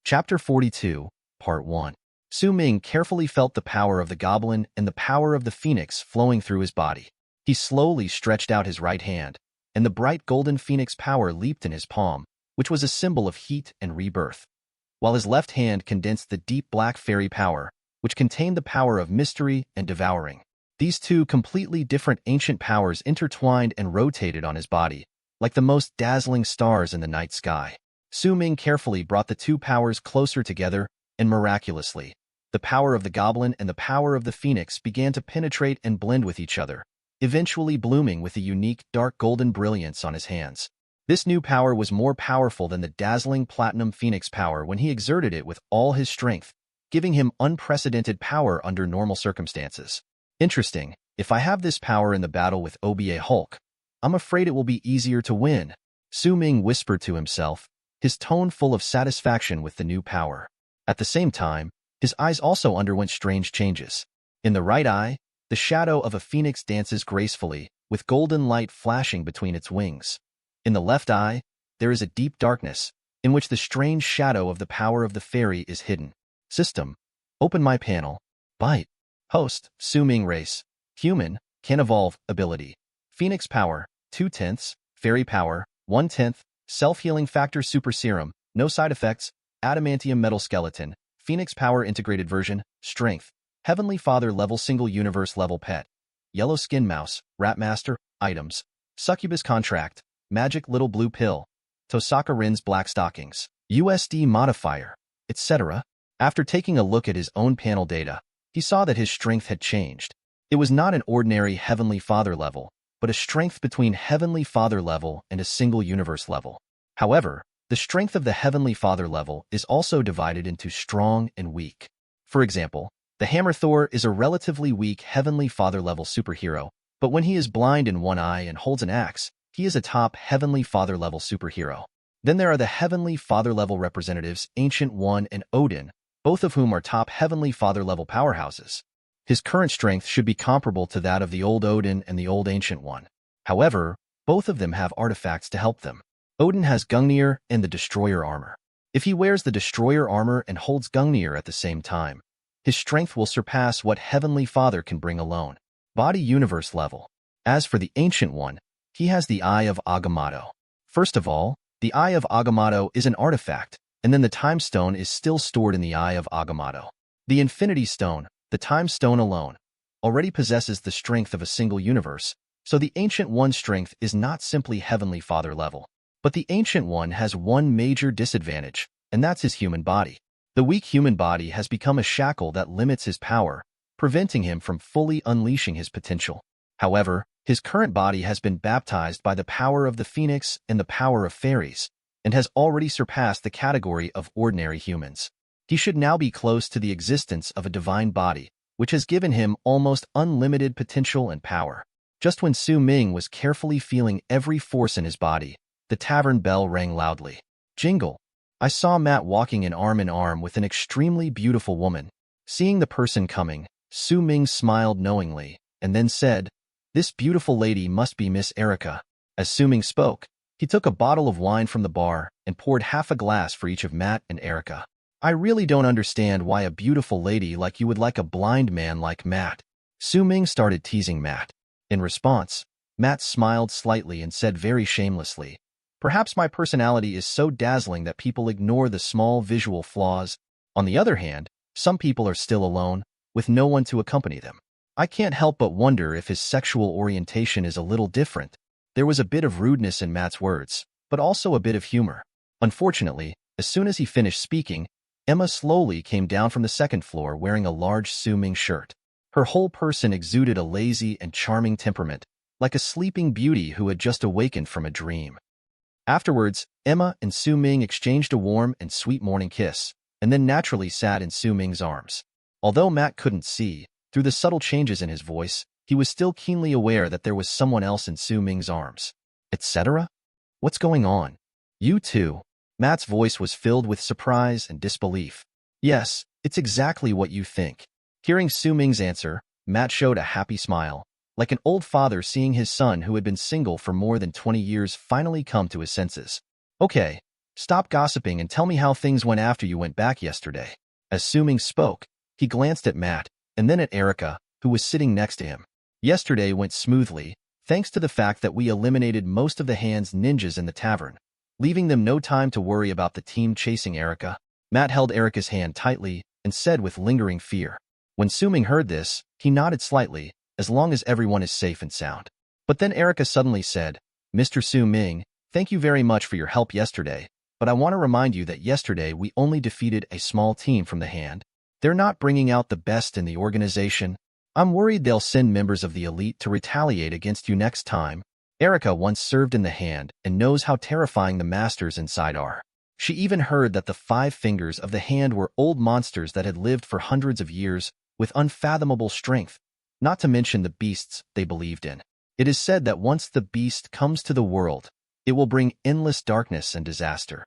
Chapter 42, Part 1. Su Ming carefully felt the power of the goblin and the power of the phoenix flowing through his body. He slowly stretched out his right hand, and the bright golden phoenix power leaped in his palm, which was a symbol of heat and rebirth, while his left hand condensed the deep black fairy power, which contained the power of mystery and devouring. These two completely different ancient powers intertwined and rotated on his body, like the most dazzling stars in the night sky. Su Ming carefully brought the two powers closer together, and miraculously, the power of the goblin and the power of the phoenix began to penetrate and blend with each other, eventually blooming with a unique dark golden brilliance on his hands. This new power was more powerful than the dazzling platinum phoenix power when he exerted it with all his strength, giving him unprecedented power under normal circumstances. Interesting, if I have this power in the battle with Oba Hulk, I'm afraid it will be easier to win, Su Ming whispered to himself, his tone full of satisfaction with the new power. At the same time, his eyes also underwent strange changes. In the right eye, the shadow of a phoenix dances gracefully, with golden light flashing between its wings. In the left eye, there is a deep darkness, in which the strange shadow of the power of the fairy is hidden. System. Open my panel. Byte. Host. Su Ming race. Human. Can evolve. Ability. Phoenix power. 2/10. Fairy power. 1/10. Self-healing factor super serum. No side effects. Adamantium metal skeleton. Phoenix power integrated version. Strength. Heavenly Father level single universe level pet. Yellow skin mouse. Rat master. Items. Succubus contract. Magic little blue pill, Tosaka Rin's black stockings, USD modifier, etc. After taking a look at his own panel data, he saw that his strength had changed. It was not an ordinary Heavenly Father level, but a strength between Heavenly Father level and a single universe level. However, the strength of the Heavenly Father level is also divided into strong and weak. For example, the Hammer Thor is a relatively weak Heavenly Father level superhero, but when he is blind in one eye and holds an axe, he is a top Heavenly Father level superhero. Then there are the Heavenly Father level representatives Ancient One and Odin, both of whom are top Heavenly Father level powerhouses. His current strength should be comparable to that of the old Odin and the old Ancient One. However, both of them have artifacts to help them. Odin has Gungnir and the Destroyer armor. If he wears the Destroyer armor and holds Gungnir at the same time, his strength will surpass what Heavenly Father can bring alone. Body universe level. As for the Ancient One, he has the Eye of Agamotto. First of all, the Eye of Agamotto is an artifact, and then the Time Stone is still stored in the Eye of Agamotto. The Infinity Stone, the Time Stone alone, already possesses the strength of a single universe, so the Ancient One's strength is not simply Heavenly Father level. But the Ancient One has one major disadvantage, and that's his human body. The weak human body has become a shackle that limits his power, preventing him from fully unleashing his potential. However, his current body has been baptized by the power of the phoenix and the power of fairies, and has already surpassed the category of ordinary humans. He should now be close to the existence of a divine body, which has given him almost unlimited potential and power. Just when Su Ming was carefully feeling every force in his body, the tavern bell rang loudly. Jingle. I saw Matt walking in arm with an extremely beautiful woman. Seeing the person coming, Su Ming smiled knowingly, and then said, "This beautiful lady must be Miss Erica." As Su Ming spoke, he took a bottle of wine from the bar and poured half a glass for each of Matt and Erica. I really don't understand why a beautiful lady like you would like a blind man like Matt. Su Ming started teasing Matt. In response, Matt smiled slightly and said very shamelessly, "Perhaps my personality is so dazzling that people ignore the small visual flaws. On the other hand, some people are still alone, with no one to accompany them. I can't help but wonder if his sexual orientation is a little different." There was a bit of rudeness in Matt's words, but also a bit of humor. Unfortunately, as soon as he finished speaking, Emma slowly came down from the second floor wearing a large Su Ming shirt. Her whole person exuded a lazy and charming temperament, like a sleeping beauty who had just awakened from a dream. Afterwards, Emma and Su Ming exchanged a warm and sweet morning kiss, and then naturally sat in Su Ming's arms. Although Matt couldn't see, through the subtle changes in his voice, he was still keenly aware that there was someone else in Su Ming's arms. Etc.? What's going on? You too. Matt's voice was filled with surprise and disbelief. Yes, it's exactly what you think. Hearing Su Ming's answer, Matt showed a happy smile, like an old father seeing his son who had been single for more than 20 years finally come to his senses. Okay, stop gossiping and tell me how things went after you went back yesterday. As Su Ming spoke, he glanced at Matt, and then at Erica, who was sitting next to him. Yesterday went smoothly, thanks to the fact that we eliminated most of the Hand's ninjas in the tavern, leaving them no time to worry about the team chasing Erica. Matt held Erica's hand tightly and said with lingering fear. When Su Ming heard this, he nodded slightly, as long as everyone is safe and sound. But then Erica suddenly said, Mr. Su Ming, thank you very much for your help yesterday, but I want to remind you that yesterday we only defeated a small team from the Hand. They're not bringing out the best in the organization. I'm worried they'll send members of the elite to retaliate against you next time. Erica once served in the Hand and knows how terrifying the masters inside are. She even heard that the 5 fingers of the Hand were old monsters that had lived for hundreds of years with unfathomable strength, not to mention the beasts they believed in. It is said that once the beast comes to the world, it will bring endless darkness and disaster.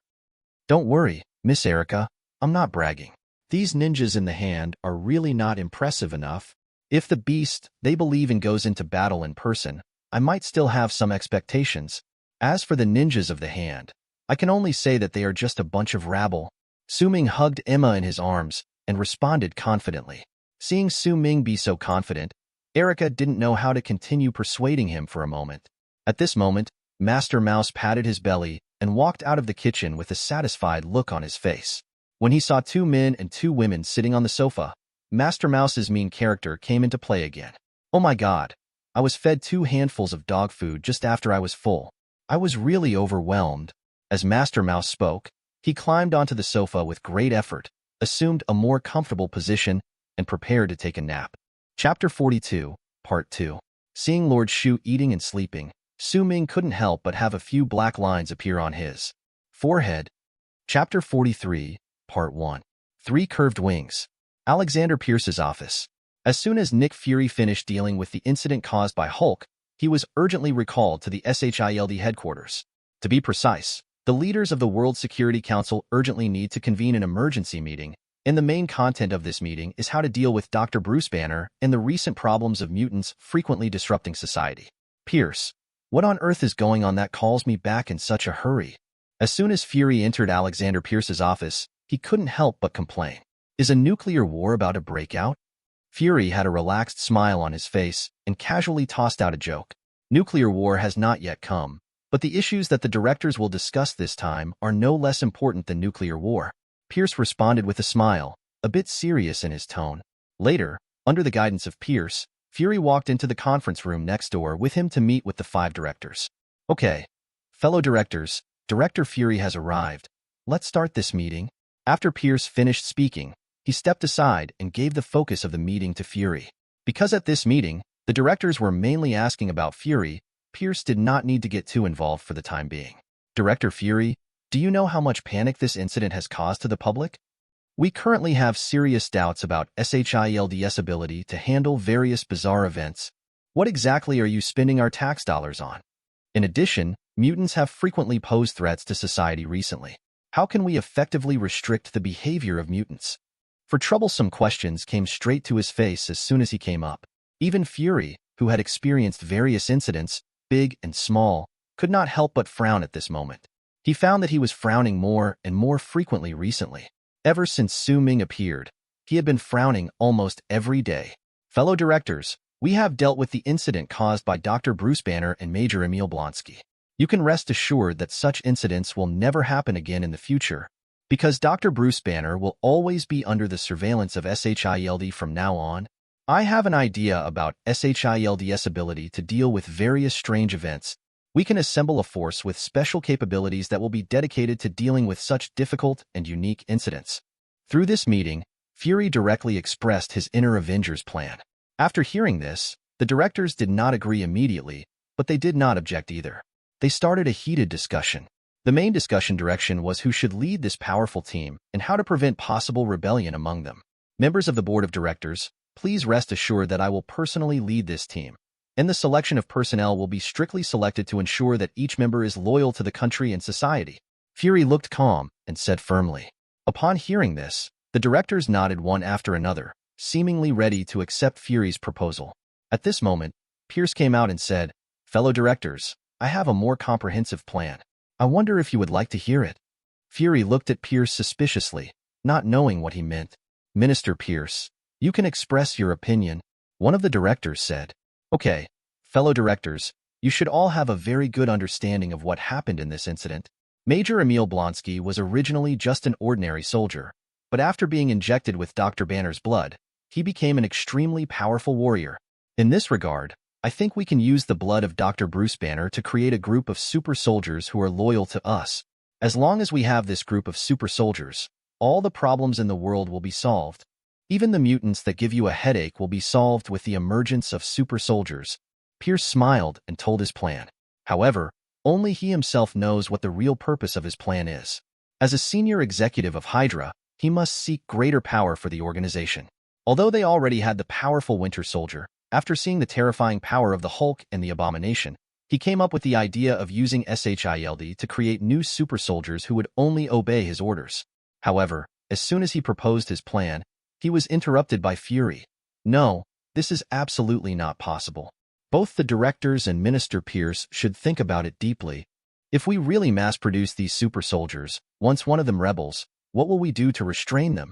Don't worry, Miss Erica, I'm not bragging. These ninjas in the Hand are really not impressive enough. If the beast they believe in goes into battle in person, I might still have some expectations. As for the ninjas of the Hand, I can only say that they are just a bunch of rabble. Su Ming hugged Emma in his arms and responded confidently. Seeing Su Ming be so confident, Erica didn't know how to continue persuading him for a moment. At this moment, Master Mouse patted his belly and walked out of the kitchen with a satisfied look on his face. When he saw 2 men and 2 women sitting on the sofa, Master Mouse's mean character came into play again. Oh my god, I was fed 2 handfuls of dog food just after I was full. I was really overwhelmed. As Master Mouse spoke, he climbed onto the sofa with great effort, assumed a more comfortable position, and prepared to take a nap. Chapter 42, Part 2. Seeing Lord Shu eating and sleeping, Su Ming couldn't help but have a few black lines appear on his forehead. Chapter 43, Part 1. 3 Curved Wings. Alexander Pierce's office. As soon as Nick Fury finished dealing with the incident caused by Hulk, he was urgently recalled to the SHIELD headquarters. To be precise, the leaders of the World Security Council urgently need to convene an emergency meeting, and the main content of this meeting is how to deal with Dr. Bruce Banner and the recent problems of mutants frequently disrupting society. Pierce, what on earth is going on that calls me back in such a hurry? As soon as Fury entered Alexander Pierce's office, he couldn't help but complain. Is a nuclear war about to break out? Fury had a relaxed smile on his face and casually tossed out a joke. Nuclear war has not yet come, but the issues that the directors will discuss this time are no less important than nuclear war. Pierce responded with a smile, a bit serious in his tone. Later, under the guidance of Pierce, Fury walked into the conference room next door with him to meet with the 5 directors. Okay, fellow directors, Director Fury has arrived. Let's start this meeting. After Pierce finished speaking, he stepped aside and gave the focus of the meeting to Fury. Because at this meeting, the directors were mainly asking about Fury, Pierce did not need to get too involved for the time being. Director Fury, do you know how much panic this incident has caused to the public? We currently have serious doubts about SHIELD's ability to handle various bizarre events. What exactly are you spending our tax dollars on? In addition, mutants have frequently posed threats to society recently. How can we effectively restrict the behavior of mutants? For troublesome questions came straight to his face as soon as he came up. Even Fury, who had experienced various incidents, big and small, could not help but frown at this moment. He found that he was frowning more and more frequently recently. Ever since Su Ming appeared, he had been frowning almost every day. Fellow directors, we have dealt with the incident caused by Dr. Bruce Banner and Major Emil Blonsky. You can rest assured that such incidents will never happen again in the future, because Dr. Bruce Banner will always be under the surveillance of SHIELD from now on. I have an idea about SHIELD's ability to deal with various strange events. We can assemble a force with special capabilities that will be dedicated to dealing with such difficult and unique incidents. Through this meeting, Fury directly expressed his inner Avengers plan. After hearing this, the directors did not agree immediately, but they did not object either. They started a heated discussion. The main discussion direction was who should lead this powerful team and how to prevent possible rebellion among them. Members of the board of directors, please rest assured that I will personally lead this team, and the selection of personnel will be strictly selected to ensure that each member is loyal to the country and society. Fury looked calm and said firmly. Upon hearing this, the directors nodded one after another, seemingly ready to accept Fury's proposal. At this moment, Pierce came out and said, "Fellow directors, I have a more comprehensive plan. I wonder if you would like to hear it." Fury looked at Pierce suspiciously, not knowing what he meant. "Minister Pierce, you can express your opinion," one of the directors said. "Okay, fellow directors, you should all have a very good understanding of what happened in this incident. Major Emil Blonsky was originally just an ordinary soldier, but after being injected with Dr. Banner's blood, he became an extremely powerful warrior. In this regard, I think we can use the blood of Dr. Bruce Banner to create a group of super soldiers who are loyal to us. As long as we have this group of super soldiers, all the problems in the world will be solved. Even the mutants that give you a headache will be solved with the emergence of super soldiers." Pierce smiled and told his plan. However, only he himself knows what the real purpose of his plan is. As a senior executive of Hydra, he must seek greater power for the organization. Although they already had the powerful Winter Soldier, after seeing the terrifying power of the Hulk and the Abomination, he came up with the idea of using SHIELD to create new super soldiers who would only obey his orders. However, as soon as he proposed his plan, he was interrupted by Fury. "No, this is absolutely not possible. Both the directors and Minister Pierce should think about it deeply. If we really mass-produce these super soldiers, once one of them rebels, what will we do to restrain them?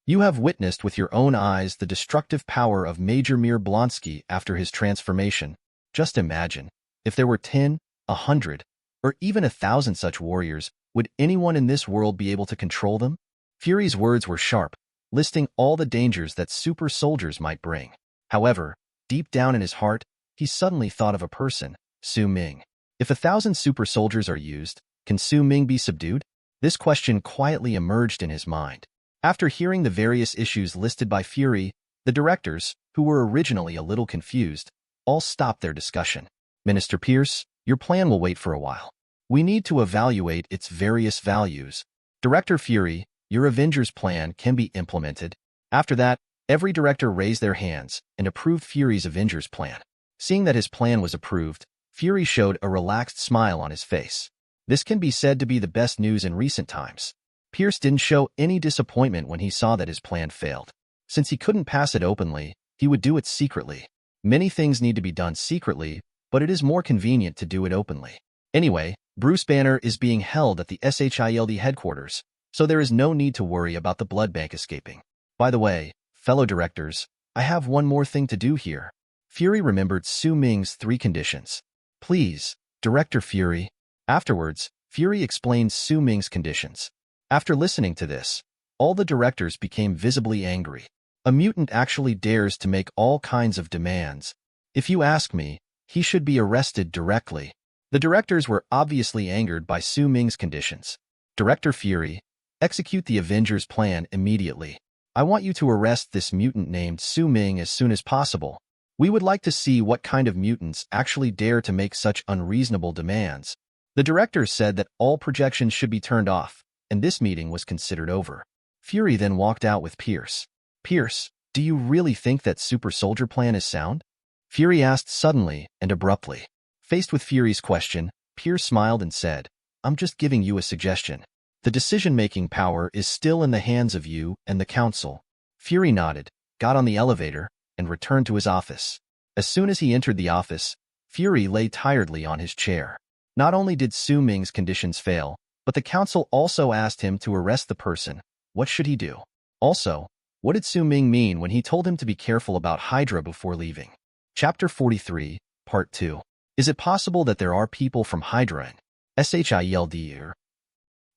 You have witnessed with your own eyes the destructive power of Major Mir Blonsky after his transformation. Just imagine, if there were 10, 100, or even 1,000 such warriors, would anyone in this world be able to control them?" Fury's words were sharp, listing all the dangers that super soldiers might bring. However, deep down in his heart, he suddenly thought of a person, Su Ming. If 1,000 super soldiers are used, can Su Ming be subdued? This question quietly emerged in his mind. After hearing the various issues listed by Fury, the directors, who were originally a little confused, all stopped their discussion. "Minister Pierce, your plan will wait for a while. We need to evaluate its various values. Director Fury, your Avengers plan can be implemented." After that, every director raised their hands and approved Fury's Avengers plan. Seeing that his plan was approved, Fury showed a relaxed smile on his face. This can be said to be the best news in recent times. Pierce didn't show any disappointment when he saw that his plan failed. Since he couldn't pass it openly, he would do it secretly. Many things need to be done secretly, but it is more convenient to do it openly. Anyway, Bruce Banner is being held at the SHIELD headquarters, so there is no need to worry about the blood bank escaping. By the way, fellow directors, I have one more thing to do here. Fury remembered Su Ming's 3 conditions. "Please, Director Fury." Afterwards, Fury explained Su Ming's conditions. After listening to this, all the directors became visibly angry. A mutant actually dares to make all kinds of demands. If you ask me, he should be arrested directly. The directors were obviously angered by Su Ming's conditions. "Director Fury, execute the Avengers plan immediately. I want you to arrest this mutant named Su Ming as soon as possible. We would like to see what kind of mutants actually dare to make such unreasonable demands." The directors said that all projections should be turned off, and this meeting was considered over. Fury then walked out with Pierce. "Pierce, do you really think that super soldier plan is sound?" Fury asked suddenly and abruptly. Faced with Fury's question, Pierce smiled and said, "I'm just giving you a suggestion. The decision-making power is still in the hands of you and the council." Fury nodded, got on the elevator, and returned to his office. As soon as he entered the office, Fury lay tiredly on his chair. Not only did Su Ming's conditions fail, but the council also asked him to arrest the person. What should he do? Also, what did Su Ming mean when he told him to be careful about Hydra before leaving? Chapter 43, Part 2. Is it possible that there are people from Hydra in SHIELD?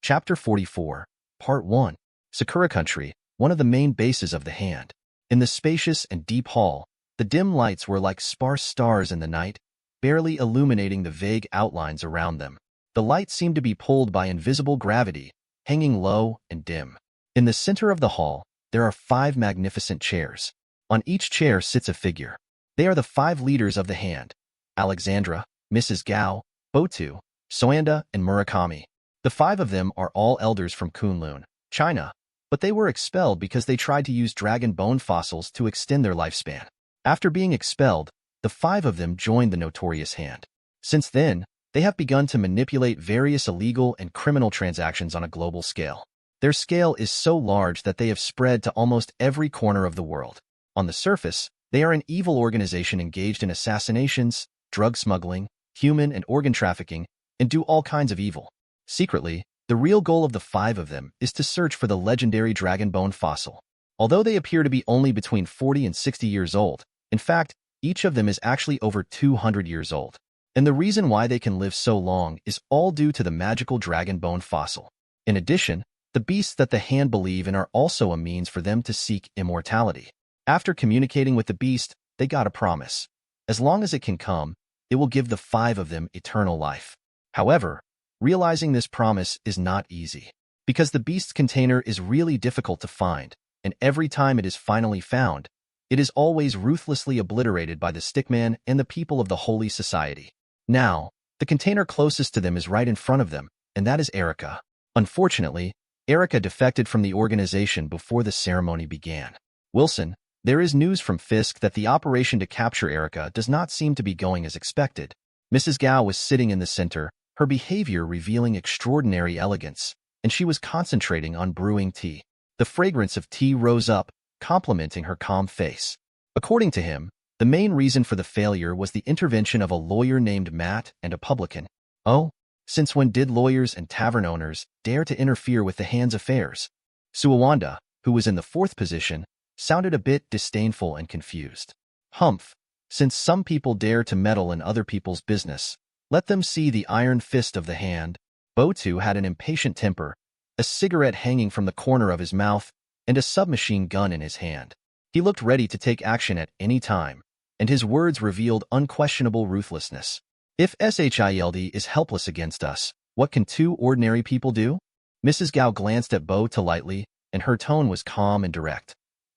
Chapter 44, Part 1. Sakura Country, one of the main bases of the Hand. In the spacious and deep hall, the dim lights were like sparse stars in the night, barely illuminating the vague outlines around them. The light seemed to be pulled by invisible gravity, hanging low and dim. In the center of the hall, there are 5 magnificent chairs. On each chair sits a figure. They are the 5 leaders of the Hand: Alexandra, Mrs. Gao, Botu, Soanda, and Murakami. The 5 of them are all elders from Kunlun, China, but they were expelled because they tried to use dragon bone fossils to extend their lifespan. After being expelled, the 5 of them joined the notorious Hand. Since then, they have begun to manipulate various illegal and criminal transactions on a global scale. Their scale is so large that they have spread to almost every corner of the world. On the surface, they are an evil organization engaged in assassinations, drug smuggling, human and organ trafficking, and do all kinds of evil. Secretly, the real goal of the 5 of them is to search for the legendary dragon bone fossil. Although they appear to be only between 40 and 60 years old, in fact, each of them is actually over 200 years old. And the reason why they can live so long is all due to the magical dragon bone fossil. In addition, the beasts that the hand believe in are also a means for them to seek immortality. After communicating with the beast, they got a promise. As long as it can come, it will give the 5 of them eternal life. However, realizing this promise is not easy, because the beast's container is really difficult to find, and every time it is finally found, it is always ruthlessly obliterated by the Stickman and the people of the Holy Society. Now, the container closest to them is right in front of them, and that is Erica. Unfortunately, Erica defected from the organization before the ceremony began. Wilson, there is news from Fisk that the operation to capture Erica does not seem to be going as expected. Mrs. Gao was sitting in the center, her behavior revealing extraordinary elegance, and she was concentrating on brewing tea. The fragrance of tea rose up, complementing her calm face. According to him, the main reason for the failure was the intervention of a lawyer named Matt and a publican. Oh, since when did lawyers and tavern owners dare to interfere with the hand's affairs? Suawanda, who was in the 4th position, sounded a bit disdainful and confused. Humph, since some people dare to meddle in other people's business, let them see the iron fist of the hand. Botu had an impatient temper, a cigarette hanging from the corner of his mouth, and a submachine gun in his hand. He looked ready to take action at any time, and his words revealed unquestionable ruthlessness. If Shield is helpless against us, what can 2 ordinary people do? Mrs. Gao glanced at Bo lightly, and her tone was calm and direct.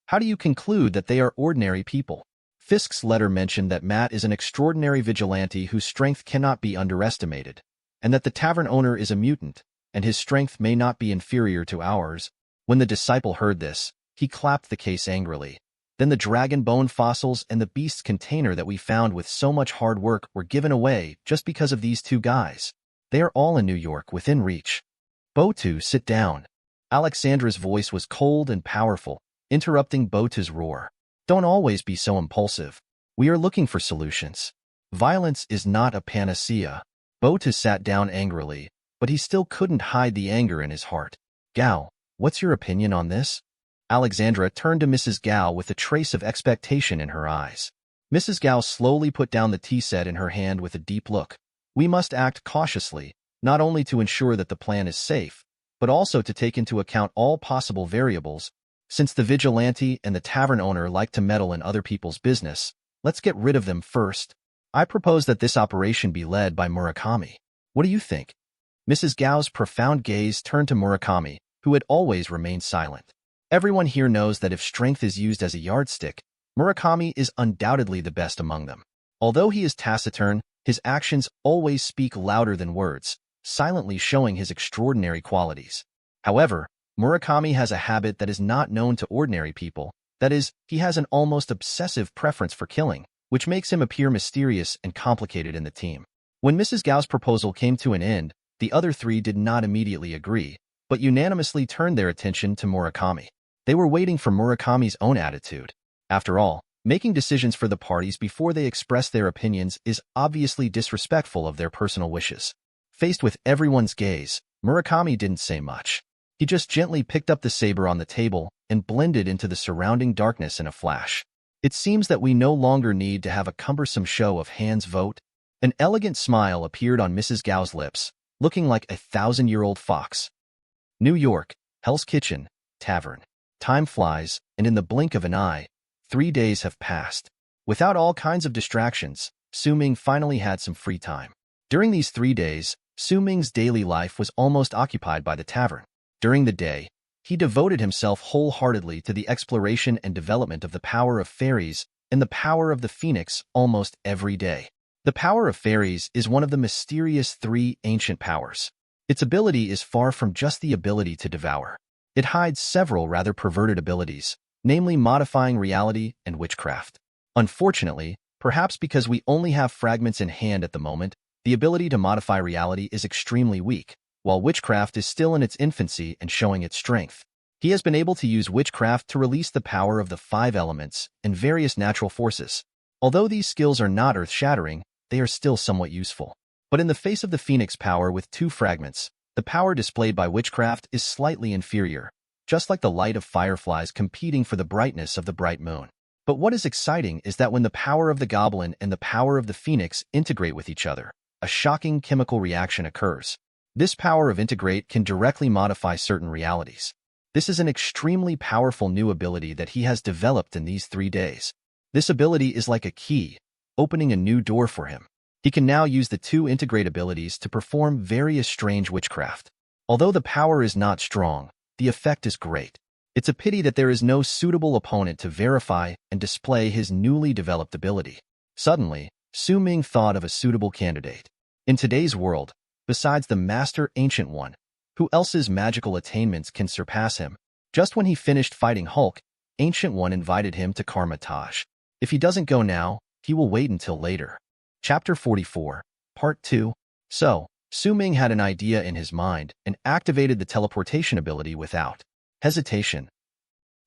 How do you conclude that they are ordinary people? Fisk's letter mentioned that Matt is an extraordinary vigilante whose strength cannot be underestimated, and that the tavern owner is a mutant, and his strength may not be inferior to ours. When the disciple heard this, he clapped the case angrily. Then the dragon bone fossils and the beast's container that we found with so much hard work were given away just because of these 2 guys. They are all in New York, within reach. Botu, sit down. Alexandra's voice was cold and powerful, interrupting Botu's roar. Don't always be so impulsive. We are looking for solutions. Violence is not a panacea. Botu sat down angrily, but he still couldn't hide the anger in his heart. Gao, what's your opinion on this? Alexandra turned to Mrs. Gao with a trace of expectation in her eyes. Mrs. Gao slowly put down the tea set in her hand with a deep look. We must act cautiously, not only to ensure that the plan is safe, but also to take into account all possible variables. Since the vigilante and the tavern owner like to meddle in other people's business, let's get rid of them first. I propose that this operation be led by Murakami. What do you think? Mrs. Gao's profound gaze turned to Murakami, who had always remained silent. Everyone here knows that if strength is used as a yardstick, Murakami is undoubtedly the best among them. Although he is taciturn, his actions always speak louder than words, silently showing his extraordinary qualities. However, Murakami has a habit that is not known to ordinary people. That is, he has an almost obsessive preference for killing, which makes him appear mysterious and complicated in the team. When Mrs. Gao's proposal came to an end, the other 3 did not immediately agree, but unanimously turned their attention to Murakami. They were waiting for Murakami's own attitude. After all, making decisions for the parties before they express their opinions is obviously disrespectful of their personal wishes. Faced with everyone's gaze, Murakami didn't say much. He just gently picked up the saber on the table and blended into the surrounding darkness in a flash. It seems that we no longer need to have a cumbersome show of hands vote. An elegant smile appeared on Mrs. Gao's lips, looking like a 1,000-year-old fox. New York, Hell's Kitchen, Tavern. Time flies, and in the blink of an eye, 3 days have passed. Without all kinds of distractions, Su Ming finally had some free time. During these 3 days, Su Ming's daily life was almost occupied by the tavern. During the day, he devoted himself wholeheartedly to the exploration and development of the power of fairies and the power of the phoenix almost every day. The power of fairies is one of the mysterious 3 ancient powers. Its ability is far from just the ability to devour. It hides several rather perverted abilities, namely modifying reality and witchcraft. Unfortunately, perhaps because we only have fragments in hand at the moment, The ability to modify reality is extremely weak, while witchcraft is still in its infancy and showing its strength. He has been able to use witchcraft to release the power of the 5 elements and various natural forces. Although these skills are not earth-shattering, they are still somewhat useful. But in the face of the Phoenix power with 2 fragments, the power displayed by witchcraft is slightly inferior, just like the light of fireflies competing for the brightness of the bright moon. But what is exciting is that when the power of the goblin and the power of the Phoenix integrate with each other, a shocking chemical reaction occurs. This power of integrate can directly modify certain realities. This is an extremely powerful new ability that he has developed in these 3 days. This ability is like a key, opening a new door for him. He can now use the 2 integrate abilities to perform various strange witchcraft. Although the power is not strong, the effect is great. It's a pity that there is no suitable opponent to verify and display his newly developed ability. Suddenly, Su Ming thought of a suitable candidate. In today's world, besides the Master Ancient One, who else's magical attainments can surpass him? Just when he finished fighting Hulk, Ancient One invited him to Karmatage. If he doesn't go now, he will wait until later. Chapter 44, Part 2. So, Su Ming had an idea in his mind and activated the teleportation ability without hesitation.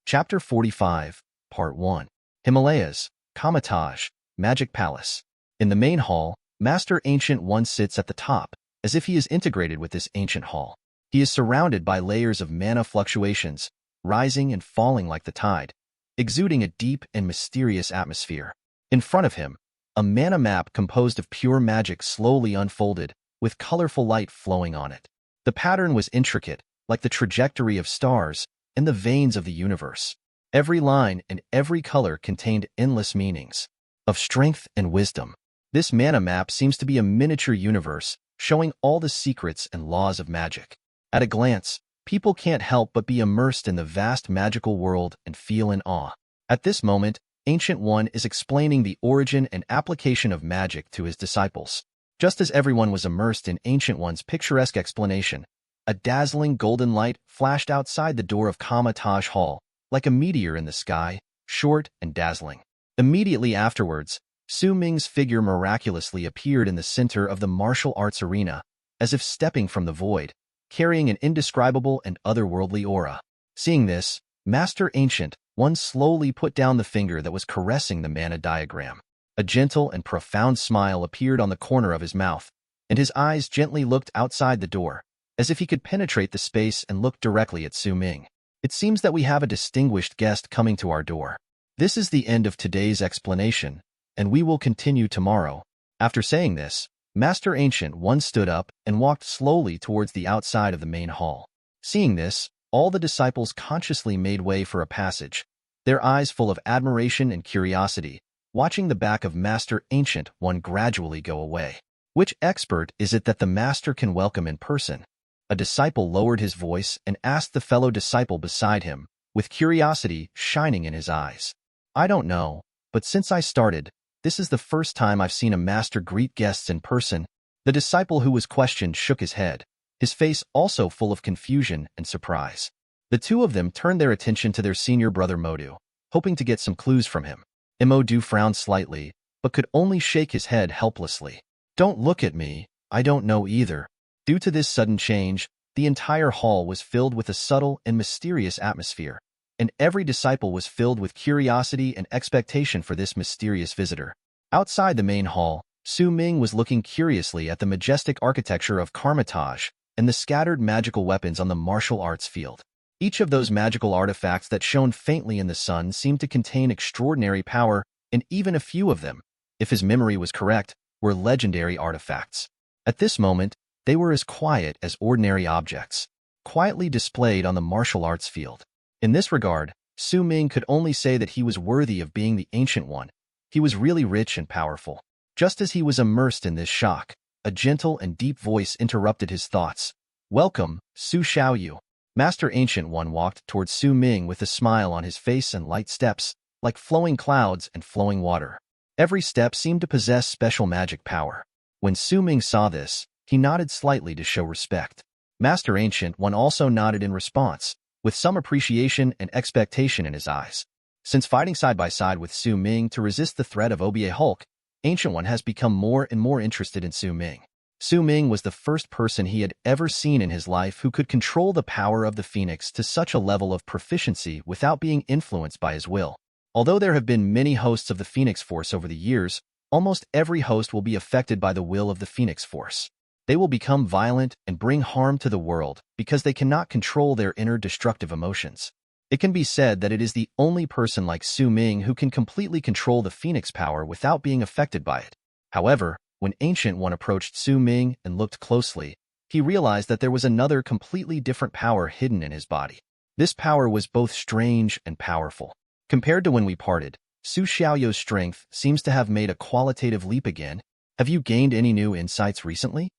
Chapter 45, Part 1. Himalayas, Karmatage, Magic Palace. In the main hall, Master Ancient One sits at the top, as if he is integrated with this ancient hall. He is surrounded by layers of mana fluctuations, rising and falling like the tide, exuding a deep and mysterious atmosphere. In front of him, a mana map composed of pure magic slowly unfolded, with colorful light flowing on it. The pattern was intricate, like the trajectory of stars and the veins of the universe. Every line and every color contained endless meanings of strength and wisdom. This mana map seems to be a miniature universe, showing all the secrets and laws of magic. At a glance, people can't help but be immersed in the vast magical world and feel in awe. At this moment, Ancient One is explaining the origin and application of magic to his disciples. Just as everyone was immersed in Ancient One's picturesque explanation, a dazzling golden light flashed outside the door of Karmatage Hall, like a meteor in the sky, short and dazzling. Immediately afterwards, Su Ming's figure miraculously appeared in the center of the martial arts arena, as if stepping from the void, carrying an indescribable and otherworldly aura. Seeing this, Master Ancient One slowly put down the finger that was caressing the mana diagram. A gentle and profound smile appeared on the corner of his mouth, and his eyes gently looked outside the door, as if he could penetrate the space and look directly at Su Ming. It seems that we have a distinguished guest coming to our door. This is the end of today's explanation, and we will continue tomorrow. After saying this, Master Ancient One stood up and walked slowly towards the outside of the main hall. Seeing this, all the disciples consciously made way for a passage, their eyes full of admiration and curiosity, watching the back of Master Ancient One gradually go away. Which expert is it that the Master can welcome in person? A disciple lowered his voice and asked the fellow disciple beside him, with curiosity shining in his eyes. I don't know, but since I started, this is the first time I've seen a master greet guests in person. The disciple who was questioned shook his head, his face also full of confusion and surprise. The 2 of them turned their attention to their senior brother Modu, hoping to get some clues from him. Modu frowned slightly, but could only shake his head helplessly. Don't look at me, I don't know either. Due to this sudden change, the entire hall was filled with a subtle and mysterious atmosphere, and every disciple was filled with curiosity and expectation for this mysterious visitor. Outside the main hall, Su Ming was looking curiously at the majestic architecture of Karmatage and the scattered magical weapons on the martial arts field. Each of those magical artifacts that shone faintly in the sun seemed to contain extraordinary power, and even a few of them, if his memory was correct, were legendary artifacts. At this moment, they were as quiet as ordinary objects, quietly displayed on the martial arts field. In this regard, Su Ming could only say that he was worthy of being the Ancient One. He was really rich and powerful. Just as he was immersed in this shock, a gentle and deep voice interrupted his thoughts. Welcome, Su Xiaoyu. Master Ancient One walked towards Su Ming with a smile on his face and light steps, like flowing clouds and flowing water. Every step seemed to possess special magic power. When Su Ming saw this, he nodded slightly to show respect. Master Ancient One also nodded in response, with some appreciation and expectation in his eyes. Since fighting side by side with Su Ming to resist the threat of OBA Hulk, Ancient One has become more and more interested in Su Ming. Su Ming was the first person he had ever seen in his life who could control the power of the Phoenix to such a level of proficiency without being influenced by his will. Although there have been many hosts of the Phoenix Force over the years, almost every host will be affected by the will of the Phoenix Force. They will become violent and bring harm to the world because they cannot control their inner destructive emotions. It can be said that it is the only person like Su Ming who can completely control the Phoenix power without being affected by it. However, when Ancient One approached Su Ming and looked closely, he realized that there was another completely different power hidden in his body. This power was both strange and powerful. Compared to when we parted, Su Xiaoyou's strength seems to have made a qualitative leap again. Have you gained any new insights recently?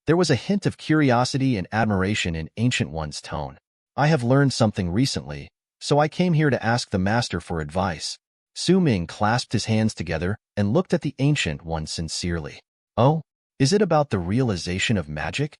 There was a hint of curiosity and admiration in Ancient One's tone. I have learned something recently, so I came here to ask the master for advice. Su Ming clasped his hands together and looked at the Ancient One sincerely. Oh, is it about the realization of magic?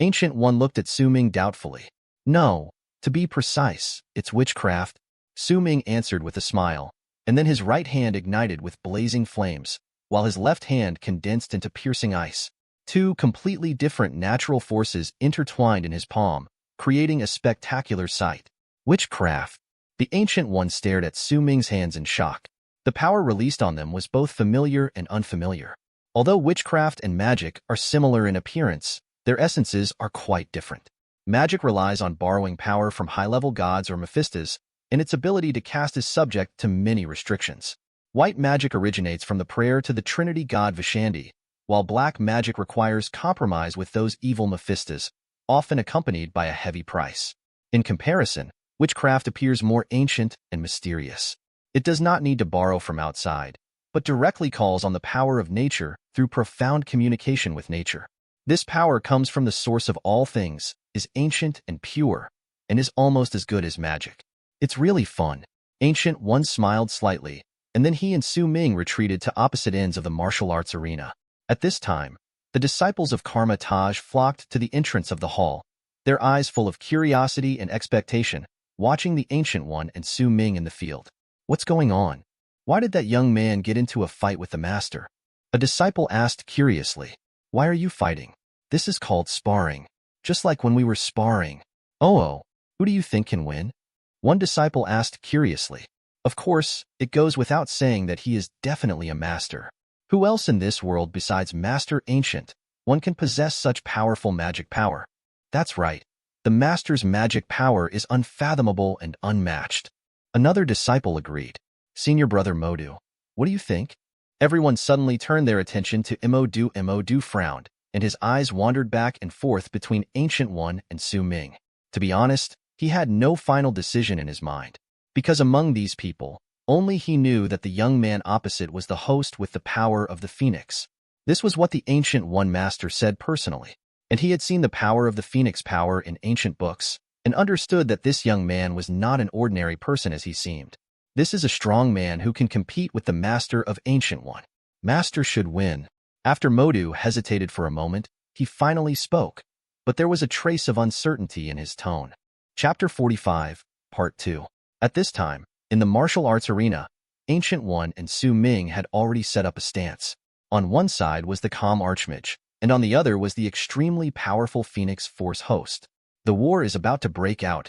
Ancient One looked at Su Ming doubtfully. No, to be precise, it's witchcraft. Su Ming answered with a smile, and then his right hand ignited with blazing flames, while his left hand condensed into piercing ice. Two completely different natural forces intertwined in his palm, creating a spectacular sight. Witchcraft. The Ancient One stared at Su Ming's hands in shock. The power released on them was both familiar and unfamiliar. Although witchcraft and magic are similar in appearance, their essences are quite different. Magic relies on borrowing power from high-level gods or Mephistos, and its ability to cast is subject to many restrictions. White magic originates from the prayer to the Trinity god Vishandi, while black magic requires compromise with those evil Mephistos, often accompanied by a heavy price. In comparison, witchcraft appears more ancient and mysterious. It does not need to borrow from outside, but directly calls on the power of nature through profound communication with nature. This power comes from the source of all things, is ancient and pure, and is almost as good as magic. It's really fun. Ancient One smiled slightly, and then he and Su Ming retreated to opposite ends of the martial arts arena. At this time, the disciples of Karma Taj flocked to the entrance of the hall, their eyes full of curiosity and expectation, watching the Ancient One and Su Ming in the field. What's going on? Why did that young man get into a fight with the master? A disciple asked curiously. Why are you fighting? This is called sparring. Just like when we were sparring. Oh, who do you think can win? One disciple asked curiously. Of course, it goes without saying that he is definitely a master. Who else in this world besides Master Ancient One can possess such powerful magic power? That's right. The master's magic power is unfathomable and unmatched. Another disciple agreed. Senior brother Modu, what do you think? Everyone suddenly turned their attention to Imodu. Imodu frowned, and his eyes wandered back and forth between Ancient One and Su Ming. To be honest, he had no final decision in his mind. Because among these people, only he knew that the young man opposite was the host with the power of the Phoenix. This was what the Ancient One Master said personally, and he had seen the power of the Phoenix power in ancient books, and understood that this young man was not an ordinary person as he seemed. This is a strong man who can compete with the Master of Ancient One. Master should win. After Modu hesitated for a moment, he finally spoke, but there was a trace of uncertainty in his tone. Chapter 45, Part 2. At this time, in the martial arts arena, Ancient One and Su Ming had already set up a stance. On one side was the calm Archmage, and on the other was the extremely powerful Phoenix Force host. The war is about to break out.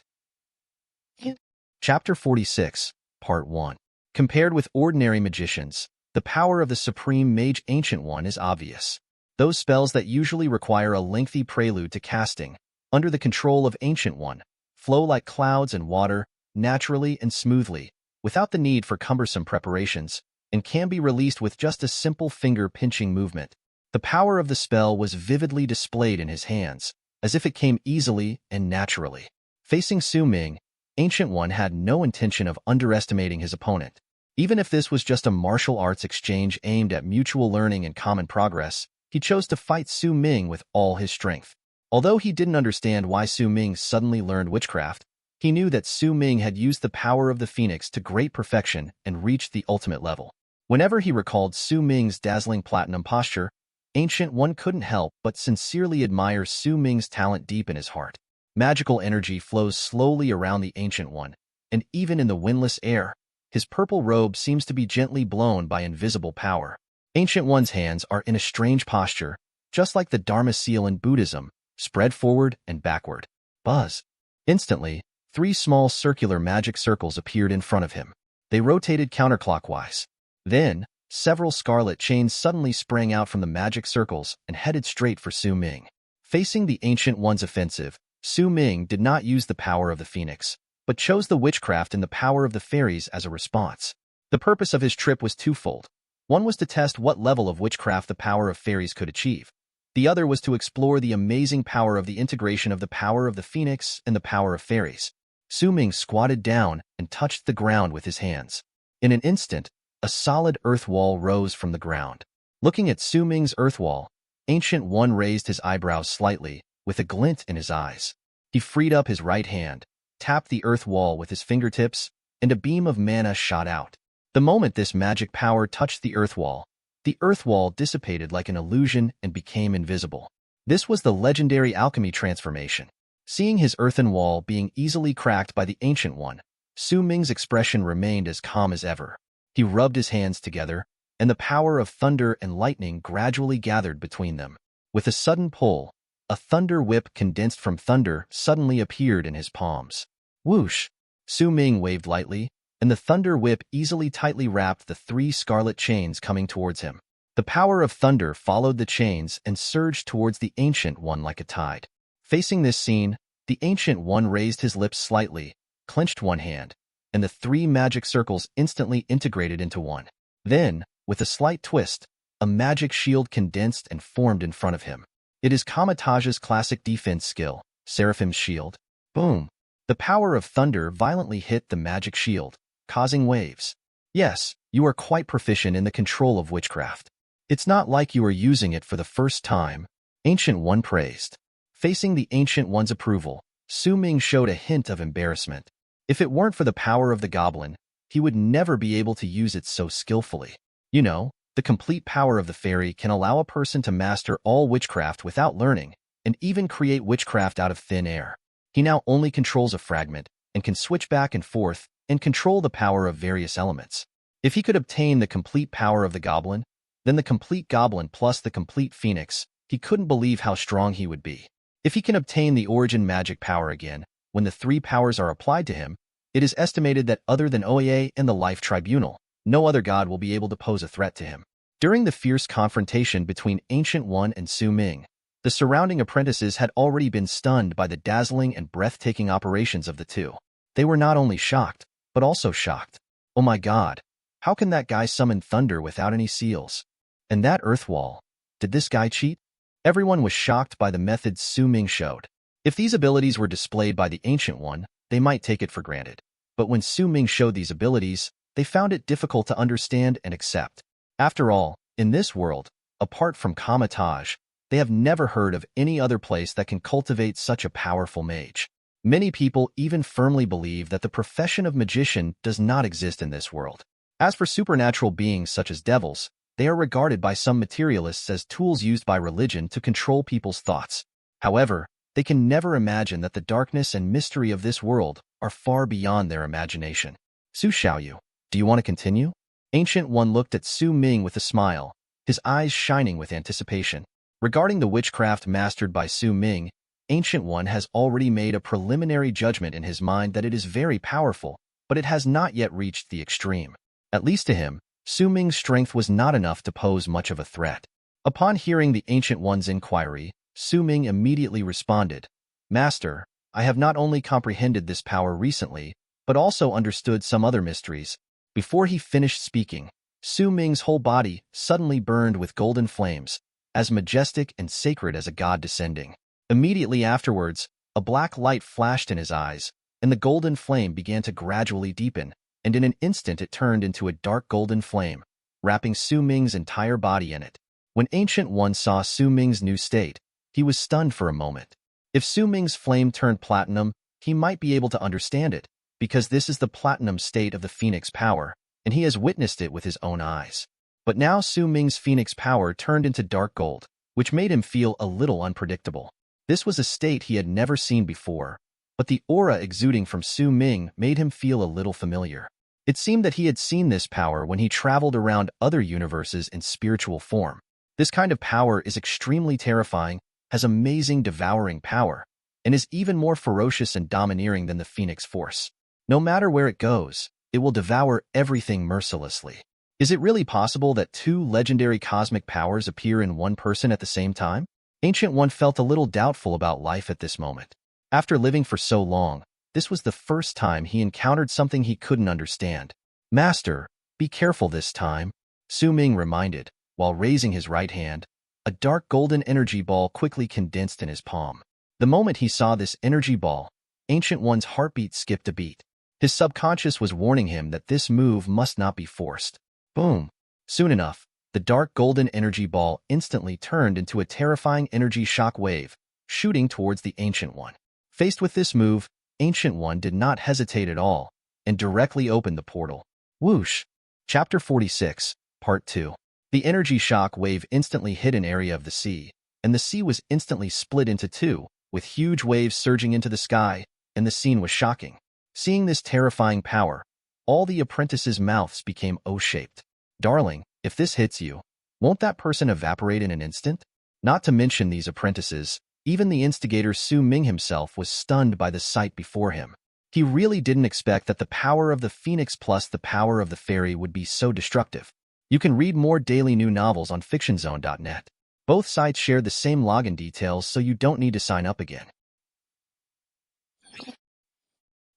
Chapter 46, Part 1. Compared with ordinary magicians, the power of the Supreme Mage Ancient One is obvious. Those spells that usually require a lengthy prelude to casting, under the control of Ancient One, flow like clouds and water, naturally and smoothly, without the need for cumbersome preparations, and can be released with just a simple finger-pinching movement. The power of the spell was vividly displayed in his hands, as if it came easily and naturally. Facing Su Ming, Ancient One had no intention of underestimating his opponent. Even if this was just a martial arts exchange aimed at mutual learning and common progress, he chose to fight Su Ming with all his strength. Although he didn't understand why Su Ming suddenly learned witchcraft, he knew that Su Ming had used the power of the Phoenix to great perfection and reached the ultimate level. Whenever he recalled Su Ming's dazzling platinum posture, Ancient One couldn't help but sincerely admire Su Ming's talent deep in his heart. Magical energy flows slowly around the Ancient One, and even in the windless air, his purple robe seems to be gently blown by invisible power. Ancient One's hands are in a strange posture, just like the Dharma seal in Buddhism, spread forward and backward. Buzz. Instantly, 3 small circular magic circles appeared in front of him. They rotated counterclockwise. Then, several scarlet chains suddenly sprang out from the magic circles and headed straight for Su Ming. Facing the Ancient One's offensive, Su Ming did not use the power of the Phoenix, but chose the witchcraft and the power of the fairies as a response. The purpose of his trip was twofold. One was to test what level of witchcraft the power of fairies could achieve. The other was to explore the amazing power of the integration of the power of the Phoenix and the power of fairies. Su Ming squatted down and touched the ground with his hands. In an instant, a solid earth wall rose from the ground. Looking at Su Ming's earth wall, Ancient One raised his eyebrows slightly, with a glint in his eyes. He freed up his right hand, tapped the earth wall with his fingertips, and a beam of mana shot out. The moment this magic power touched the earth wall dissipated like an illusion and became invisible. This was the legendary alchemy transformation. Seeing his earthen wall being easily cracked by the Ancient One, Su Ming's expression remained as calm as ever. He rubbed his hands together, and the power of thunder and lightning gradually gathered between them. With a sudden pull, a thunder whip condensed from thunder suddenly appeared in his palms. Whoosh! Su Ming waved lightly, and the thunder whip easily tightly wrapped the 3 scarlet chains coming towards him. The power of thunder followed the chains and surged towards the Ancient One like a tide. Facing this scene, the Ancient One raised his lips slightly, clenched one hand, and the 3 magic circles instantly integrated into one. Then, with a slight twist, a magic shield condensed and formed in front of him. It is Kamatage's classic defense skill, Seraphim's Shield. Boom! The power of thunder violently hit the magic shield, causing waves. Yes, you are quite proficient in the control of witchcraft. It's not like you are using it for the first time, Ancient One praised. Facing the Ancient One's approval, Su Ming showed a hint of embarrassment. If it weren't for the power of the goblin, he would never be able to use it so skillfully. You know, the complete power of the fairy can allow a person to master all witchcraft without learning, and even create witchcraft out of thin air. He now only controls a fragment, and can switch back and forth, and control the power of various elements. If he could obtain the complete power of the goblin, then the complete goblin plus the complete phoenix, he couldn't believe how strong he would be. If he can obtain the origin magic power again, when the 3 powers are applied to him, it is estimated that other than Oya and the Life Tribunal, no other god will be able to pose a threat to him. During the fierce confrontation between Ancient One and Su Ming, the surrounding apprentices had already been stunned by the dazzling and breathtaking operations of the two. They were not only shocked, but also shocked. Oh my god, how can that guy summon thunder without any seals? And that earth wall, did this guy cheat? Everyone was shocked by the methods Su Ming showed. If these abilities were displayed by the Ancient One, they might take it for granted. But when Su Ming showed these abilities, they found it difficult to understand and accept. After all, in this world, apart from Kamatage, they have never heard of any other place that can cultivate such a powerful mage. Many people even firmly believe that the profession of magician does not exist in this world. As for supernatural beings such as devils, they are regarded by some materialists as tools used by religion to control people's thoughts. However, they can never imagine that the darkness and mystery of this world are far beyond their imagination. Su Xiaoyu, do you want to continue? Ancient One looked at Su Ming with a smile, his eyes shining with anticipation. Regarding the witchcraft mastered by Su Ming, Ancient One has already made a preliminary judgment in his mind that it is very powerful, but it has not yet reached the extreme. At least to him, Su Ming's strength was not enough to pose much of a threat. Upon hearing the Ancient One's inquiry, Su Ming immediately responded, "Master, I have not only comprehended this power recently, but also understood some other mysteries." Before he finished speaking, Su Ming's whole body suddenly burned with golden flames, as majestic and sacred as a god descending. Immediately afterwards, a black light flashed in his eyes, and the golden flame began to gradually deepen, and in an instant it turned into a dark golden flame, wrapping Su Ming's entire body in it. When Ancient One saw Su Ming's new state, he was stunned for a moment. If Su Ming's flame turned platinum, he might be able to understand it, because this is the platinum state of the Phoenix power, and he has witnessed it with his own eyes. But now Su Ming's Phoenix power turned into dark gold, which made him feel a little unpredictable. This was a state he had never seen before, but the aura exuding from Su Ming made him feel a little familiar. It seemed that he had seen this power when he traveled around other universes in spiritual form. This kind of power is extremely terrifying, has amazing devouring power, and is even more ferocious and domineering than the Phoenix Force. No matter where it goes, it will devour everything mercilessly. Is it really possible that two legendary cosmic powers appear in one person at the same time? Ancient One felt a little doubtful about life at this moment. After living for so long, this was the first time he encountered something he couldn't understand. Master, be careful this time, Su Ming reminded, while raising his right hand. A dark golden energy ball quickly condensed in his palm. The moment he saw this energy ball, Ancient One's heartbeat skipped a beat. His subconscious was warning him that this move must not be forced. Boom! Soon enough, the dark golden energy ball instantly turned into a terrifying energy shock wave, shooting towards the Ancient One. Faced with this move, Ancient One did not hesitate at all, and directly opened the portal. Whoosh! Chapter 46, Part 2. The energy shock wave instantly hit an area of the sea, and the sea was instantly split into two, with huge waves surging into the sky, and the scene was shocking. Seeing this terrifying power, all the apprentices' mouths became O-shaped. Darling, if this hits you, won't that person evaporate in an instant? Not to mention these apprentices, even the instigator Su Ming himself was stunned by the sight before him. He really didn't expect that the power of the Phoenix plus the power of the fairy would be so destructive. You can read more daily new novels on fictionzone.net. Both sites share the same login details, so you don't need to sign up again.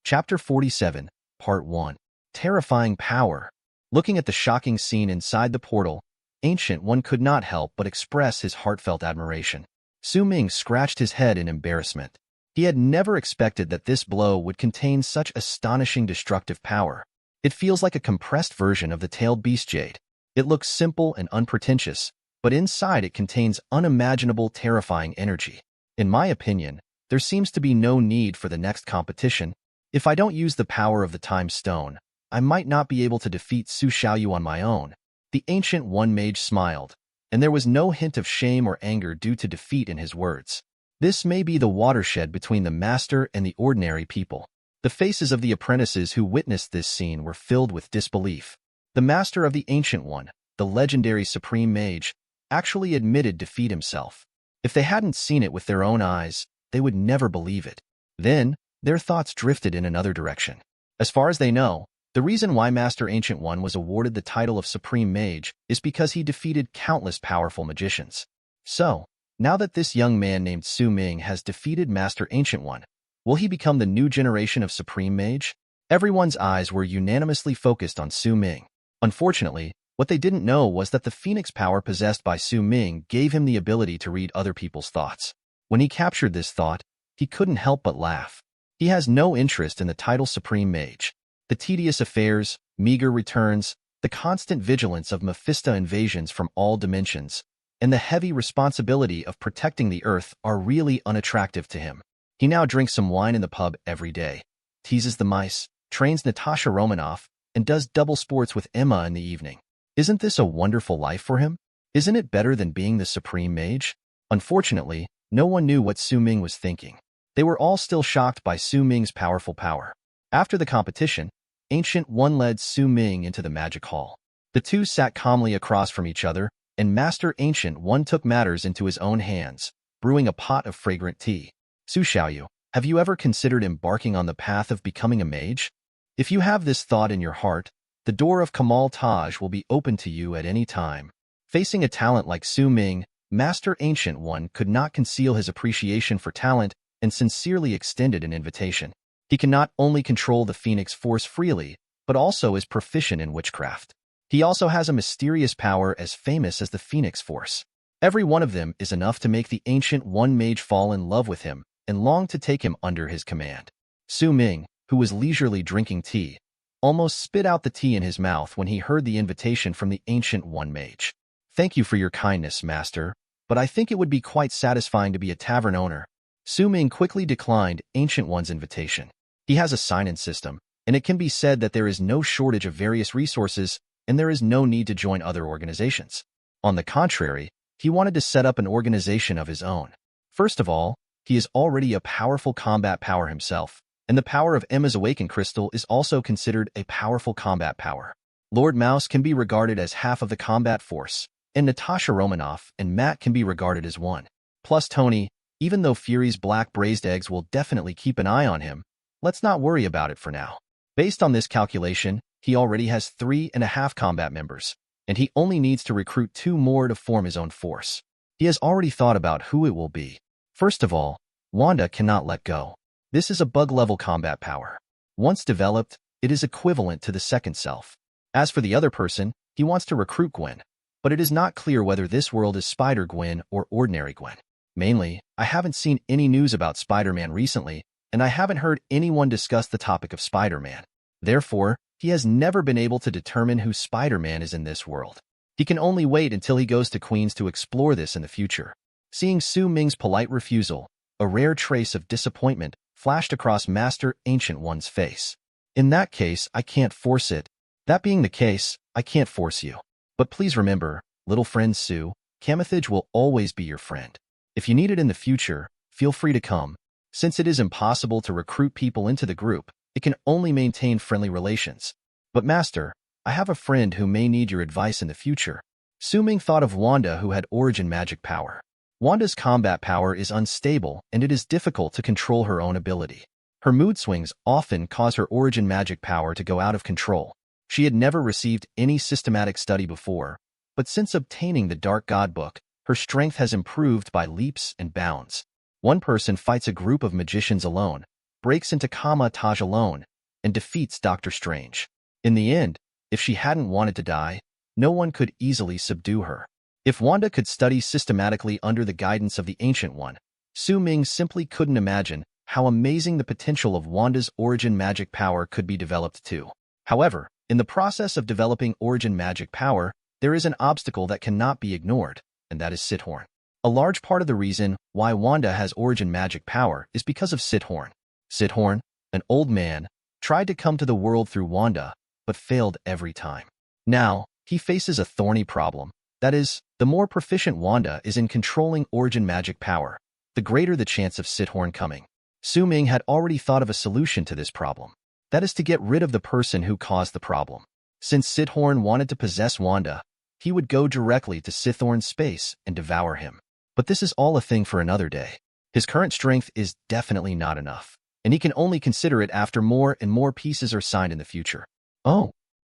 Chapter 47, Part 1. Terrifying Power. Looking at the shocking scene inside the portal, Ancient One could not help but express his heartfelt admiration. Su Ming scratched his head in embarrassment. He had never expected that this blow would contain such astonishing destructive power. It feels like a compressed version of the tailed beast jade. It looks simple and unpretentious, but inside it contains unimaginable terrifying energy. In my opinion, there seems to be no need for the next competition. If I don't use the power of the Time Stone, I might not be able to defeat Su Xiaoyu on my own. The Ancient One mage smiled, and there was no hint of shame or anger due to defeat in his words. This may be the watershed between the master and the ordinary people. The faces of the apprentices who witnessed this scene were filled with disbelief. The master of the Ancient One, the legendary supreme mage, actually admitted defeat himself. If they hadn't seen it with their own eyes, they would never believe it. Then, their thoughts drifted in another direction. As far as they know, the reason why Master Ancient One was awarded the title of Supreme Mage is because he defeated countless powerful magicians. So, now that this young man named Su Ming has defeated Master Ancient One, will he become the new generation of Supreme Mage? Everyone's eyes were unanimously focused on Su Ming. Unfortunately, what they didn't know was that the Phoenix power possessed by Su Ming gave him the ability to read other people's thoughts. When he captured this thought, he couldn't help but laugh. He has no interest in the title Supreme Mage. The tedious affairs, meager returns, the constant vigilance of Mephisto invasions from all dimensions, and the heavy responsibility of protecting the Earth are really unattractive to him. He now drinks some wine in the pub every day, teases the mice, trains Natasha Romanoff, and does double sports with Emma in the evening. Isn't this a wonderful life for him? Isn't it better than being the Supreme Mage? Unfortunately, no one knew what Su Ming was thinking. They were all still shocked by Su Ming's powerful power. After the competition, Ancient One led Su Ming into the magic hall. The two sat calmly across from each other, and Master Ancient One took matters into his own hands, brewing a pot of fragrant tea. Su Xiaoyu, have you ever considered embarking on the path of becoming a mage? If you have this thought in your heart, the door of Kamal Taj will be open to you at any time. Facing a talent like Su Ming, Master Ancient One could not conceal his appreciation for talent and sincerely extended an invitation. He can not only control the Phoenix Force freely, but also is proficient in witchcraft. He also has a mysterious power as famous as the Phoenix Force. Every one of them is enough to make the Ancient One mage fall in love with him and long to take him under his command. Su Ming, who was leisurely drinking tea, almost spit out the tea in his mouth when he heard the invitation from the Ancient One mage. Thank you for your kindness, master, but I think it would be quite satisfying to be a tavern owner. Su Ming quickly declined Ancient One's invitation. He has a sign-in system, and it can be said that there is no shortage of various resources, and there is no need to join other organizations. On the contrary, he wanted to set up an organization of his own. First of all, he is already a powerful combat power himself, and the power of Emma's Awakened Crystal is also considered a powerful combat power. Lord Mouse can be regarded as half of the combat force, and Natasha Romanoff and Matt can be regarded as one. Plus Tony, even though Fury's black braised eggs will definitely keep an eye on him, let's not worry about it for now. Based on this calculation, he already has 3.5 combat members, and he only needs to recruit 2 more to form his own force. He has already thought about who it will be. First of all, Wanda cannot let go. This is a bug-level combat power. Once developed, it is equivalent to the second self. As for the other person, he wants to recruit Gwen, but it is not clear whether this world is Spider-Gwen or ordinary Gwen. Mainly, I haven't seen any news about Spider-Man recently, and I haven't heard anyone discuss the topic of Spider-Man. Therefore, he has never been able to determine who Spider-Man is in this world. He can only wait until he goes to Queens to explore this in the future. Seeing Su Ming's polite refusal, a rare trace of disappointment flashed across Master Ancient One's face. In that case, I can't force it. That being the case, I can't force you. But please remember, little friend Sue, Camothage will always be your friend. If you need it in the future, feel free to come. Since it is impossible to recruit people into the group, it can only maintain friendly relations. But Master, I have a friend who may need your advice in the future. Su Ming thought of Wanda, who had origin magic power. Wanda's combat power is unstable, and it is difficult to control her own ability. Her mood swings often cause her origin magic power to go out of control. She had never received any systematic study before, but since obtaining the Dark God book, her strength has improved by leaps and bounds. One person fights a group of magicians alone, breaks into Taj alone, and defeats Doctor Strange. In the end, if she hadn't wanted to die, no one could easily subdue her. If Wanda could study systematically under the guidance of the Ancient One, Su Ming simply couldn't imagine how amazing the potential of Wanda's origin magic power could be developed too. However, in the process of developing origin magic power, there is an obstacle that cannot be ignored, and that is Sithorn. A large part of the reason why Wanda has origin magic power is because of Sithorn. Sithorn, an old man, tried to come to the world through Wanda, but failed every time. Now, he faces a thorny problem. That is, the more proficient Wanda is in controlling origin magic power, the greater the chance of Sithorn coming. Su Ming had already thought of a solution to this problem. That is to get rid of the person who caused the problem. Since Sithorn wanted to possess Wanda, he would go directly to Sithorn's space and devour him. But this is all a thing for another day. His current strength is definitely not enough, and he can only consider it after more and more pieces are signed in the future. Oh,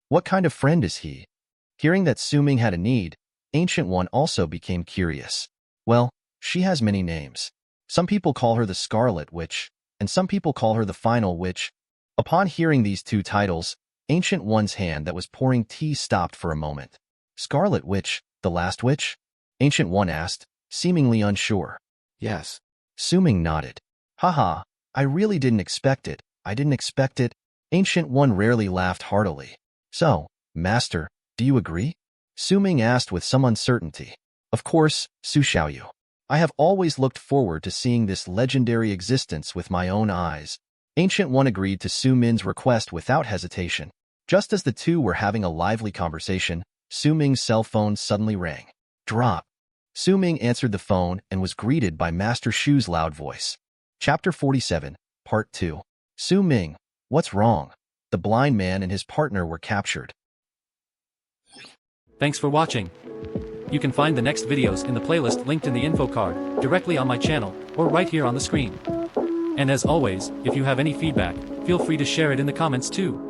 what kind of friend is he? Hearing that Su Ming had a need, Ancient One also became curious. Well, she has many names. Some people call her the Scarlet Witch, and some people call her the Final Witch. Upon hearing these 2 titles, Ancient One's hand that was pouring tea stopped for a moment. Scarlet Witch, the last witch? Ancient One asked, seemingly unsure. Yes. Su Ming nodded. Haha, I really didn't expect it. I didn't expect it. Ancient One rarely laughed heartily. So, Master, do you agree? Su Ming asked with some uncertainty. Of course, Su Xiaoyu. I have always looked forward to seeing this legendary existence with my own eyes. Ancient One agreed to Su Ming's request without hesitation. Just as the two were having a lively conversation, Su Ming's cell phone suddenly rang. Drop. Su Ming answered the phone and was greeted by Master Shu's loud voice. Chapter 47, Part 2. Su Ming, what's wrong? The blind man and his partner were captured. Thanks for watching. You can find the next videos in the playlist linked in the info card, directly on my channel, or right here on the screen. And as always, if you have any feedback, feel free to share it in the comments too.